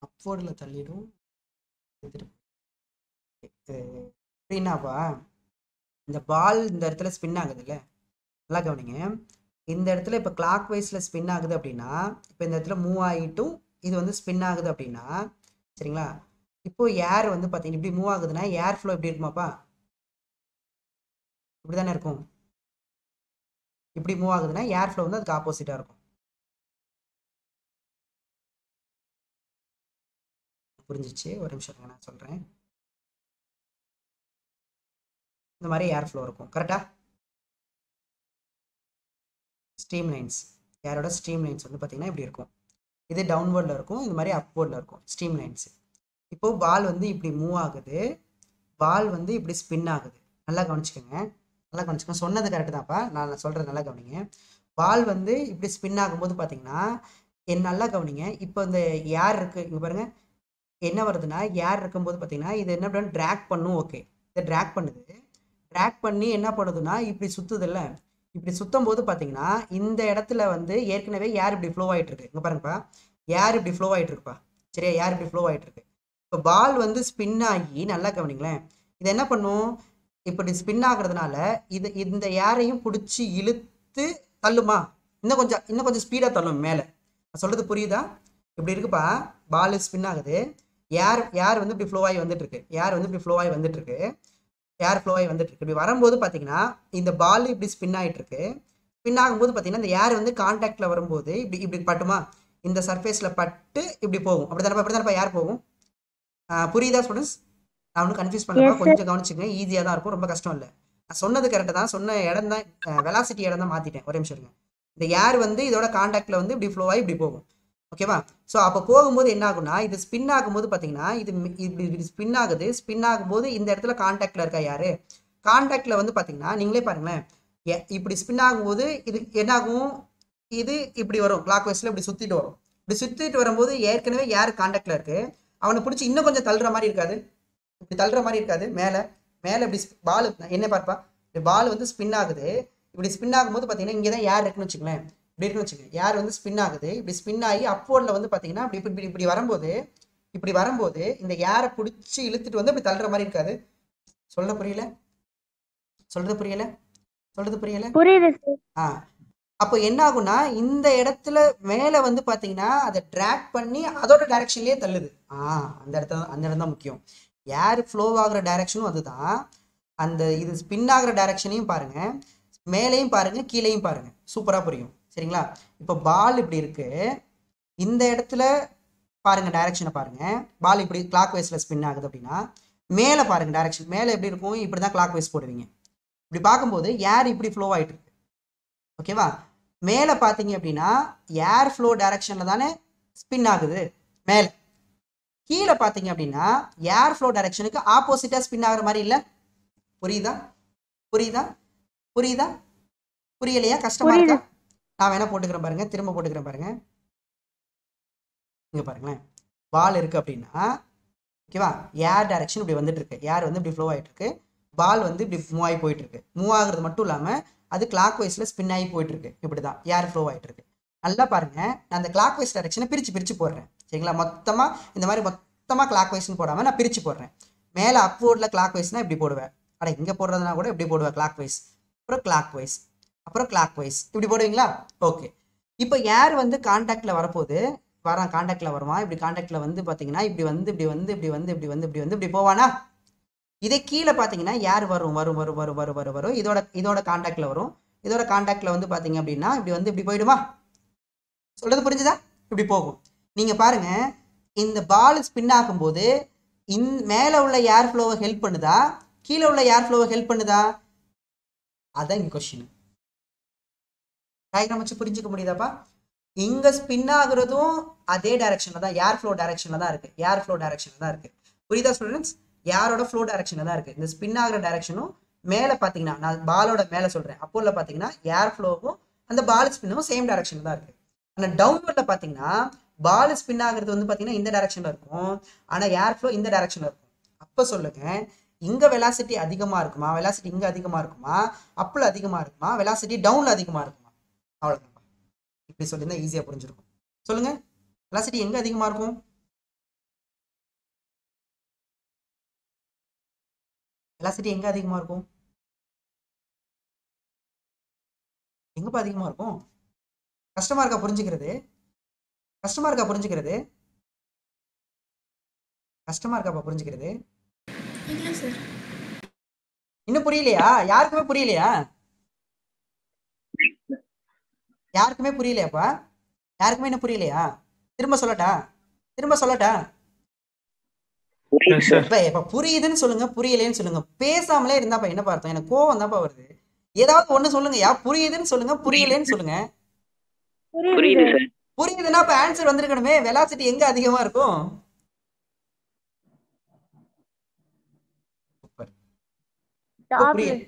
அப்வர்டில் தள்ளிடும். எப்படின்னாப்பா, இந்த பால் இந்த இடத்துல ஸ்பின் ஆகுது இல்லை, நல்லா கவனிங்க. இந்த இடத்துல இப்போ கிளாக் வைஸில் ஸ்பின் ஆகுது அப்படின்னா, இப்போ இந்த இடத்துல மூவ் ஆகிட்டும் இது வந்து ஸ்பின் ஆகுது அப்படின்னா, சரிங்களா? இப்போ ஏர் வந்து பார்த்தீங்கன்னா இப்படி மூவ் ஆகுதுன்னா ஏர் ஃப்ளோ எப்படி இருக்குமாப்பா? இப்படி தானே இருக்கும். இப்படி மூவ் ஆகுதுன்னா ஏர் ஃப்ளோ வந்து அதுக்கு ஆப்போசிட்டாக இருக்கும். புரிஞ்சிச்சு? ஒரு நிமிஷம் நான் சொல்கிறேன். இந்த மாதிரி ஏர் ஃப்ளோ இருக்கும். கரெக்டா? ஸ்ட்ரீம் லைன்ஸ், ஏரோட ஸ்ட்ரீம் லைன்ஸ் வந்து பார்த்தீங்கன்னா இப்படி இருக்கும். இது டவுன்வர்டில் இருக்கும், இந்த மாதிரி அப்வர்டில் இருக்கும் ஸ்ட்ரீம் லைன்ஸ். இப்போது பால் வந்து இப்படி மூவ் ஆகுது, பால் வந்து இப்படி ஸ்பின் ஆகுது. நல்லா கவனிச்சுக்கோங்க, நல்லா கவனிச்சுக்கோங்க. சொன்னது கரெக்டு தான்ப்பா, நான் சொல்கிறது நல்லா கவனிங்க. பால் வந்து இப்படி ஸ்பின் ஆகும்போது பார்த்தீங்கன்னா நல்லா கவனிங்க. இப்போ இந்த ஏர் இருக்குது இங்கே பாருங்கள், என்ன வருதுன்னா ஏர் இருக்கும்போது பார்த்தீங்கன்னா இது என்ன பண்ண ட்ராக் பண்ணும். ஓகே, இதை ட்ராக் பண்ணுது. ட்ராக் பண்ணி என்ன பண்ணுதுன்னா இப்படி சுற்றுது இல்லை, இப்படி சுற்றும் போது பார்த்தீங்கன்னா இந்த இடத்துல வந்து ஏற்கனவே ஏர் இப்படி ஃப்ளோ ஆகிட்டு இருக்கு. இங்கே பாருங்கப்பா, ஏர் இப்படி ஃப்ளோ ஆகிட்டு இருக்குப்பா. சரியா? ஏர் இப்படி ஃப்ளோ ஆகிட்டு இருக்கு. இப்போ பால் வந்து ஸ்பின் ஆகி நல்லா கவனிங்களேன், இது என்ன பண்ணும், இப்படி ஸ்பின் ஆகுறதுனால இந்த ஏரையும் பிடிச்சி இழுத்து தள்ளுமா, இன்னும் கொஞ்சம் ஸ்பீடாக தள்ளும் மேலே. நான் சொல்கிறது புரியுதா? இப்படி இருக்குப்பா, பால் ஸ்பின் ஆகுது, ஏர் வந்து இப்படி ஃப்ளோ ஆகி வந்துட்டு இருக்கு, ஏர் வந்து இப்படி ஃப்ளோ ஆகி வந்துட்டு இருக்கு, ஏர் ஃப்ளோ ஆகி வந்துட்டு இருக்கு. இப்படி வரும்போது பார்த்தீங்கன்னா இந்த பால் இப்படி ஸ்பின் ஆகிட்டு இருக்கு. ஸ்பின் ஆகும்போது பார்த்தீங்கன்னா இந்த ஏர் வந்து கான்டாக்டில் வரும்போது இப்படி பட்டுமா, இந்த சர்ஃபேஸில் பட்டு இப்படி போகும். அப்படி தானப்பா ஏர் போகும். புரியுதா ஸ்டூடெண்ட்ஸ்? நான் ஒன்றும் கன்ஃபியூஸ் பண்ணப்பா, கொஞ்சம் கவனிச்சுங்க. ஈஸியாக தான் இருக்கும், ரொம்ப கஷ்டம் இல்லை. நான் சொன்னது கரெக்டாக தான், சொன்ன இடம் தான், வெலாசிட்டி இடம் தான் மாற்றிட்டேன். ஒரே நிமிஷம் இருங்க. இந்த ஏர் வந்து இதோட கான்டாக்டில் வந்து இப்படி ஃப்ளோ ஆகி இப்படி போகும். ஓகேவா? ஸோ அப்போ போகும்போது என்ன ஆகும்னா இது ஸ்பின் ஆகும்போது பார்த்தீங்கன்னா இது இப்படி ஸ்பின் ஆகுது. ஸ்பின் ஆகும்போது இந்த இடத்துல கான்டாக்டில் இருக்கா யார், கான்டாக்டில் வந்து பார்த்தீங்கன்னா நீங்களே பாருங்களேன், இப்படி ஸ்பின் ஆகும்போது இது என்ன ஆகும், இது இப்படி வரும், கிளாக் வைஸில் இப்படி சுற்றிட்டு வரும். இப்படி சுற்றிட்டு வரும்போது ஏற்கனவே யார் கான்டாக்டில் இருக்குது அவனை பிடிச்சி இன்னும் கொஞ்சம் தள்ளுற மாதிரி இருக்காது. இப்படி தள்ளுற மாதிரி இருக்காது. மேலே மேலே இப்படி பால் என்ன பார்ப்பா, இப்படி பால் வந்து ஸ்பின் ஆகுது. இப்படி ஸ்பின் ஆகும்போது பார்த்தீங்கன்னா இங்கே தான் ஏர் இருக்குன்னு வச்சுங்களேன், இப்படி இருக்குன்னு வச்சுக்கோங்க. ஏர் வந்து ஸ்பின் ஆகுது. இப்படி ஸ்பின் ஆகி அப்போர்டில் வந்து பார்த்தீங்கன்னா இப்படி இப்படி இப்படி வரும்போது இந்த ஏரை பிடிச்சி இழுத்துட்டு வந்து இப்படி தள்ளுற மாதிரி இருக்காது. சொல்றது புரியல? புரியுது சார். அப்போ என்ன ஆகும்னா இந்த இடத்துல மேலே வந்து பார்த்தீங்கன்னா அதை ட்ராக் பண்ணி அதோட டைரக்ஷன்லேயே தள்ளுது. அந்த இடம் தான் முக்கியம். ஏர் ஃப்ளோ ஆகுற டைரக்ஷனும் அதுதான். அந்த இது ஸ்பின் ஆகுற டைரக்ஷனையும் பாருங்க, மேலேயும் பாருங்க, கீழேயும் பாருங்க, சூப்பராக புரியும். சரிங்களா? இப்போ பால் இப்படி இருக்கு, இந்த இடத்துல பாருங்க டைரக்ஷனை பாருங்க. பால் இப்படி கிளாக் வைஸில் ஸ்பின் ஆகுது அப்படின்னா மேலே பாருங்க டைரக்ஷன். மேலே எப்படி இருக்கும், இப்படி தான் கிளாக் வைஸ் போடுவீங்க. இப்படி பார்க்கும்போது ஏர் இப்படி ஃப்ளோ ஆகிட்டு இருக்கு. ஓகேவா? மேலே பார்த்தீங்க அப்படின்னா ஏர் ஃப்ளோ டைரக்ஷனில் தானே ஸ்பின் ஆகுது மேலே. கீழே பார்த்தீங்க அப்படின்னா ஏர் ஃப்ளோ டைரக்ஷனுக்கு ஆப்போசிட்டாக ஸ்பின் ஆகிற மாதிரி இல்லை. புரியுதா? புரியலையா? கஷ்டமா இருக்கா? நான் வேணா போட்டுக்கிறேன் பாருங்க, திரும்ப போட்டுக்கிறேன் பாருங்க. இங்க பாருங்களேன், பால் இருக்கு அப்படின்னா ஓகேவா, ஏர் டைரக்ஷன் இப்படி வந்துட்டு இருக்கு, ஏர் வந்து இப்படி ஃப்ளோ ஆகிட்டு இருக்கு, பால் வந்து இப்படி மூவ் ஆகி போயிட்டு இருக்கு. மூவ் ஆகுறது மட்டும் இல்லாமல் அது கிளாக் வைஸில் ஸ்பின் ஆகி போயிட்டு இருக்கு. இப்படி தான் ஏர் ஃப்ளோ ஆகிட்டு இருக்கு. நல்லா பாருங்க, நான் அந்த கிளாக் வைஸ் டைரக்ஷனை பிரித்து போடுறேன். சரிங்களா? மொத்தமாக இந்த மாதிரி மொத்தமாக கிளாக் வைஸ்னு போடாமல் நான் பிரித்து போடுறேன். மேலே அப்வோர்டில் கிளாக் வைஸ்னால் இப்படி போடுவேன். இங்கே போடுறதுனா கூட இப்படி போடுவேன், கிளாக் வைஸ், அப்புறம் கிளாக் வைஸ், அப்புறம் கிளாக் வைஸ், இப்படி போடுவீங்களா? ஓகே. இப்போ ஏர் வந்து கான்டாக்டில் வரப்போகுது, கான்டாக்டில் வருவான். இப்படி கான்டாக்டில் வந்து பார்த்தீங்கன்னா இப்படி போவானா? இதே கீழே பார்த்தீங்கன்னா ஏர் வரும். இதோட கான்டாக்டில் வரும். இதோட கான்டாக்டில் வந்து பார்த்தீங்க அப்படின்னா இப்படி போயிடுமா? சொல்றது புரிஞ்சுதா? இப்படி போகும். நீங்கள் பாருங்க, இந்த பால் ஸ்பின் ஆகும்போது மேலே உள்ள ஏர் ஃப்ளோவை ஹெல்ப் பண்ணுதா, கீழே உள்ள ஏர் ஃப்ளோவை ஹெல்ப் பண்ணுதா? அதான் இங்கே கொஸ்டின். டயக்ராம் வச்சு புரிஞ்சுக்க முடியுதாப்பா? இங்கே ஸ்பின் ஆகுறதும் அதே டைரக்ஷனில் தான், ஏர் ஃப்ளோ டைரக்ஷனில் தான் இருக்குது. புரியுதா ஸ்டூடெண்ட்ஸ்? ஏரோட ஃப்ளோ டைரக்ஷனில் தான் இருக்குது. இந்த ஸ்பின் ஆகிற டைரக்ஷனும் மேலே பார்த்தீங்கன்னா, நான் பாலோட மேலே சொல்கிறேன், அப்போல பார்த்தீங்கன்னா ஏர் ஃப்ளோவும் அந்த பால் ஸ்பின்னும் சேம் டைரக்ஷனில் தான் இருக்குது. ஆனால் டவுன்வர்டில் பார்த்தீங்கன்னா பால் ஸ்பின் ஆகுறது வந்து பார்த்தீங்கன்னா இந்த டைரக்ஷனில் இருக்கும், ஆனால் ஏர் ஃப்ளோ இந்த டைரக்ஷனில் இருக்கும். அப்போ சொல்லுங்க, இங்கே வெலாசிட்டி அதிகமாக இருக்குமா, வெலாசிட்டி இங்கே அதிகமாக இருக்குமா, அப்பில் அதிகமாக இருக்குமா, வெலாசிட்டி டவுனில் அதிகமாக இருக்குமா? அவ்வளோதான். இப்படி சொல்லியிருந்தா ஈஸியாக புரிஞ்சிருக்கும். சொல்லுங்க, வெலாசிட்டி எங்கே அதிகமாக இருக்கும்? வெலாசிட்டி எங்கே அதிகமாக இருக்கும்? எங்கப்பா அதிகமாக இருக்கும்? கஷ்டமா இருக்கா புரிஞ்சுக்கிறது? இல்லை சார். இன்னும் புரியலையா? யாருக்குமே புரியலையாப்பா? யாருக்குமே இன்னும் புரியலையா? திரும்ப சொல்லட்டா? இப்ப புரியுதுன்னு சொல்லுங்க, புரியலைன்னு சொல்லுங்க. பேசாமலே இருந்தாப்பா என்ன பார்த்தோம்? எனக்கு கோவம் தான்ப்பா வருது. ஏதாவது ஒண்ணு சொல்லுங்க. புரியுதுன்னு சொல்லுங்க, புரியலைன்னு சொல்லுங்க. புரியுதுன்னா அப்ப ஆன்சர் வந்திருக்கணுமே. வெலாசிட்டி எங்க அதிகமா இருக்கும்?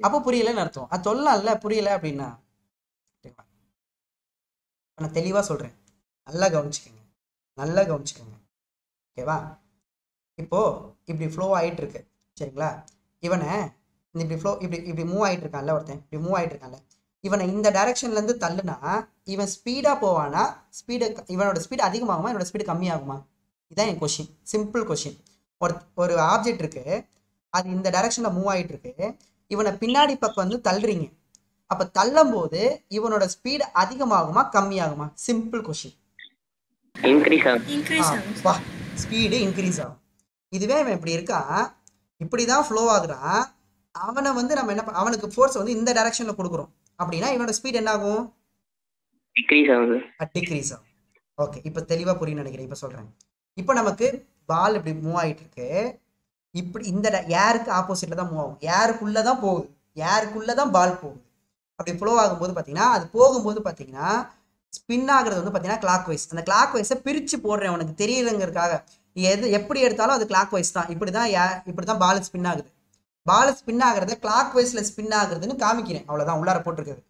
அப்ப புரியலன்னு அர்த்தம். அது சொல்லலாம்ல, புரியல அப்படின்னா. நான் தெளிவா சொல்றேன், நல்லா கவனிச்சுக்கோங்க. ஓகேவா? இப்போ இப்படி ஃப்ளோ ஆயிட்டு இருக்கு. சரிங்களா? இவனை இப்படி மூவ் ஆயிட்டு இருக்கான்ல, ஒருத்தன் இப்படி மூவ் ஆயிட்டு இருக்கான்ல, இவனை இந்த டைரக்ஷன்ல இருந்து தள்ளுனா இவன் ஸ்பீடா போவானா, இவனோட ஸ்பீடு அதிகமாகுமா, இவனோட ஸ்பீடு கம்மியாகுமா? இதான் என் கொஸ்டின், சிம்பிள் கொஸ்டின். ஒரு ஆப்ஜெக்ட் இருக்கு, அது இந்த டைரக்ஷன்ல மூவ் ஆயிட்டு இருக்கு, இவனை பின்னாடி பக்கம் வந்து தள்ளுறீங்க. அப்ப தள்ளும் போது இவனோட ஸ்பீடு அதிகமாகுமா கம்மியாகுமா? Simple question. ஸ்பீடு இன்க்ரீஸ் ஆகும். இதுவே இவன் இப்படி இருக்கான், இப்படிதான் ஃப்ளோ ஆகுறான், அவனை வந்து நம்ம என்ன, அவனுக்கு ஃபோர்ஸ் வந்து இந்த டைரக்ஷன்ல கொடுக்குறோம் அப்படின்னா இவனோட ஸ்பீட் என்ன ஆகும்? டிக்ரீஸ் ஆகும். ஓகே, இப்போ தெளிவா புரியும் நினைக்கிறேன். இப்போ சொல்றேன். இப்போ நமக்கு பால் இப்படி மூவ் ஆயிட்டு இருக்கு, இப்படி இந்த ஏருக்கு ஆப்போசிட்ல தான் மூவ் ஆகும், ஏருக்குள்ள தான் போகுது, ஏருக்குள்ள தான் பால் போகுது. அப்படி ஃப்ளோ ஆகும்போது பார்த்தீங்கன்னா, அது போகும்போது பார்த்தீங்கன்னா ஸ்பின் ஆகுறது வந்து பார்த்தீங்கன்னா கிளாக் வைஸ். அந்த கிளாக் வைஸை பிரித்து போடுறேன் உனக்கு தெரியலங்கிறதுக்காக. எப்படி எடுத்தாலும் அது கிளாக் வைஸ் தான். இப்படி தான் பால் ஸ்பின் ஆகுது. பால் ஸ்பின் ஆகுறத கிளாக் வைஸ்ல ஸ்பின் ஆகுறதுன்னு காமிக்கிறேன், அவ்வளோதான், உள்ளார போட்டிருக்குது.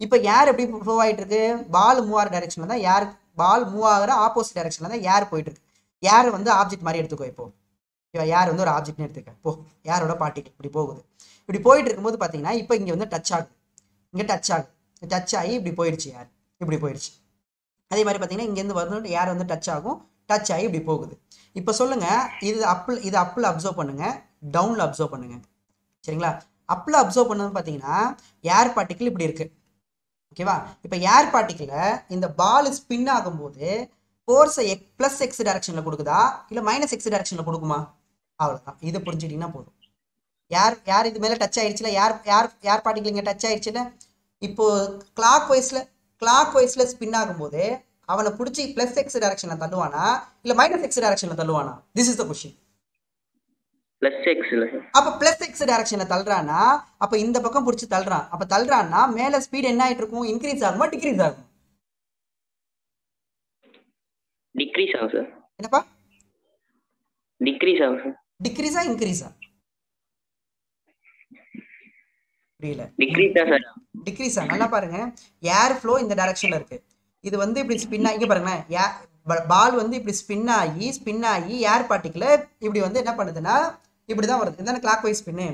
இப்போ ஏர் எப்படி ஃப்ளோ ஆகிட்டு இருக்கு? பால் மூவ் ஆகிற டைரக்ஷன்ல தான் ஏர், பால் மூவ் ஆகிற ஆப்போசிட் டைரக்ஷன்ல தான் ஏர் போயிட்டு இருக்கு. ஏர் வந்து ஆப்ஜெக்ட் மாதிரி எடுத்துக்கோ. இப்போ ஏர் வந்து ஒரு ஆப்ஜெக்ட்னு எடுத்துக்க போ, ஏரோட பார்ட்டிகல் இப்படி போகுது. இப்படி போயிட்டு இருக்கும்போது பார்த்தீங்கன்னா இப்போ இங்கே வந்து டச் ஆகுது, இங்கே டச் ஆகுது, டச் ஆகி இப்படி போயிடுச்சு, ஏர் இப்படி போயிடுச்சு. அதே மாதிரி பார்த்தீங்கன்னா இங்கேருந்து வந்து ஏர் வந்து டச் ஆகும், டச் ஆகி இப்படி போகுது. இப்போ சொல்லுங்க, இது அப்பில் அப்சர்வ் பண்ணுங்க, டவுனில் அப்சர்வ் பண்ணுங்க. சரிங்களா? அப்பில் அப்சர்வ் பண்ணது பார்த்தீங்கன்னா ஏர் பார்ட்டிக்கிள் இப்படி இருக்கு. ஓகேவா? இப்போ ஏர் பார்ட்டிக்கிள இந்த பால் ஸ்பின் ஆகும்போது ஃபோர்ஸை ப்ளஸ் எக்ஸ் டைரக்ஷனில் கொடுக்குதா இல்லை மைனஸ் எக்ஸ் டைரக்ஷனில் கொடுக்குமா? அவ்வளோதான். இதை புரிஞ்சுக்கிட்டீங்கன்னா போதும். யார் இது மேலே டச் ஆயிடுச்சுல, யார் பார்ட்டிக்கிள் இங்கே டச் ஆயிடுச்சுல, இப்போ கிளாக் வைஸ்ல ஸ்பின் ஆகும்போது அவனை பிடிச்சி ப்ளஸ் எக்ஸ் டைரக்ஷன்ல தள்ளுவானா இல்ல மைனஸ் எக்ஸ் டைரக்ஷன்ல தள்ளுவானா? This is the question. Plus X இல்ல அப்ப ப்ளஸ் எக்ஸ் டைரக்ஷன்ல தள்ளுறானா, அப்ப இந்த பக்கம் பிடிச்சி தள்ளுறான். அப்ப தள்ளுறான்னா மேல ஸ்பீட் என்ன ஆயிட்டு இருக்கும்? இன்க்ரீஸ் ஆகுமா டிக்ரீஸ் ஆகுமா? டிக்ரீஸ் ஆகும் சார். என்னப்பா? டிக்ரீஸ் ஆகும் சார். டிக்ரீஸா இன்க்ரீஸா? புரியல. டிக்ரீஸ் தான் சார். டிக்ரீஸா? நல்லா பாருங்க, ஏர் ஃப்ளோ இந்த டைரக்ஷன்ல இருக்கு. இது வந்து இப்படி ஸ்பின் ஆகி பாருங்களேன், பால் வந்து இப்படி ஸ்பின் ஆகி ஏர் பார்ட்டிக்கிள் இப்படி வந்து என்ன பண்ணுதுன்னா இப்படி தான் வருது. இதுதானே கிளாக் வைஸ் ஸ்பின்னு.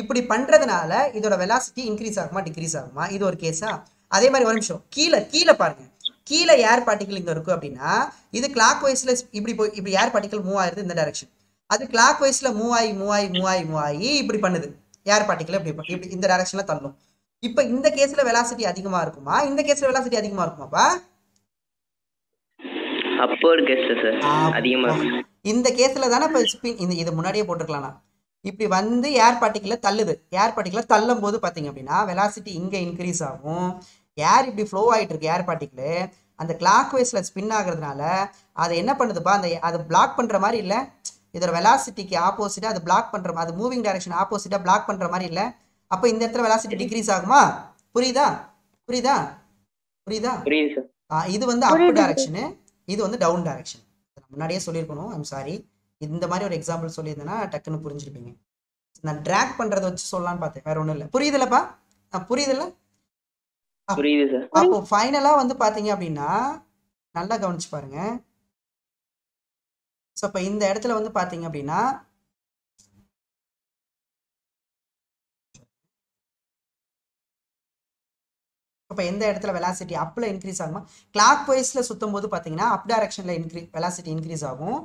இப்படி பண்றதுனால இதோட வெலாசிட்டி இன்க்ரீஸ் ஆகுமா டிக்ரீஸ் ஆகுமா? இது ஒரு கேஸா. அதே மாதிரி ஒரு நிமிஷம் கீழே பாருங்க, கீழே ஏர் பார்ட்டிக்கிள் இங்க இருக்கு அப்படின்னா இது கிளாக் வைஸ்ல இப்படி ஏர் பார்ட்டிக்கிள் மூவ் ஆயிருது இந்த டைரக்ஷன். அது கிளாக் வைஸ்ல மூவ் ஆகி இப்படி பண்ணுது. ஏர் பார்ட்டிக்கிள் இப்படி இந்த டைரக்ஷன்ல தள்ளும். இப்போ இந்த கேஸ்ல வெலாசிட்டி அதிகமா இருக்குமா, இந்த கேஸ்ல வெலாசிட்டி அதிகமா இருக்குமாப்பா? அப்பர் கேஸ்ல சார் அதிகமா இருக்கு. இந்த கேஸ்ல தானே இப்போ ஸ்பின் இது முன்னாடியே போட்டுருக்கலாம். இப்படி வந்து ஏர் பார்ட்டிக்கிள தள்ளுது. ஏர் பார்ட்டிக்கிள தள்ளும் போது பார்த்தீங்க அப்படின்னா வெலாசிட்டி இங்க இன்க்ரீஸ் ஆகும். ஏர் இப்படி ஃப்ளோ ஆகிட்டு இருக்கு ஏர் பார்ட்டிக்கிள், அந்த கிளாக் வைஸ்ல ஸ்பின் ஆகுறதுனால அதை என்ன பண்ணுதுப்பா, அதை பிளாக் பண்ற மாதிரி இல்லை, இதோட வெலாசிட்டிக்கு ஆப்போசிட்டா அது பிளாக் பண்ற மாதிரி, அது மூவிங் டைரக்ஷன் ஆப்போசிட்டா பிளாக் பண்ற மாதிரி இல்லை. அப்போ இந்த இடத்துல வெலாசிட்டி டிக்ரீஸ் ஆகுமா? புரியுதா? புரியுது சார். இது வந்து அப் டைரக்ஷனு, இது வந்து டவுன் டைரக்ஷன். முன்னாடியே சொல்லியிருக்கணும், ஐம் சாரி. இந்த மாதிரி ஒரு எக்ஸாம்பிள் சொல்லியிருந்தேன்னா டக்குன்னு புரிஞ்சிருப்பீங்க. நான் ட்ராக் பண்றதை வச்சு சொல்லலாம்னு பார்த்தேன், வேற ஒன்றும் இல்லை. புரியுதுல்லப்பா? புரியுதுல்ல? புரியுது சார். அப்போ ஃபைனலா வந்து பாத்தீங்க அப்படின்னா நல்லா கவனிச்சு பாருங்க. ஸோ இப்போ இந்த இடத்துல வந்து பாத்தீங்க அப்படின்னா இப்போ எந்த இடத்துல வெலாசிட்டி அப்ல இன்க்ரீஸ் ஆகுமா? கிளாக் வைஸ்ல சுத்தும் போது பாத்தீங்கன்னா அப் டைரக்ஷன்ல வெலாசிட்டி இன்க்ரீஸ் ஆகும்.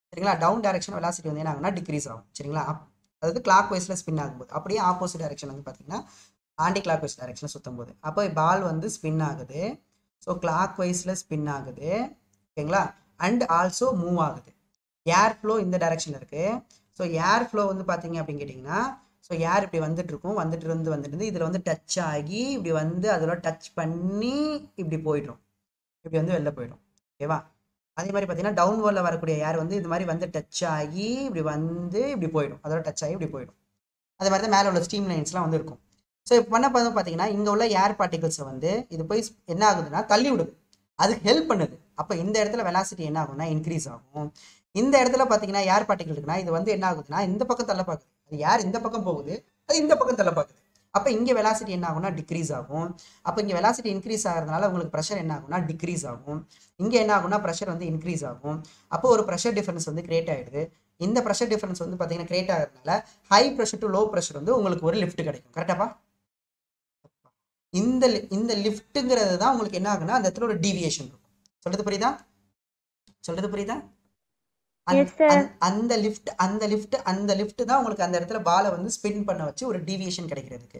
சரிங்களா? டவுன் டைரக்ஷன் வெலாசிட்டி வந்து என்ன ஆகும்னா டிக்ரீஸ் ஆகும். சரிங்களா? அதாவது கிளாக் வைஸ்ல ஸ்பின் ஆகும்போது. அப்படியே ஆப்போசிட் டைரக்ஷன் வந்து பாத்தீங்கன்னா ஆன்டி கிளாக் வைஸ் டைரக்ஷன் சுத்தும் போது அப்போ பால் வந்து ஸ்பின் ஆகுது. ஸோ கிளாக் வைஸ்ல ஸ்பின் ஆகுது. ஓகேங்களா? அண்ட் ஆல்சோ மூவ் ஆகுது. ஏர் ஃப்ளோ இந்த டைரக்ஷன்ல இருக்கு. ஸோ ஏர் ஃப்ளோ வந்து பாத்தீங்க அப்படின்னு கேட்டிங்கன்னா, ஸோ ஏர் இப்படி வந்துட்டு இருக்கும், வந்துட்டு இதில் வந்து டச் ஆகி இப்படி வந்து அதோட டச் பண்ணி இப்படி போயிடும், இப்படி வந்து வெளில போயிடும். ஓகேவா? அதே மாதிரி பார்த்தீங்கன்னா டவுன் வேர்ல்டில் வரக்கூடிய ஏர் வந்து இது மாதிரி வந்து டச் ஆகி இப்படி வந்து இப்படி போயிடும், அதோட டச் ஆகி இப்படி போயிடும். அதே மாதிரி தான் மேலே உள்ள ஸ்ட்ரீம் லைன்ஸ்லாம் வந்து இருக்கும். ஸோ இப்போ பண்ண பார்த்தீங்கன்னா இங்கே உள்ள ஏர் பார்ட்டிகல்ஸை வந்து இது போய் என்ன ஆகுதுன்னா தள்ளி விடுது, அதுக்கு ஹெல்ப் பண்ணுது. அப்போ இந்த இடத்துல வெலாசிட்டி என்ன ஆகும்னா இன்க்ரீஸ் ஆகும். இந்த இடத்துல பார்த்தீங்கன்னா ஏர் பார்ட்டிகல் இருக்குன்னா இது வந்து என்ன ஆகுதுன்னா இந்த பக்கம் தள்ள பார்க்குது, அது ஏர் இந்த பக்கம் போகுது, அது இந்த பக்கம் தள்ள பார்க்குது. அப்போ இங்கே வெலாசிட்டி என்ன ஆகும்னா டிக்ரீஸ் ஆகும். அப்போ இங்கே வெலாசிட்டி இன்க்ரீஸ் ஆகிறதுனால உங்களுக்கு ப்ரெஷர் என்ன ஆகும்னா டிக்ரீஸ் ஆகும். இங்கே என்ன ஆகும்னா ப்ரெஷர் வந்து இன்க்ரீஸ் ஆகும். அப்போ ஒரு ப்ரெஷர் டிஃபரன்ஸ் வந்து கிரியேட் ஆகிடுது. இந்த ப்ரெஷர் டிஃபரன்ஸ் வந்து பார்த்தீங்கன்னா கிரியேட் ஆகிறதுனால high pressure to low pressure வந்து உங்களுக்கு ஒரு லிஃப்ட் கிடைக்கும். கரெக்டாப்பா? இந்த லிஃப்ட்டுங்கிறது தான் உங்களுக்கு என்ன ஆகுனா அந்த இடத்துல ஒரு டீவியேஷன் இருக்கும். சொல்றது புரியுதா? அந்த லிஃப்ட் தான் உங்களுக்கு அந்த இடத்துல பாலை வந்து ஸ்பின் பண்ண வச்சு ஒரு டீவியேஷன் கிடைக்கிறதுக்கு.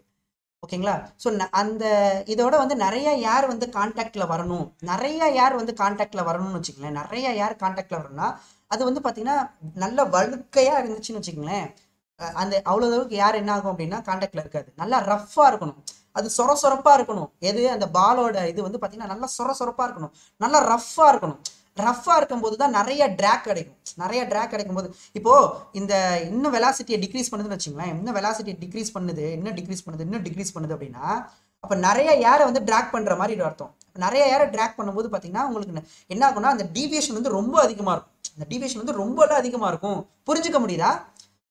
ஓகேங்களா? ஸோ அந்த இதோட வந்து நிறைய ஏர் வந்து கான்டாக்ட்ல வரணும்னு வச்சுக்கங்களேன். நிறைய ஏர் கான்டாக்ட்ல வரணும்னா அது வந்து பார்த்தீங்கன்னா நல்ல வழுக்கையா இருந்துச்சுன்னு வச்சுக்கங்களேன், அந்த அவ்வளோ அளவுக்கு ஏர் என்ன ஆகும் அப்படின்னா கான்டாக்ட்ல இருக்காது. நல்லா ரஃப்பாக இருக்கணும், அது சொரப்பா இருக்கணும். எது அந்த பாலோட இது வந்து பார்த்தீங்கன்னா நல்லா சொரப்பா இருக்கணும், நல்லா ரஃப்பாக இருக்கணும். ரஃப்பாக இருக்கும்போது தான் நிறைய ட்ராக் கிடைக்கும் போது இப்போ இந்த இன்னும் வெலாசிட்டியை டிக்ரீஸ் பண்ணுதுன்னு வச்சுங்களேன், இன்னும் வெலாசிட்டியை டிக்ரீஸ் பண்ணுது அப்படின்னா அப்போ நிறைய ஏரை வந்து ட்ராக் பண்ணுற மாதிரி ஒரு அர்த்தம். நிறைய ஏரை ட்ராக் பண்ணும்போது பார்த்தீங்கன்னா உங்களுக்கு என்ன ஆகும்னா அந்த டீவியேஷன் வந்து ரொம்ப அதிகமாக இருக்கும். அந்த டீவியேஷன் வந்து ரொம்ப அதிகமாக இருக்கும். புரிஞ்சுக்க முடியுதா?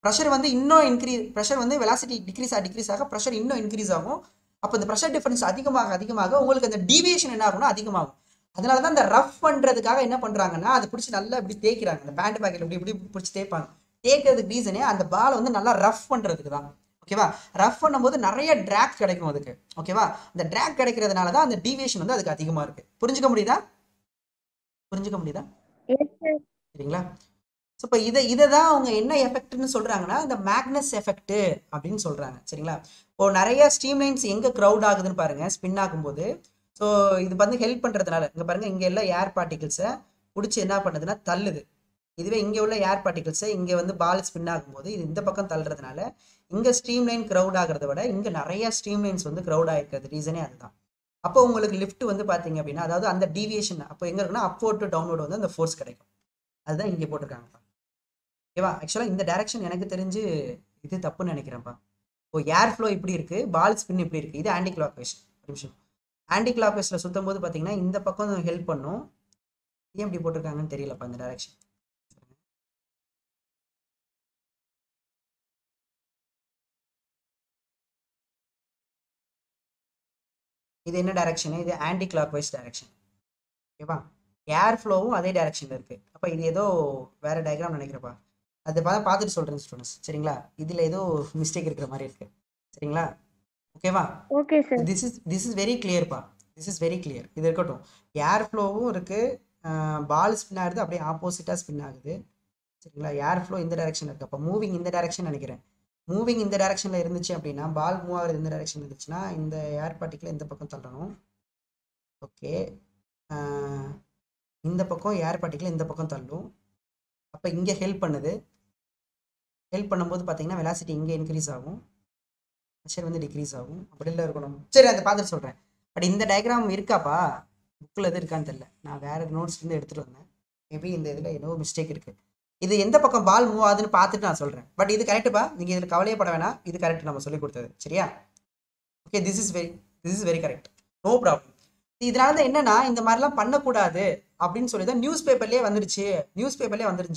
ப்ரெஷர் வந்து இன்னும் ப்ரெஷர் வந்து வெலாசிட்டி டிக்ரீஸ் ஆக ப்ரெஷர் இன்னும் இன்க்ரீஸ் ஆகும். அப்போ இந்த ப்ரெஷர் டிஃபரன்ஸ் அதிகமாக உங்களுக்கு அந்த டீவியேஷன் என்ன ஆகும்னா அதிகமாகும். அதனால தான் இந்த ரஃப் பண்ணுறதுக்காக என்ன பண்ணுறாங்கன்னா அதை பிடிச்சி நல்லா இப்படி தேய்க்கிறாங்க. அந்த பேண்ட் பேக்கெட் இப்படி பிடிச்சி தேய்ப்பாங்க. தேய்க்கிறதுக்கு ரீசனே அந்த பால் வந்து நல்லா ரஃப் பண்ணுறதுக்கு தான். ஓகேவா? ரஃப் பண்ணும்போது நிறைய ட்ராக் கிடைக்கும் அதுக்கு. ஓகேவா? இந்த ட்ராக் கிடைக்கிறதுனால தான் அந்த டீவியேஷன் வந்து அதுக்கு அதிகமாக இருக்குது. புரிஞ்சுக்க முடியுதா? சரிங்களா? ஸோ இப்போ இதை தான் அவங்க என்ன எஃபெக்ட்னு சொல்கிறாங்கன்னா இந்த மேக்னஸ் எஃபெக்ட் அப்படின்னு சொல்கிறாங்க. சரிங்களா? இப்போ நிறைய ஸ்ட்ரீம்லைன்ஸ் எங்கே க்ரௌட் ஆகுதுன்னு பாருங்கள் ஸ்பின் ஆகும்போது. ஸோ இது வந்து ஹெல்ப் பண்ணுறதுனால இங்கே பாருங்கள், இங்கே எல்லாம் ஏர் பார்ட்டிகிள்ஸை பிடிச்சி என்ன பண்ணுதுன்னா தள்ளுது. இதுவே இங்கே உள்ள ஏர் பார்ட்டிகிள்ஸை இங்கே வந்து பால் ஸ்பின் ஆகும்போது இது இந்த பக்கம் தள்ளுறதுனால இங்கே ஸ்ட்ரீம்லைன் க்ரௌட் ஆகிறத விட இங்கே நிறைய ஸ்ட்ரீம்லைன்ஸ் வந்து க்ரௌட் ஆகிருக்கிறது ரீசனே அதுதான். அப்போ உங்களுக்கு லிஃப்ட் வந்து பார்த்தீங்க அப்படின்னா அதாவது அந்த டீவியேஷன் அப்போ எங்கே இருக்குன்னா அப்வர்ட் டு டவுன்வர்ட் வந்து அந்த ஃபோர்ஸ் கிடைக்கும். அதுதான் இங்கே போட்டிருக்காங்க. ஓகேவா? ஆக்சுவலாக இந்த டைரக்ஷன் எனக்கு தெரிஞ்சு இது தப்புன்னு நினைக்கிறேன்ப்பா. இப்போ ஏர் ஃப்ளோ இப்படி இருக்குது, பால் ஸ்பின் இப்படி இருக்குது. இது ஆன்டி கிளாக் வைஸ். ஒரு நிமிஷம். ஆன்டி கிளாக் வைஸில் சுற்றும் போது பார்த்தீங்கன்னா இந்த பக்கம் ஹெல்ப் பண்ணும். ஏன் இப்படி போட்டிருக்காங்கன்னு தெரியலப்பா இந்த டைரக்ஷன். இது என்ன டைரக்ஷனு? இது ஆன்டி கிளாக் வைஸ் டைரக்ஷன். ஓகேவா? ஏர் ஃப்ளோவும் அதே டைரக்ஷனில் இருக்குது. அப்போ இது ஏதோ வேறு டயக்ராம் நினைக்கிறப்பா. அது பார்த்துட்டு சொல்கிறேன் ஸ்டூடெண்ட்ஸ். சரிங்களா? இதில் ஏதோ மிஸ்டேக் இருக்கிற மாதிரி இருக்குது. சரிங்களா? ஓகேவா? Okay sir. This is very கிளியர்ப்பா. This is very clear. இது இருக்கட்டும். ஏர் ஃப்ளோவும் இருக்குது, பால் ஸ்பின் ஆகுது, அப்படியே ஆப்போசிட்டாக ஸ்பின் ஆகுது. சரிங்களா? ஏர் ஃப்ளோ இந்த டைரக்ஷன் இருக்குது. அப்போ மூவிங் இந்த டைரக்ஷன் நினைக்கிறேன். மூவிங் இந்த டைரக்ஷனில் இருந்துச்சு அப்படின்னா பால் மூவ் ஆகுறது இந்த டைரக்ஷன் இருந்துச்சுன்னா இந்த ஏர் பார்ட்டிக்கில் இந்த பக்கம் தள்ளணும். ஓகே, இந்த பக்கம் ஏர் பார்ட்டிக்கில் இந்த பக்கம் தள்ளும். அப்போ இங்கே ஹெல்ப் பண்ணுது. ஹெல்ப் பண்ணும்போது பார்த்தீங்கன்னா வெலாசிட்டி இங்கே இன்க்ரீஸ் ஆகும், ப்ரெஷர் வந்து டிக்ரீஸ் ஆகும். அப்படிலாம் இருக்கணும். சரி, அதை பார்த்துட்டு சொல்கிறேன். பட் இந்த டயக்ராம் இருக்காப்பா, புக்கில் எது இருக்கான்னு தெரியல. நான் வேறு நோட்ஸ்லேருந்து எடுத்துகிட்டு வந்தேன். மேபி இந்த இதில் ஏதோ மிஸ்டேக் இருக்குது. இது எந்த பக்கம் பால் மூவ் ஆகுதுன்னு பார்த்துட்டு நான் சொல்கிறேன். பட் இது கரெக்டுப்பா, நீங்கள் இதில் கவலையப்பட வேணாம். இது கரெக்ட், நம்ம சொல்லி கொடுத்தது. சரியா? Okay, this is very correct, no problem. இதனால தான் என்னன்னா இந்த மாதிரிலாம் பண்ணக்கூடாது அப்படின்னு சொல்லி தான் நியூஸ் பேப்பர்லேயே வந்துருச்சு.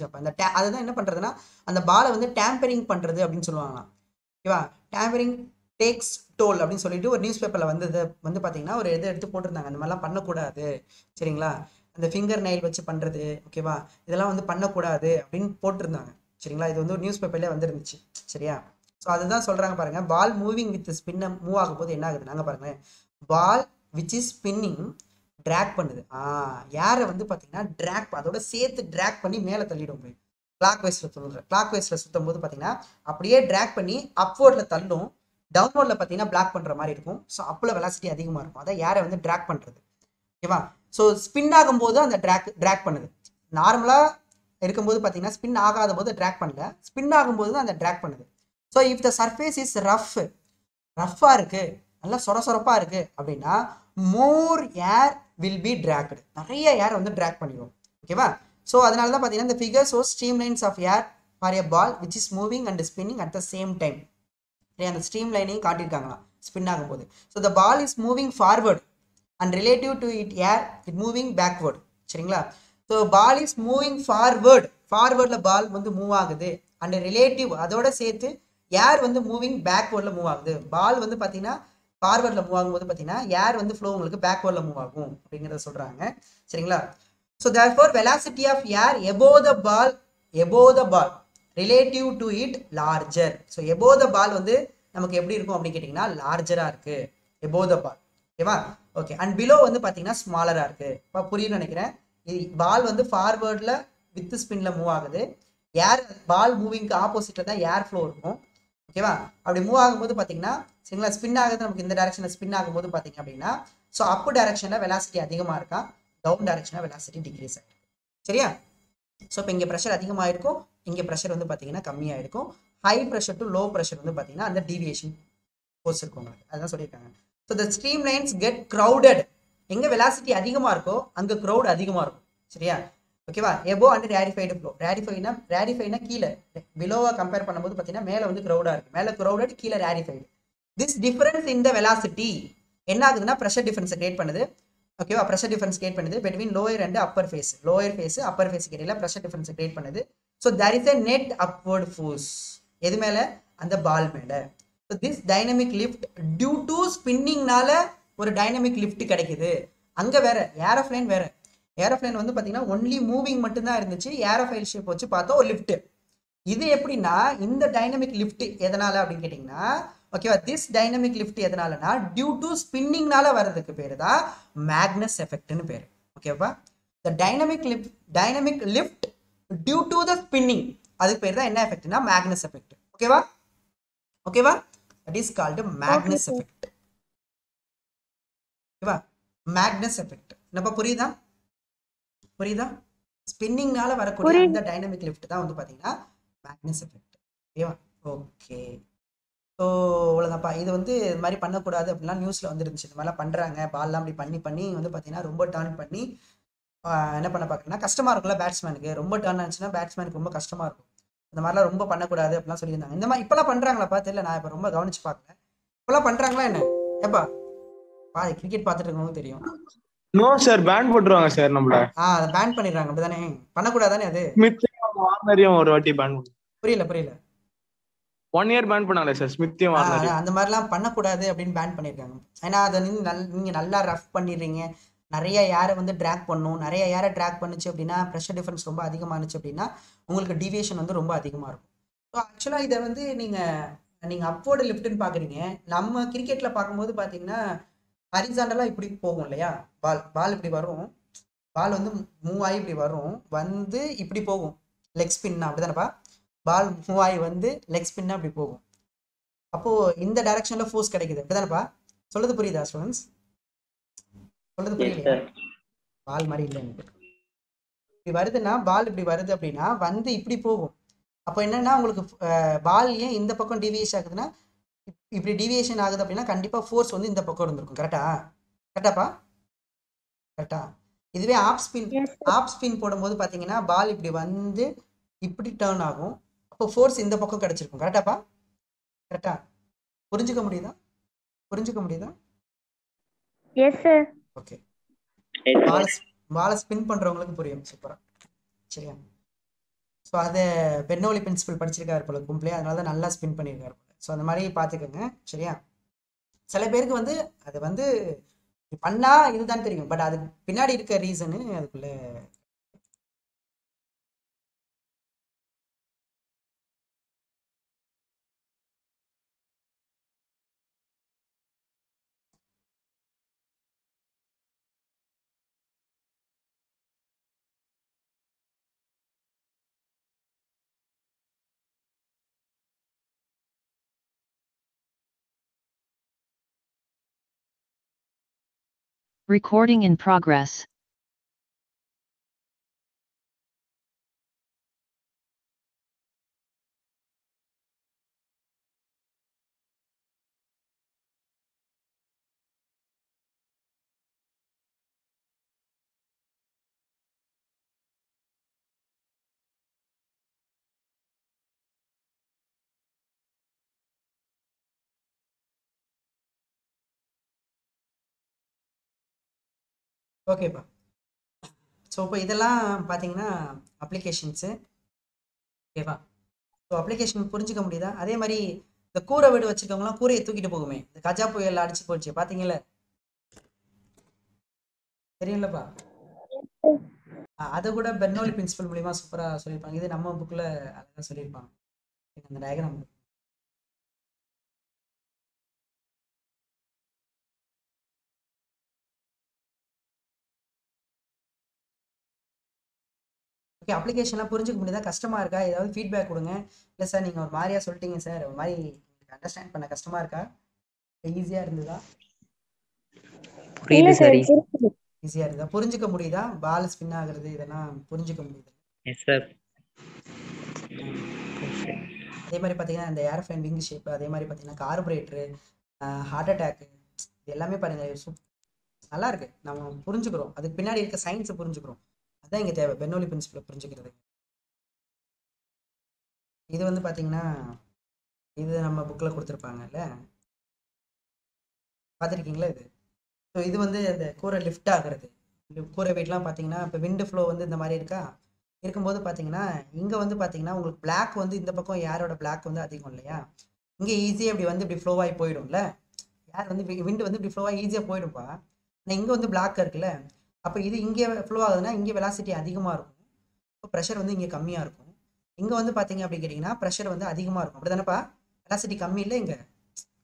அப்போ அந்த அதுதான் என்ன பண்ணுறதுன்னா அந்த பாலை வந்து டேம்பரிங் பண்ணுறது அப்படின்னு சொல்லுவாங்களாம். ஓகேவா? டேம்பரிங் டேக்ஸ் டோல் அப்படின்னு சொல்லிட்டு ஒரு நியூஸ் பேப்பரில் வந்து பார்த்தீங்கன்னா ஒரு இதை எடுத்து போட்டிருந்தாங்க. அந்த மாதிரிலாம் பண்ணக்கூடாது. சரிங்களா? அந்த ஃபிங்கர் நெயில் வச்சு பண்ணுறது, ஓகேவா, இதெல்லாம் வந்து பண்ணக்கூடாது அப்படின்னு போட்டிருந்தாங்க. சரிங்களா? இது வந்து ஒரு நியூஸ் பேப்பர்லேயே வந்துருந்துச்சு. சரியா? ஸோ அதுதான் சொல்கிறாங்க பாருங்கள். பால் மூவிங் வித் ஸ்பின்னை மூவ் ஆகும்போது என்ன ஆகுது நாங்கள் பாருங்கள், பால் விச் இஸ் ஸ்பின்னிங் ட்ராக் பண்ணுது. யாரை வந்து பார்த்தீங்கன்னா ட்ராக் அதோட சேர்த்து ட்ராக் பண்ணி மேலே தள்ளிடும். போய் கிளாக் வைஸில் சுற்றும் போது பார்த்தீங்கன்னா அப்படியே ட்ராக் பண்ணி அப்வர்டில் தள்ளும். டவுன்வர்டில் பார்த்தீங்கன்னா பிளாக் பண்ணுற மாதிரி இருக்கும். ஸோ அப்பில் வெலாசிட்டி அதிகமாக இருக்கும். அதான் யாரை வந்து ட்ராக் பண்ணுறது. ஓகேவா? ஸோ ஸ்பின் ஆகும்போது அந்த ட்ராக் பண்ணுது. நார்மலாக இருக்கும்போது பார்த்தீங்கன்னா ஸ்பின் ஆகாத போது ட்ராக் பண்ணல, ஸ்பின் ஆகும்போது தான் அந்த ட்ராக் பண்ணுது. So if the surface is ரஃப்பாக இருக்குது, நல்லா சொரப்பாக இருக்குது அப்படின்னா மோர் ஏர் வில் பி ட்ராக்டு, நிறைய ஏர் வந்து ட்ராக் பண்ணிடும். ஓகேவா? ஸோ அதனால தான் பார்த்தீங்கன்னா இந்த figure shows stream lines of air for a ball which is moving and spinning at the same time. அந்த ஸ்ட்ரீம் லைனையும் காட்டியிருக்காங்களாம் ஸ்பின் ஆகும்போது. So the ball is moving forward and relative to it air it moving backward. சரிங்களா? so ball is moving forwardல பால் வந்து move ஆகுது and relative அதோட சேர்த்து ஏர் வந்து மூவிங் பேக்வர்டில் மூவ் ஆகுது. பால் வந்து பார்த்தீங்கன்னா ஃபார்வர்டில் மூவ் ஆகும்போது பார்த்தீங்கன்னா ஏர் வந்து ஃப்ளோ உங்களுக்கு பேக்வர்டில் மூவ் ஆகும் அப்படிங்கிறத சொல்கிறாங்க. சரிங்களா? So therefore velocity of air above the ball relative to it larger. So above the ball வந்து நமக்கு எப்படி இருக்கும் அப்படின்னு கேட்டிங்கன்னா லார்ஜராக இருக்குது above the ball. ஓகேவா? ஓகே, அண்ட் பிலோ வந்து பார்த்தீங்கன்னா ஸ்மாலராக இருக்குது. இப்போ புரியுன்னு நினைக்கிறேன். இது பால் வந்து ஃபார்வேர்டில் வித் ஸ்பின்ல மூவ் ஆகுது. ஏர் பால் மூவிங்க்கு ஆப்போசிட்டில் தான் ஏர் ஃப்ளோ இருக்கும். ஓகேவா? அப்படி மூவ் ஆகும்போது பார்த்தீங்கன்னா சரிங்களா, ஸ்பின் ஆகுது நமக்கு இந்த டைரக்ஷனில் ஸ்பின் ஆகும்போது பார்த்தீங்க அப்படின்னா ஸோ அப் டைரக்ஷனில் வெலாசிட்டி அதிகமாக இருக்கா, டவுன் டைரக்ஷனில் வெலாசிட்டி டிக்ரீஸ் ஆகிருக்கு. சரியா? ஸோ இப்போ இங்கே ப்ரெஷர் அதிகமாக இருக்கும், இங்கே ப்ரெஷர் வந்து பார்த்தீங்கன்னா கம்மியாக இருக்கும். High pressure to low pressure வந்து பார்த்தீங்கன்னா அந்த டீவியேஷன் ஃபோர்ஸ் இருக்கும் உங்களுக்கு. அதுதான் சொல்லியிருக்காங்க. So the stream lines get crowded. எங்கே வெலாசிட்டி அதிகமாக இருக்கோ அங்கே க்ரௌட் அதிகமாக இருக்கும். சரியா? ஓகேவா? எபோ அண்ட் ரேரிஃபைடு ஃப்ளோ. ரேரிஃபைனா கீழே, பிலோவை கம்பேர் பண்ணும்போது பார்த்தீங்கன்னா மேலே வந்து க்ரௌடாக இருக்குது, மேலே க்ரௌடட், கீழே rarefied. This difference in the velocity என்ன ஆகுதுன்னா ப்ரெஷர் டிஃபரன்ஸை கிரியேட் பண்ணுது. ஓகேவா? ப்ரெஷர் டிஃபரன்ஸ் கிரியேட் பண்ணுது between lower and upper face. Upper ஃபேஸுக்கு இடையில ப்ரெஷர் டிஃபரன்ஸை கிரியேட் பண்ணுது. So there is a net upward force. எது மேலே? அந்த பால் மேலே. So this dynamic lift due to ஸ்பின்னிங்னால ஒரு டைனமிக் லிஃப்ட் கிடைக்குது. அங்கே வேற ஏரோப்ளைன் வேற. ஏரோப்ளைன் வந்து பார்த்தீங்கன்னா ஒன்லி மூவிங் மட்டும்தான் இருந்துச்சு. ஏரோஃபைல் ஷேப் வச்சு பார்த்தா ஒரு லிஃப்ட். இது எப்படின்னா இந்த டைனமிக் லிஃப்ட் எதனால அப்படின்னு கேட்டிங்கன்னா ஓகேவா, திஸ் டைனமிக் லிஃப்ட் எதனாலனா டியூ டு ஸ்பின்னிங்னால வர்றதுக்கு பேர் தான் மேக்னஸ் எஃபெக்ட்னு பேர். ஓகேவா, the dynamic lift due to the spinning, அதுக்கு பேர் தான் என்ன எஃபெக்ட்னா மேக்னஸ் எஃபெக்ட். ஓகேவா ஓகேவா, that is called Magnus effect. ஓகேவா, மேக்னஸ் எஃபெக்ட். என்னப்பா புரியுதா புரியுதா, ஸ்பின்னிங்னால வரக்கூடிய அந்த டைனமிக் லிஃப்ட் தான் வந்து பாத்தீங்கன்னா மேக்னஸ் எஃபெக்ட். ஓகேவா, ஓகே. ஸோ அவ்வளோதான்ப்பா. இது வந்து இது மாதிரி பண்ணக்கூடாது அப்படிலாம் நியூஸில் வந்துருந்துச்சு. இந்த மாதிரிலாம் பண்ணுறாங்க, பால்லாம் அப்படி பண்ணி வந்து பார்த்தீங்கன்னா ரொம்ப டர்ன் பண்ணி என்ன பண்ண பார்க்குறேன்னா கஷ்டமாக இருக்கும்ல பேட்ஸ்மேனுக்கு. ரொம்ப டர்ன் ஆச்சுன்னா பேட்ஸ்மேனுக்கு ரொம்ப கஷ்டமாக இருக்கும். இந்த மாதிரிலாம் ரொம்ப பண்ணக்கூடாது அப்படிலாம் சொல்லியிருந்தாங்க. இந்த மாதிரி இப்போலாம் பண்ணுறாங்களா தெரியல, நான் இப்போ ரொம்ப கவனிச்சு பார்க்கல. இப்போலாம் பண்ணுறாங்களா என்ன? ஏப்பா கிரிக்கெட் பார்த்துட்டு இருக்கவங்களுக்கு தெரியும். நோ சார், பேன் போட்டுருவாங்க சார் நம்மள. அதை பேன் பண்ணிடுறாங்க அப்படிதானே, பண்ணக்கூடாதானே அது? வார்னரையும் ஒரு வாட்டி பேன். புரியல 1 year பேன் பண்ணாங்களே சார் ஸ்மித்தையும் வார்னரையும். அந்த மாதிரிலாம் பண்ணக்கூடாது அப்படின்னு பேன் பண்ணியிருக்காங்க. ஏன்னா அதை நீங்க நல்லா ரஃப் பண்ணிடுறீங்க, நிறைய ஏரை வந்து ட்ராக் பண்ணும். நிறைய ஏரை ட்ராக் பண்ணுச்சு அப்படின்னா ப்ரெஷர் டிஃபரன்ஸ் ரொம்ப அதிகமானுச்சு அப்படின்னா உங்களுக்கு டீவியேஷன் வந்து ரொம்ப அதிகமாக இருக்கும். ஸோ ஆக்சுவலாக இதை வந்து நீங்கள் அப்வர்டு லிஃப்ட்னு பார்க்குறீங்க. நம்ம கிரிக்கெட்டில் பார்க்கும்போது பார்த்தீங்கன்னா ஹரிசாண்டலாக இப்படி போகும் இல்லையா, பால் இப்படி வரும், பால் வந்து மூவ் ஆகி இப்படி வரும், வந்து இப்படி போகும் லெக் ஸ்பின்னா, அப்படி தானேப்பா? பால் மூவ் ஆகி வந்து லெக் ஸ்பின்னா அப்படி போகும். அப்போது இந்த டைரக்ஷனில் ஃபோர்ஸ் கிடைக்குது, அப்படி தானேப்பா? சொல்லுது புரியுதா ஸ்டூடெண்ட்ஸ்? சொல்லுது புரியலையா? பால் மாதிரி இல்லை, எனக்கு இப்படி வருதுன்னா பால் இப்படி வருது அப்படின்னா வந்து இப்படி போகும். அப்போ என்னன்னா உங்களுக்கு பால் ஏன் இந்த பக்கம் டிவியேஷன் ஆகுதுன்னா இப்படி டிவியேஷன் ஆகுது அப்படின்னா கண்டிப்பாக ஃபோர்ஸ் வந்து இந்த பக்கம் இருந்திருக்கும். கரெக்டாப்பா? கரெக்டா? இதுவே ஆப் ஸ்பின் போடும்போது பார்த்தீங்கன்னா பால் இப்படி வந்து இப்படி டர்ன் ஆகும். அப்போ ஃபோர்ஸ் இந்த பக்கம் கிடைச்சிருக்கும். கரெக்டா? புரிஞ்சுக்க முடியுதா? Yes sir. ஓகே, பாலை ஸ்பின் பண்றவங்களுக்கு புரியும் சூப்பரா. சரியா? ஸோ அதை பெர்னோலி பிரின்சிபல் படிச்சிருக்காரு போல கும்பலே, அதனால தான் நல்லா ஸ்பின் பண்ணியிருக்காரு போல. ஸோ அந்த மாதிரி பார்த்துக்கோங்க. சரியா? சில பேருக்கு வந்து அது வந்து பண்ணா இதுதான் தெரியும், பட் அதுக்கு பின்னாடி இருக்க ரீசனு அதுக்குள்ள Recording in progress. ஓகேப்பா. ஸோ இப்போ இதெல்லாம் பார்த்தீங்கன்னா அப்ளிகேஷன்ஸு. ஓகேவா? ஸோ அப்ளிகேஷன் புரிஞ்சுக்க முடியுதா? அதே மாதிரி இந்த கூரை வீடு வச்சுருக்கவங்களாம் கூரையை தூக்கிட்டு போகுமே, இந்த கஜா புயல் அடிச்சு போச்சு பார்த்தீங்கல்ல, தெரியும்லப்பா? அதை கூட பெர்னோலி பிரின்சிபல் மூலிமா சூப்பராக சொல்லியிருப்பாங்க. இது நம்ம புக்கில் அழகாக சொல்லியிருப்பாங்க அந்த டயக்ராம். ஓகே, அப்ளிகேஷன்லாம் புரிஞ்சுக்க முடியுதா? கஷ்டமாக இருக்கா? ஏதாவது ஃபீட்பேக் கொடுங்க. இல்லை சார் நீங்கள் ஒரு மாதிரியாக சொல்லிட்டீங்க சார், ஒரு மாதிரி அண்டர்ஸ்டாண்ட் பண்ண கஷ்டமாக இருக்கா, ஈஸியாக இருந்ததா? புரியுது சார். ஈஸியாக இருந்ததா? புரிஞ்சுக்க முடியுதா? பால் ஸ்பின் ஆகுறது இதெல்லாம் புரிஞ்சுக்க முடியுது? Yes sir. அதே மாதிரி பார்த்தீங்கன்னா இந்த ஏர்ஃப்ளைன் விங் ஷேப், அதே மாதிரி பார்த்தீங்கன்னா கார்பரேட்டரு, ஹார்ட் அட்டாக்கு, இது எல்லாமே பாருங்கள் நல்லா இருக்கு. நம்ம புரிஞ்சுக்கிறோம், அதுக்கு பின்னாடி இருக்க சயின்ஸை புரிஞ்சுக்கிறோம். அதான் இங்கே தேவை, பெர்னோலி பிரின்சிபலை புரிஞ்சுக்கிறது. இது வந்து பார்த்தீங்கன்னா இது நம்ம புக்கில் கொடுத்துருப்பாங்கல்ல, பார்த்துருக்கீங்களா இது? ஸோ இது வந்து அந்த கூரை லிஃப்ட் ஆகிறது, கூரை வீட்லாம் பார்த்தீங்கன்னா இப்போ விண்டு ஃப்ளோ வந்து இந்த மாதிரி இருக்கும்போது பார்த்தீங்கன்னா இங்கே வந்து பார்த்தீங்கன்னா உங்களுக்கு பிளாக் வந்து இந்த பக்கம் ஏரோட பிளாக் வந்து அதிகம் இல்லையா, இங்கே ஈஸியாக இப்படி வந்து இப்படி ஃப்ளோவாகி போயிடும்ல, ஏர் வந்து விண்டு வந்து இப்படி ஃப்ளோவாகி ஈஸியாக போயிடும்பா. ஆனால் இங்கே வந்து பிளாக் இருக்குல்ல, அப்போ இது இங்கே ஃப்ளோ ஆகுதுன்னா இங்கே வெலாசிட்டி அதிகமாக இருக்கும், இப்போ ப்ரெஷர் வந்து இங்கே கம்மியாக இருக்கும். இங்கே வந்து பார்த்தீங்க அப்படி கேட்டிங்கன்னா ப்ரெஷர் வந்து அதிகமாக இருக்கும் அப்படி தானேப்பா? வெலாசிட்டி கம்மி இல்லை, இங்கே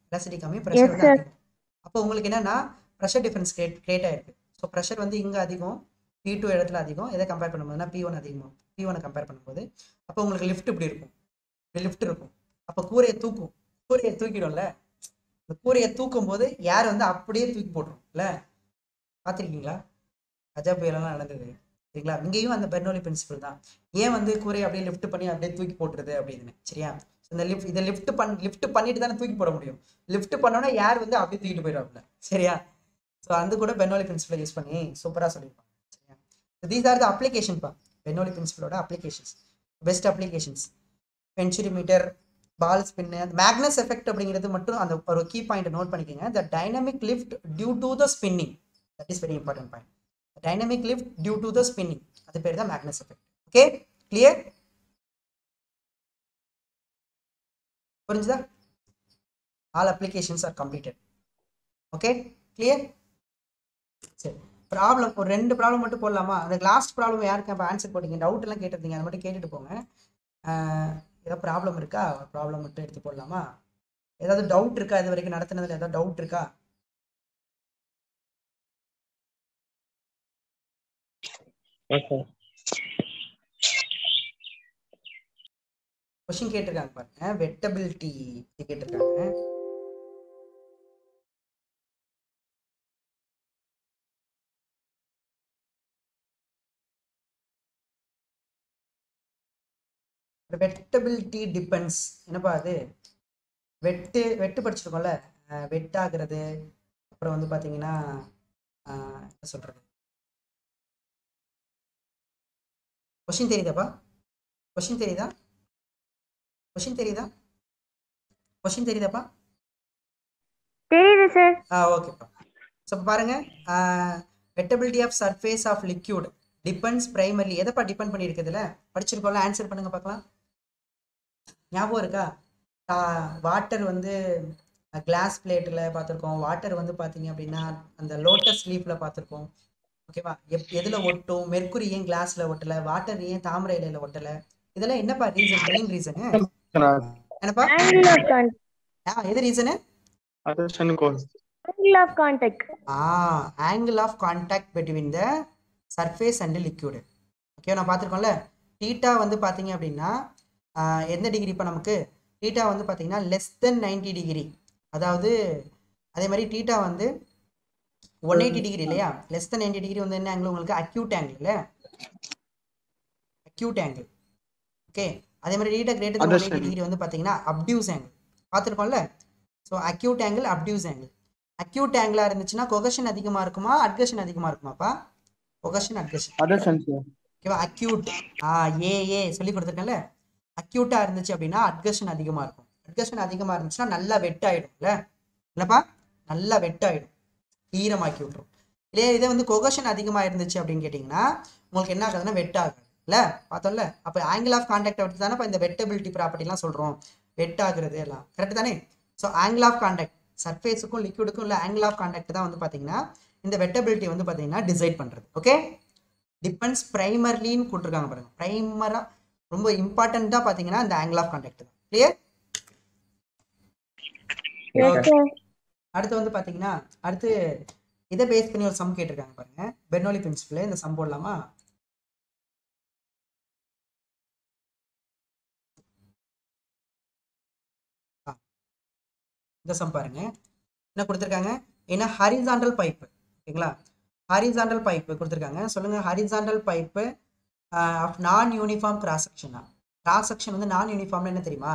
வெலாசிட்டி கம்மி, ப்ரெஷர் வந்து sir. அதிகம். அப்போ உங்களுக்கு என்னன்னா ப்ரெஷர் டிஃபரன்ஸ் கிரியேட் ஆயிருக்கு. ஸோ ப்ரெஷர் வந்து இங்கே அதிகம், P2 இடத்துல அதிகம். எதை கம்பேர் பண்ணும்போதுனா P1 அதிகமாக, P1 கம்பேர் பண்ணும்போது அப்போ உங்களுக்கு லிஃப்ட் இப்படி இருக்கும், இப்படி லிஃப்ட் இருக்கும். அப்போ கூரையை தூக்கும், கூரையை தூக்கிடும்ல. இந்த கூரையை தூக்கும் போது ஏர் வந்து அப்படியே தூக்கி போட்டுரும் இல்லை? பார்த்துருக்கீங்களா? கஜா புயலெல்லாம் நடந்தது சரிங்களா? இங்கேயும் அந்த பெர்னோலி பிரின்சிபல் தான். ஏன் வந்து கூரையை அப்படியே லிஃப்ட் பண்ணி அப்படியே தூக்கி போட்டுருது அப்படின்னு சரியா? இந்த இதை லிஃப்ட் பண்ணிட்டு தானே தூக்கி போட முடியும். லிஃப்ட் பண்ணோன்னா ஏர் வந்து அப்படியே தூக்கிட்டு போயிடுவாப்ல சரியா? ஸோ அது கூட பெர்னோலி பிரின்சிபலை யூஸ் பண்ணி சூப்பராக சொல்லியிருப்பாங்க சரியா? தீஸ் ஆர் த அப்ளிகேஷன்ப்பா, பெர்னோலி பிரின்சிபலோட applications, best applications. Venturi meter, ball spin, Magnus effect அப்படிங்கிறது மட்டும் அந்த ஒரு கீ பாயிண்ட் நோட் பண்ணிக்கோங்க. The dynamic lift due to the spinning, that is very important point. Dynamic lift due to the spinning, அது பேர் தான் Magnus effect. Okay, clear? புரிஞ்சுதா? All applications are completed. Okay, clear? சரி, problem ஒரு 2 problem மட்டும் போடலாமா? அந்த லாஸ்ட் ப்ராப்ளம் யாருக்கு இப்போ ஆன்சர் போட்டீங்க, டவுட் எல்லாம் கேட்டிருந்தீங்க, அதை மட்டும் கேட்டுட்டு போங்க. ஏதாவது ப்ராப்ளம் இருக்கா? ப்ராப்ளம் மட்டும் எடுத்து போடலாமா? ஏதாவது டவுட் இருக்கா? இது வரைக்கும் நடத்தினதுல ஏதாவது டவுட் இருக்கா? கொஸ்டின் கேட்டிருக்காங்க பாருங்க, வெட்டபிலிட்டி கேட்டிருக்காங்க. வெட்டபிலிட்டி டிபெண்ட்ஸ் என்னப்பா அது? வெட்டு படிச்சிருக்கோம்ல, வெட்டாகிறது. அப்புறம் வந்து பார்த்தீங்கன்னா என்ன சொல்றது, கொஸ்டின் தெரியுதாப்பா? கொஸ்டின் தெரியுதா? கொஸ்டின் தெரியுதா? கொஸ்டின் தெரியுதாப்பா? தெரியுது சார். ஓகேப்பா. ஸோ பாருங்க, wettability of surface of liquid depends primarily, எதைப்பா டிபெண்ட் பண்ணியிருக்குதுல படிச்சிருக்கோம்ல, ஆன்சர் பண்ணுங்க பார்க்கலாம். ஞாபகம் இருக்கா? வாட்டர் வந்து கிளாஸ் பிளேட்டில் பார்த்துருக்கோம், வாட்டர் வந்து பார்த்தீங்க அப்படின்னா அந்த லோட்டஸ் லீஃபில் பார்த்துருக்கோம். ஓகேவா? எதில் ஒட்டும்? மெர்க்குரி ஏன் கிளாஸில் ஒட்டலை? வாட்டர் ஏன் தாமரை இலையில ஒட்டலை? இதெல்லாம் என்னப்பா ரீசன், மெயின் ரீசனு என்னப்பா? Angle of contact. எது reason? Angle of contact. Angle of contact between the surface and liquid. Okay, நான் பார்த்துருக்கோம்ல. டீட்டா வந்து பார்த்தீங்க அப்படின்னா எந்த டிகிரி இப்போ நமக்கு? டீட்டா வந்து பார்த்தீங்கன்னா லெஸ் தென் 90 டிகிரி. அதாவது அதே மாதிரி டீட்டா வந்து 180 டிகிரி இல்லையா? லெஸ் தென் 90 டிகிரி வந்து என்ன ஆங்கிள் உங்களுக்கு? அக்யூட் ஆங்கிள் இல்லை? Acute angle. ஓகே, அதே மாதிரி டீட்டா கிரேட்டர் தென் 180 டிகிரி வந்து பார்த்தீங்கன்னா அப்டியூஸ் ஆங்கிள். பார்த்துருக்கோம்ல? So acute angle, obtuse angle. Acute ஆங்கிளாக இருந்துச்சுன்னா கொகஷன் அதிகமாக இருக்குமா, அட்கஷன் அதிகமாக இருக்குமாப்பா? கொகஷன், அட்கஷன். ஓகேவா? அக்யூட் ஏ சொல்லி கொடுத்துருக்கேன்ல. அக்யூட்டாக இருந்துச்சு அப்படின்னா அட்கஷன் அதிகமாக இருக்கும். அட்கஷன் அதிகமாக இருந்துச்சுன்னா நல்லா வெட்டாயிடும்ல இல்லைப்பா? நல்லா வெட்டாயிடும், ஈரமாக்கி விட்டுரும். இதே வந்து கொகஷன் அதிகமாக இருந்துச்சு அப்படின்னு கேட்டிங்கன்னா உங்களுக்கு என்ன ஆகுதுன்னா வெட்டாகுது இல்லை? பார்த்தோம்ல? அப்போ ஆங்கிள் ஆஃப் கான்டாக்ட் வச்சு தானே இப்போ இந்த வெட்டபிலிட்டி ப்ராப்பர்ட்டிலாம் சொல்கிறோம், வெட்டாகிறது எல்லாம் கரெக்டு தானே? ஸோ ஆங்கிள் ஆஃப் கான்டாக்ட், சர்ஃபேஸுக்கும் லிக்விடுக்கும் இல்லை ஆங்கிள் ஆஃப் கான்டாக்ட் தான் வந்து பார்த்தீங்கன்னா இந்த வெட்டபிலிட்டி வந்து பார்த்தீங்கன்னா டிசைட் பண்ணுறது. ஓகே, டிபெண்ட்ஸ் பிரைமர்லின்னு கொடுத்துருக்காங்க பாருங்க. பிரைமராக ரொம்ப இம்பார்ட்டண்ட்டாக பார்த்தீங்கன்னா இந்த ஆங்கிள் ஆஃப் கான்டாக்ட் தான். கிளியர்? அடுத்து வந்து பார்த்தீங்கன்னா அடுத்து இதை பேஸ் பண்ணி ஒரு சம் கேட்டிருக்காங்க பாருங்க, பெர்னோலி பிரின்சிபல். இந்த சம் போடலாமா? இந்த சம் பாருங்க, என்ன கொடுத்துருக்காங்க? ஏன்னா ஹரிசாண்டல் பைப்பு. ஓகேங்களா? ஹரிசாண்டல் பைப்பு கொடுத்துருக்காங்க. சொல்லுங்க, ஹரிசாண்டல் பைப்பு ஆஃப் நான் யூனிஃபார்ம் கிராஸ் செக்ஷனா? கிராஸ் செக்ஷன் வந்து நான் யூனிஃபார்ம்னு என்ன தெரியுமா?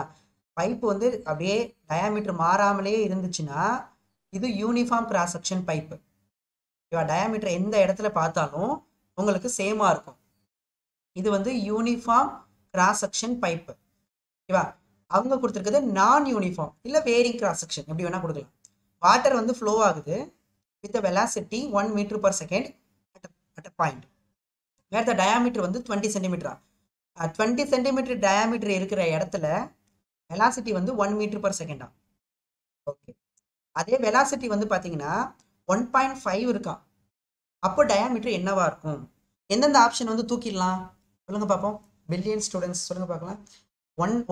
பைப்பு வந்து அப்படியே டயாமீட்டர் மாறாமலே இருந்துச்சுன்னா இது யூனிஃபார்ம் கிராஸ் செக்ஷன் பைப்பு. ஓகேவா? டயாமீட்டர் எந்த இடத்துல பார்த்தாலும் உங்களுக்கு சேமாக இருக்கும். இது வந்து யூனிஃபார்ம் கிராஸ் செக்ஷன் பைப்பு. ஓகேவா? அவங்க கொடுத்துருக்குது நான் யூனிஃபார்ம் இல்லை வேரிங் கிராஸ் செக்ஷன், எப்படி வேணால் கொடுக்கலாம். வாட்டர் வந்து ஃப்ளோ ஆகுது with velocity 1 metre per second at a point where the diameter வந்து 20 சென்டிமீட்டரா. 20 சென்டிமீட்டர் டயாமீட்டர் இருக்கிற இடத்துல வெலாசிட்டி வந்து 1 மீட்டர் பர் செகண்டா. ஓகே, அதே வெலாசிட்டி வந்து பார்த்தீங்கன்னா 1.5 இருக்கான். அப்போ டயாமீட்டர் என்னவா இருக்கும்? எந்தெந்த ஆப்ஷன் வந்து தூக்கிடலாம் சொல்லுங்க பார்ப்போம். பில்லியன் ஸ்டூடெண்ட்ஸ் சொல்லுங்க பார்க்கலாம்.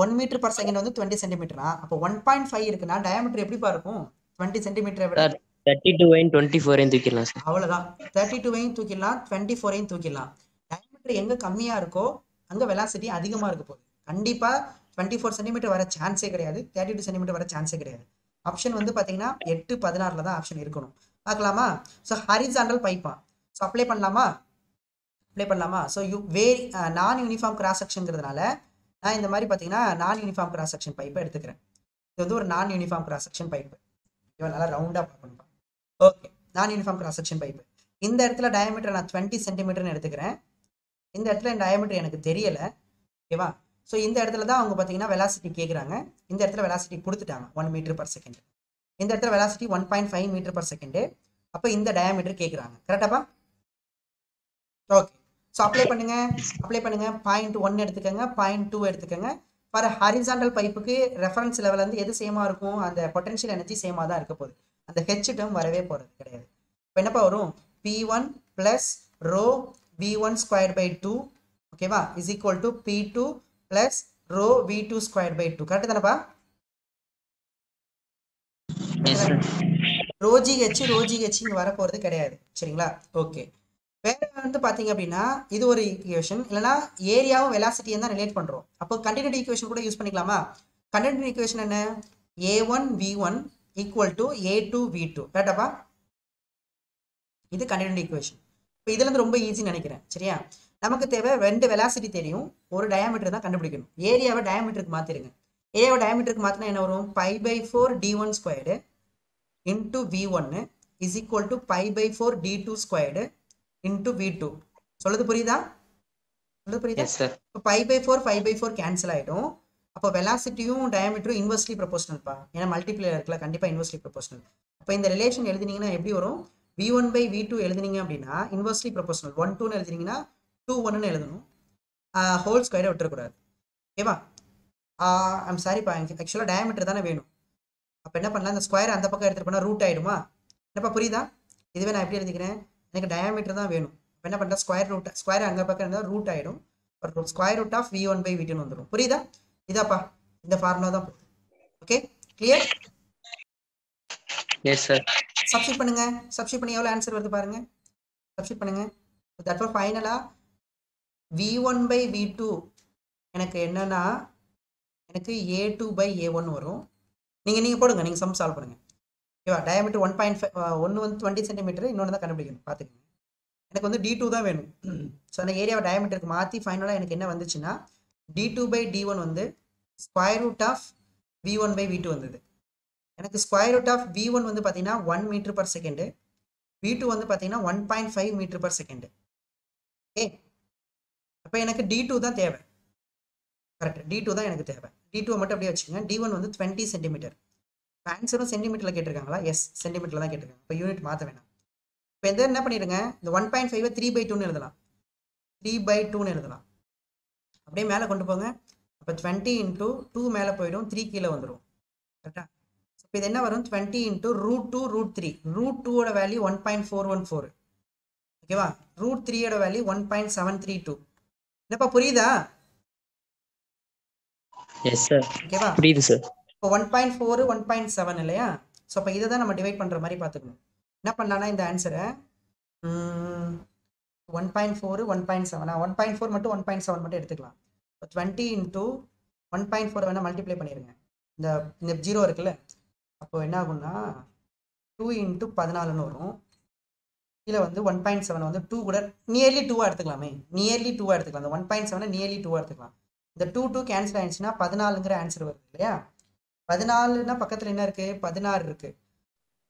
1 மீட்டர் பர் செகண்ட் வந்து 20 சென்டிமீட்டர்னா அப்போ 1.5 இருக்குன்னா டயாமீட்டர் எப்படிப்பா இருக்கும்? 20 சென்டிமீட்டரை விட சார் 32 24 தூக்கிடலாம் சார். அவ்வளோதான். 32 தூக்கிடலாம், 24 தூக்கிடலாம். டயாமீட்டர் எங்கே கம்மியாக இருக்கோ அங்கே வெலாசிட்டி அதிகமாக இருக்க போகுது. கண்டிப்பாக 24 சென்டிமீட்டர் வர சான்ஸே கிடையாது, 32 சென்டிமீட்டர் வர சான்ஸே கிடையாது. ஆப்ஷன் வந்து பார்த்தீங்கன்னா 8, 16 தான் ஆப்ஷன் இருக்கணும். பார்க்கலாமா? ஸோ ஹரிசாண்டல் பைப்பா. ஸோ அப்ளை பண்ணலாமா? ஸோ நான் யூனிஃபார்ம் கிராஸ் செக்ஷன்ங்கிறதுனால நான் இந்த மாதிரி பார்த்தீங்கன்னா நான் யூனிஃபார்ம் கிராஸ் செக்ஷன் பைப்பை எடுத்துக்கிறேன். இது வந்து ஒரு நான் யூனிஃபார்ம் கிராஸ் செக்ஷன் பைப்பு. இவன் நல்லா ரவுண்டாக பார்க்கணும்ப்பா. ஓகே, நான் யூனிஃபார்ம் கிராஸ் செக்ஷன் பைப்பு. இந்த இடத்துல டயாமீட்டர் நான் 20 சென்டிமீட்டர்னு எடுத்துக்கிறேன். இந்த இடத்துல டயாமீட்டர் எனக்கு தெரியலை. ஓகேவா? ஸோ இந்த இடத்துல தான் அவங்க பார்த்தீங்கன்னா வெலாசிட்டி கேட்குறாங்க. இந்த இடத்துல வெலாசிட்டி கொடுத்துட்டாங்க 1 மீட்டர் பர் செகண்ட். இந்த இடத்துல வெலாசிட்டி 1.5 மீட்டர் பர் செகண்டு. அப்போ இந்த டயாமீட்டர் கேட்குறாங்க. கரெக்டாப்பா? ஓகே, ஸோ அப்ளை பண்ணுங்க. 0.1 எடுத்துக்கோங்க, 0.2 எடுத்துக்கோங்க. ஃபார் ஹாரிசாண்டல் பைப்புக்கு ரெஃபரன்ஸ் லெவல் வந்து எது சேமாக இருக்கும்? அந்த பொட்டன்ஷியல் எனர்ஜி சேமாக தான் இருக்க போகுது. அந்த ஹெச் டேர்ம் வரவே போகிறது கிடையாது. இப்போ என்னப்பா வரும்? P1 plus rho V1 square by 2, ஓகேவா, is equal to P2 plus rho V2 square by 2. Correct தானேப்பா? ரோஜிஹெச் இங்கே வர போகிறது கிடையாது. சரிங்களா? ஓகே, வேற வந்து பார்த்தீங்க அப்படின்னா இது ஒரு ஈக்குவேஷன், இல்லைனா ஏரியாவும் வெலாசிட்டியும் தான் ரிலேட் பண்ணுறோம். அப்போ கண்டினியூட்டி ஈக்குவேஷன் கூட யூஸ் பண்ணிக்கலாமா? கண்டினியூட்டி ஈக்குவேஷன் என்ன? A1 V1 equal to A2 V2. கரெக்டாப்பா? இது கண்டினியூட்டி ஈக்குவேஷன். இப்போ இதுல இருந்து ரொம்ப ஈஸின்னு நினைக்கிறேன். சரியா? நமக்கு தேவை 2 வெலாசிட்டி தெரியும், ஒரு டயாமீட்டர் தான் கண்டுபிடிக்கணும். ஏரியாவை டயாமீட்டருக்கு மாற்றிடுங்க. ஏரியாவை டயாமீட்டருக்கு மாற்றினா என்ன வரும்? π/4 d1 squared into V1 is equal to π/4 d2 squared into V2. சொல்லுது புரியுதா? இப்போ π/4 கேன்சல் ஆகிடும். அப்போ வெலாசிட்டியும் டயாமீட்டரும் இன்வெர்ஸ்லி ப்ரொபோஷனல்ப்பா. ஏன்னா மல்டிப்ளேயர் இருக்குல்ல, கண்டிப்பாக இன்வெர்ஸ்லி ப்ரொபோஷனல். அப்போ இந்த ரிலேஷன் எழுதினீங்கன்னா எப்படி வரும்? V1/V2 எழுதினீங்க அப்படின்னா இன்வெர்ஸ்லி ப்ரொபோஷனல். 1:2 எழுதினீங்கன்னா 2:1 எழுதணும். ஹோல் ஸ்கொயரை விட்டுறக்கூடாது. ஓகேவா? ஐம் சாரிப்பா, ஆக்சுவலாக டயாமீட்டர் தானே வேணும். அப்போ என்ன பண்ணலாம்? இந்த ஸ்கொயர் அந்த பக்கம் எடுத்துகிட்டு போனால் ரூட் ஆகிடுமா? என்னப்பா புரியுதா? இதுவே நான் எப்படி எழுதிக்கிறேன்? எனக்கு டயாமீட்டர் தான் வேணும். இப்போ என்ன பண்ணுறேன்? ஸ்கொயர் அங்கே பக்கம் இருந்தால் ரூட் ஆகிடும். ஸ்கொயர் ரூட் ஆஃப் V1/V2 வந்துடும். புரியுதா? இதாப்பா, இந்த ஃபார்முலா தான். Okay, clear? Yes sir. Substitute பண்ணுங்க. சப்ஸ்டிட் பண்ணி எவ்வளோ ஆன்சர் வருது பாருங்க. சப்ஸ்டிட் பண்ணுங்க. தட்ஃபார் ஃபைனலாக V1/V2 எனக்கு என்னன்னா எனக்கு A2/A1 வரும். நீங்கள் போடுங்க, நீங்கள் சம் சால்வ் பண்ணுங்க. ஓகேவா? டயாமீட்டர் 1.5, ஒன்று வந்து 20 சென்டிமீட்டர், இன்னொன்று தான் கண்டுபிடிக்கணும். பார்த்துக்கங்க, எனக்கு வந்து D2 தான் வேணும். ஸோ அந்த ஏரியாவை டயாமீட்டருக்கு மாற்றி ஃபைனலாக எனக்கு என்ன வந்துச்சுன்னா D2/D1 வந்து ஸ்கொயர் ரூட் ஆஃப் V1/V2 வந்தது. எனக்கு ஸ்கொயர் ரூட் ஆஃப் V1 வந்து பார்த்தீங்கன்னா 1 மீட்டர் பர் செகண்டு, V2 வந்து பார்த்தீங்கன்னா 1.5 மீட்டர் பர் செகண்டு. ஓகே, அப்போ எனக்கு D2 தான் தேவை. கரெக்ட், D2 தான் எனக்கு தேவை. D2 மட்டும் அப்படியே வச்சுக்கோங்க. D1 வந்து 20 சென்டிமீட்டர். ஆன்சரும் சென்டிமீட்டரில் கேட்டிருக்காங்களா? எஸ், சென்டிமீட்டரில் தான் கேட்டிருக்காங்க. இப்போ யூனிட் மாற்ற வேணாம். இப்போ எந்த என்ன பண்ணிடுங்க, இந்த 1.5 3/2 எழுதலாம். 3/2 எழுதலாம். அப்படியே மேலே கொண்டு போங்க. அப்போ 20 × 2 மேலே போயிடும், 3 கீழே வந்துடும். கரெக்டாக? இப்போ இது என்ன வரும்? 20 × √2 √3. √2ஓட வேல்யூ 1.414. ஓகேவா? √3ஓட வேல்யூ 1.732. என்னப்பா புரியுதா? Yes sir. ஓகேவா? புரியுது சார். இப்போ 1.4 1.7 இல்லையா? ஸோ அப்போ இதை தான் நம்ம டிவைட் பண்ணுற மாதிரி பார்த்துக்கணும். என்ன பண்ணலான்னா இந்த ஆன்சரை 1.4 1.7 1.4 மட்டும் 1.7 மட்டும் எடுத்துக்கலாம். இப்போ 20 × 1.4 வேணால் மல்டிப்ளை பண்ணிடுங்க. இந்த 0 இருக்குல்ல, அப்போ என்ன ஆகும்னா 2 × 14 வரும். கீழே வந்து 1.7 வந்து 2 கூட நியர்லி 2 எடுத்துக்கலாமே. நியர்லி 2 எடுத்துக்கலாம். அந்த 1.7 நியர்லி 2 எடுத்துக்கலாம். இந்த 2 கேன்சல் ஆயிடுச்சுன்னா 14ங்கிற ஆன்சர் வருது இல்லையா? 14னா பக்கத்தில் என்ன இருக்குது? 16 இருக்குது.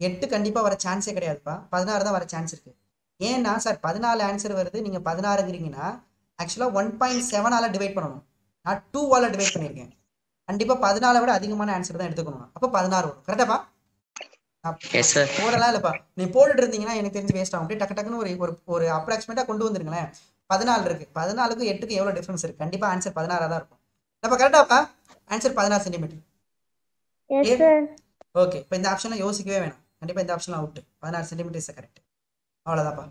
8 கண்டிப்பாக வர சான்ஸே கிடையாதுப்பா. 16 தான் வர சான்ஸ் இருக்குது. ஏன்னா சார் 14 ஆன்சர் வருது, நீங்கள் 16ங்கிறீங்கன்னா ஆக்சுவலாக 1.7ஆல் டிவைட் பண்ணணும். நான் 2ஆல் டிவைட் பண்ணியிருக்கேன். கண்டிப்பாக 14 விட அதிகமான ஆன்சர் தான் எடுத்துக்கணும். அப்போ 16 வரும். கரெக்டாப்பா? போடலாம் இல்லைப்பா. நீ போட்டுட்டு இருந்தீங்கன்னா எனக்கு தெரிஞ்சு வேஸ்ட் ஆகும். அப்படியே டக்கு டக்குன்னு ஒரு அப்ராக்சிமேட்டாக கொண்டு வந்துருங்களேன். 14 இருக்குது. 14க்கு 8க்கு எவ்வளோ டிஃப்ரென்ஸ் இருக்குது? கண்டிப்பாக ஆன்சர் 16 தான் இருக்கும். அப்போ கரெக்டாப்பா? Answer 16 centimetre. ஓகே, இப்போ இந்த ஆப்ஷனை யோசிக்கவே வேணாம். கண்டிப்பாக இந்த ஆப்ஷன்லாம் அவுட்டு. 16 centimetre is correct. அவ்வளோதான்ப்பா.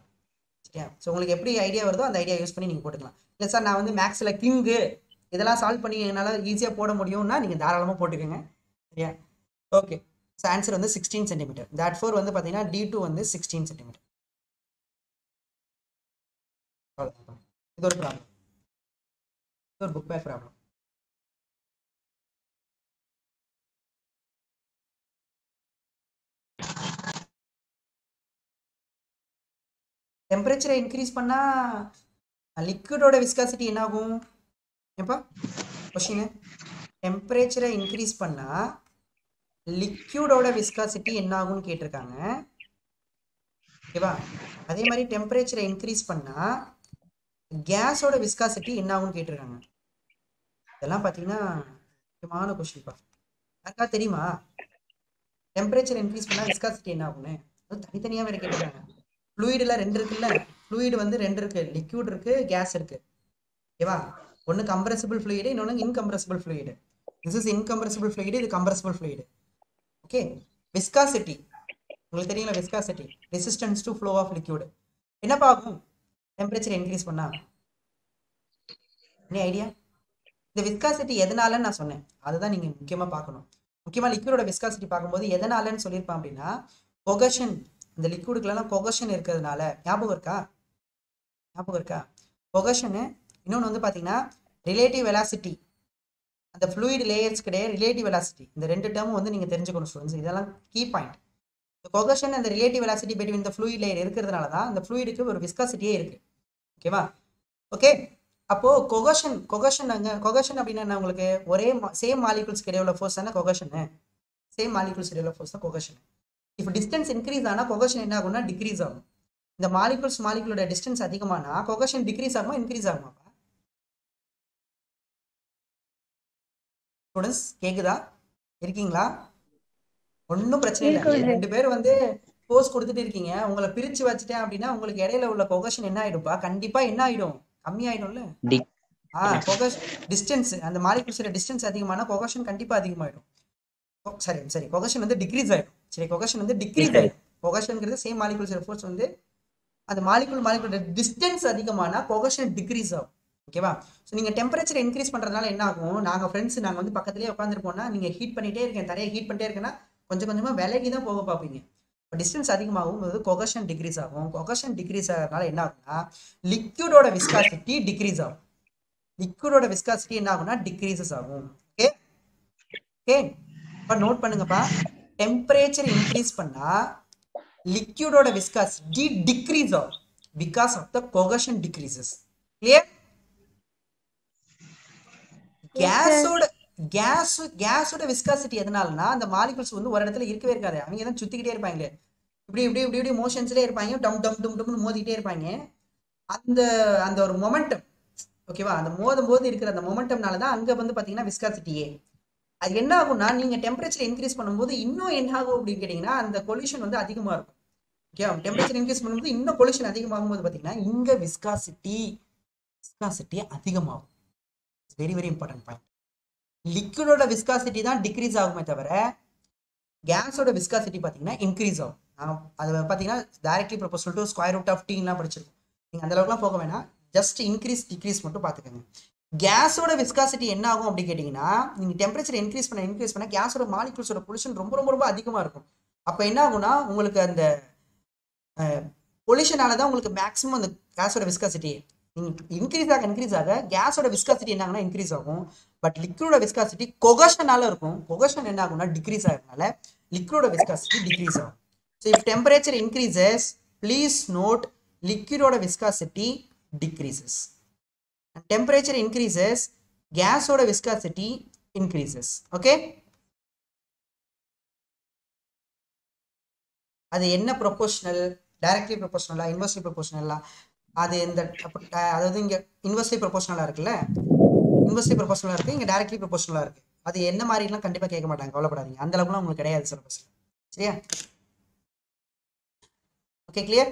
சரியா? ஸோ உங்களுக்கு எப்படி ஐடியா வருதோ அந்த ஐடியா யூஸ் பண்ணி நீங்கள் போட்டுக்கலாம். இல்லை சார் நான் வந்து மேக்ஸில் கிங்கு இதெல்லாம் சால்வ் பண்ணி என்னால் ஈஸியாக போட முடியும்னா நீங்கள் தாராளமாக போட்டுக்கோங்க. சரியா? ஓகே. ஸோ ஆன்சர் வந்து 16 சென்டிமீட்டர். தட் ஃபோர் வந்து பார்த்தீங்கன்னா D2 வந்து 16 சென்டிமீட்டர். இது ஒரு ப்ராப்ளம், இது ஒரு புக் பேக் ப்ராப்ளம். டெம்பரேச்சரை இன்க்ரீஸ் பண்ணால் லிக்விடோட விஸ்காசிட்டி என்ன ஆகும்? ஏப்பா கொஸ்டின், டெம்பரேச்சரை இன்க்ரீஸ் பண்ணால் லிக்விடோட விஸ்காசிட்டி என்ன ஆகும்னு கேட்டிருக்காங்க. ஓகேவா? அதே மாதிரி டெம்பரேச்சரை இன்க்ரீஸ் பண்ணால் கேஸோட விஸ்காசிட்டி என்ன ஆகும்னு கேட்டிருக்காங்க. இதெல்லாம் பார்த்தீங்கன்னா முக்கியமான கொஸ்டின்ப்பா. யாருக்கா தெரியுமா டெம்பரேச்சர் இன்க்ரீஸ் பண்ணால் விஸ்காசிட்டி என்ன ஆகும்னு? அது தனித்தனியாக வேறு கேட்டிருக்காங்க. ஃப்ளூயிடில் 2 இருக்குல்ல, ஃப்ளூயிடு வந்து 2 இருக்கு, லிக்விட் இருக்கு, கேஸ் இருக்கு. ஓகேவா? ஒன்று கம்ப்ரசிபிள் ஃப்ளூயிடு, இன்னொன்று incompressible fluid. This is incompressible fluid, இது கம்ப்ரசிபிள் ஃப்ளூயிடு. ஓகே. விஸ்காசிட்டி உங்களுக்கு தெரியல, viscosity resistance to flow of liquid என்னப்பா ஆகும் டெம்பரேச்சர் இன்க்ரீஸ் பண்ணா? என்ன ஐடியா? இந்த விஸ்காசிட்டி எதனாலன்னு நான் சொன்னேன், அதுதான் நீங்கள் முக்கியமாக பார்க்கணும். முக்கியமாக லிக்விடோட விஸ்காசிட்டி பார்க்கும்போது எதனாலன்னு சொல்லியிருப்பான் அப்படின்னா, கொகஷன், இந்த லிக்விடுக்குலாம் கொகஷன் இருக்கிறதுனால. ஞாபகம் இருக்கா? ஞாபகம் இருக்கா? கொகஷனு. இன்னொன்று வந்து பார்த்தீங்கன்னா ரிலேட்டிவ் வெலாசிட்டி, அந்த ஃப்ளூயிட் லேயர்ஸ் கிடையாது, ரிலேட்டிவ் வெலாசிட்டி. இந்த 2 டேர்மும் வந்து நீங்கள் தெரிஞ்சுக்கணும் ஸ்டூடெண்ட்ஸ், இதெல்லாம் கீ பாயிண்ட். இந்த கொகஷன் அந்த ரிலேட்டிவ் வெலாசிட்டி பிட்வீன் இந்த ஃப்ளூயிட் லேயர் இருக்கிறதுனால தான் இந்த ஃப்ளூயிடுக்கு ஒரு விஸ்காசிட்டியே இருக்குது. ஓகேவா? ஓகே. அப்போது கொகஷன் அப்படின்னா என்ன? உங்களுக்கு ஒரே சேம் மாலிகுல்ஸ் கிடையாது ஃபோர்ஸ் தானே கொகஷனு. சேம் மாலிகுல்ஸ் கிடையாது ஃபோர்ஸ் தான் கொகஷன். இப்போ டிஸ்டன்ஸ் இன்க்ரீஸ் ஆனால் கொகஷன் என்ன ஆகும்னா டிக்ரீஸ் ஆகும். இந்த மாலிகுலோட டிஸ்டன்ஸ் அதிகமானா கொகஷன் டிக்ரீஸ் ஆகுமா இன்க்ரீஸ் ஆகுமா? ஸ்டூடெண்ட்ஸ் கேக்குதா? இருக்கீங்களா? ஒன்றும் பிரச்சனை இல்லை. 2 பேர் வந்து போஸ் கொடுத்துட்டு இருக்கீங்க, உங்களை பிரிச்சு வச்சுட்டேன் அப்படின்னா உங்களுக்கு இடையில உள்ள கொகஷன் என்ன ஆயிடும்பா? கண்டிப்பா என்ன ஆயிடும்? கம்மி ஆயிடும்ல. கொகஷன் டிஸ்டன்ஸ், அந்த மாலிகுல்ஸோட டிஸ்டன்ஸ் அதிகமானா கொகஷன் கண்டிப்பா அதிகமாயிடும். சரி கொகஷன் வந்து டிக்ரீஸ் ஆயிடும். சரி கொகஷன் வந்து டிக்ரீஸ் ஆயிடும். கொகஷன்ங்கிறது சேம் மாலிகுல்ஸோட ஃபோர்ஸ் வந்து அந்த மாலிகுலோட டிஸ்டன்ஸ் அதிகமானா கொகஷன் டிக்ரீஸ் ஆகும். ஓகேவா? ஸோ நீங்கள் டெம்பரேச்சர் இன்க்ரீஸ் பண்ணுறதுனால என்ன ஆகும்? நாங்கள் ஃப்ரெண்ட்ஸ் நாங்கள் வந்து பக்கத்துலேயே உட்காந்துருப்போம்னா நீங்கள் ஹீட் பண்ணிகிட்டே இருக்கேன், தரையை ஹீட் பண்ணிட்டே இருக்கேன்னா கொஞ்சம் கொஞ்சமாக விலகி தான் போக பார்ப்பீங்க. இப்போ டிஸ்டன்ஸ் அதிகமாகும் போது கொகஷன் டிக்ரீஸ் ஆகும். கொகஷன் டிக்ரீஸ் ஆகிறதுனால என்ன ஆகும்னா லிக்விடோட விஸ்காசிட்டி டிக்ரீஸ் ஆகும். லிக்விடோட விஸ்காசிட்டி என்ன ஆகும்னா டிக்ரீசஸ் ஆகும். Okay okay. இப்போ நோட் பண்ணுங்கப்பா, டெம்பரேச்சர் இன்க்ரீஸ் பண்ணால் லிக்விடோட விஸ்காசிட்டி டிக்ரீஸ் ஆகும் because of the cohesion decreases. Clear? கேஸோட விஸ்காசிட்டி எதனாலனா அந்த மாலிகுல்ஸ் வந்து ஒரு இடத்துல இருக்கவே இருக்காது, அவங்க தான் சுத்திக்கிட்டே இருப்பாங்களே, இப்படி மோஷன்ஸ்லேயே இருப்பாங்க, டம் டம் டும் டம்னு மோதிக்கிட்டே இருப்பாங்க. அந்த ஒரு மொமெண்டம், ஓகேவா? அந்த மோதும் போது இருக்கிற அந்த மொமெண்டம்னால தான் அங்கே வந்து பார்த்தீங்கன்னா விஸ்காசிட்டியே. அது என்ன ஆகும்னா நீங்கள் டெம்பரேச்சர் இன்க்ரீஸ் பண்ணும்போது இன்னும் என்ன ஆகும் அப்படின்னு கேட்டிங்கன்னா அந்த கொலிஷன் வந்து அதிகமாக இருக்கும். ஓகே, டெம்பரேச்சர் இன்க்ரீஸ் பண்ணும்போது இன்னும் கொலிஷன் அதிகமாகும் போது பார்த்தீங்கன்னா இங்கே விஸ்காசிட்டி அதிகமாகும். Very very important point. லிக்விடோட விஸ்காசிட்டி தான் டிக்ரீஸ் ஆகுமே தவிர கேஸோட விஸ்காசிட்டி பார்த்தீங்கன்னா இன்க்ரீஸ் ஆகும். அது பார்த்தீங்கன்னா directly proportional to square root of டீன்லாம் படிச்சிருக்கோம். நீங்கள் அந்த அளவுக்குலாம் போக வேணாம், ஜஸ்ட் இன்க்ரீஸ் டிக்ரீஸ் மட்டும் பார்த்துக்கோங்க. கேஸோட விஸ்காசிட்டி என்ன ஆகும் அப்படின்னு கேட்டிங்கன்னா நீங்கள் டெம்பரேச்சர் இன்க்ரீஸ் பண்ண கேஸோட மாலிகுல்ஸோட பொல்யூஷன் ரொம்ப ரொம்ப ரொம்ப அதிகமாக இருக்கும். அப்போ என்ன ஆகும்னா உங்களுக்கு அந்த பொல்யூஷனால தான் உங்களுக்கு மேக்ஸிமம் அந்த கேஸோட விஸ்காசிட்டி இன்க்ரீஸ் ஆக கேஸோட விஸ்காசிட்டி என்ன ஆகுனா இன்க்ரீஸ் ஆகும். பட் லிக்விடோட விஸ்காசிட்டி கொகஷனால இருக்கும். கொகஷன் என்ன ஆகும்னா டிக்ரீஸ் ஆகிறதுனால லிக்விடோட விஸ்காசிட்டி டிக்ரீஸ் ஆகும். So if temperature increases, please note லிக்விடோட viscosity decreases. And temperature increases, gasoட viscosity increases. Okay? அது என்ன ப்ரொபோஷனல்? டைரக்ட்லி ப்ரொபோஷனலா, இன்வெர்ஸ்லி ப்ரொபோஷனலா? அது இந்த அதாவது இங்கே இன்வெர்ஸ்லி ப்ரொபோஷனலாக இருக்குல்ல, இன்வெர்ஸ்லி ப்ரொபோஷனலாக இருக்குது, இங்கே டைரக்ட்லி ப்ரொபோஷனலாக இருக்குது. அது என்ன மாதிரிலாம் கண்டிப்பாக கேட்க மாட்டாங்க, கவலைப்படாதீங்க. அந்த அளவுக்குலாம் உங்களுக்கு கிடையாது சிலபஸ். சரியா? Okay, clear?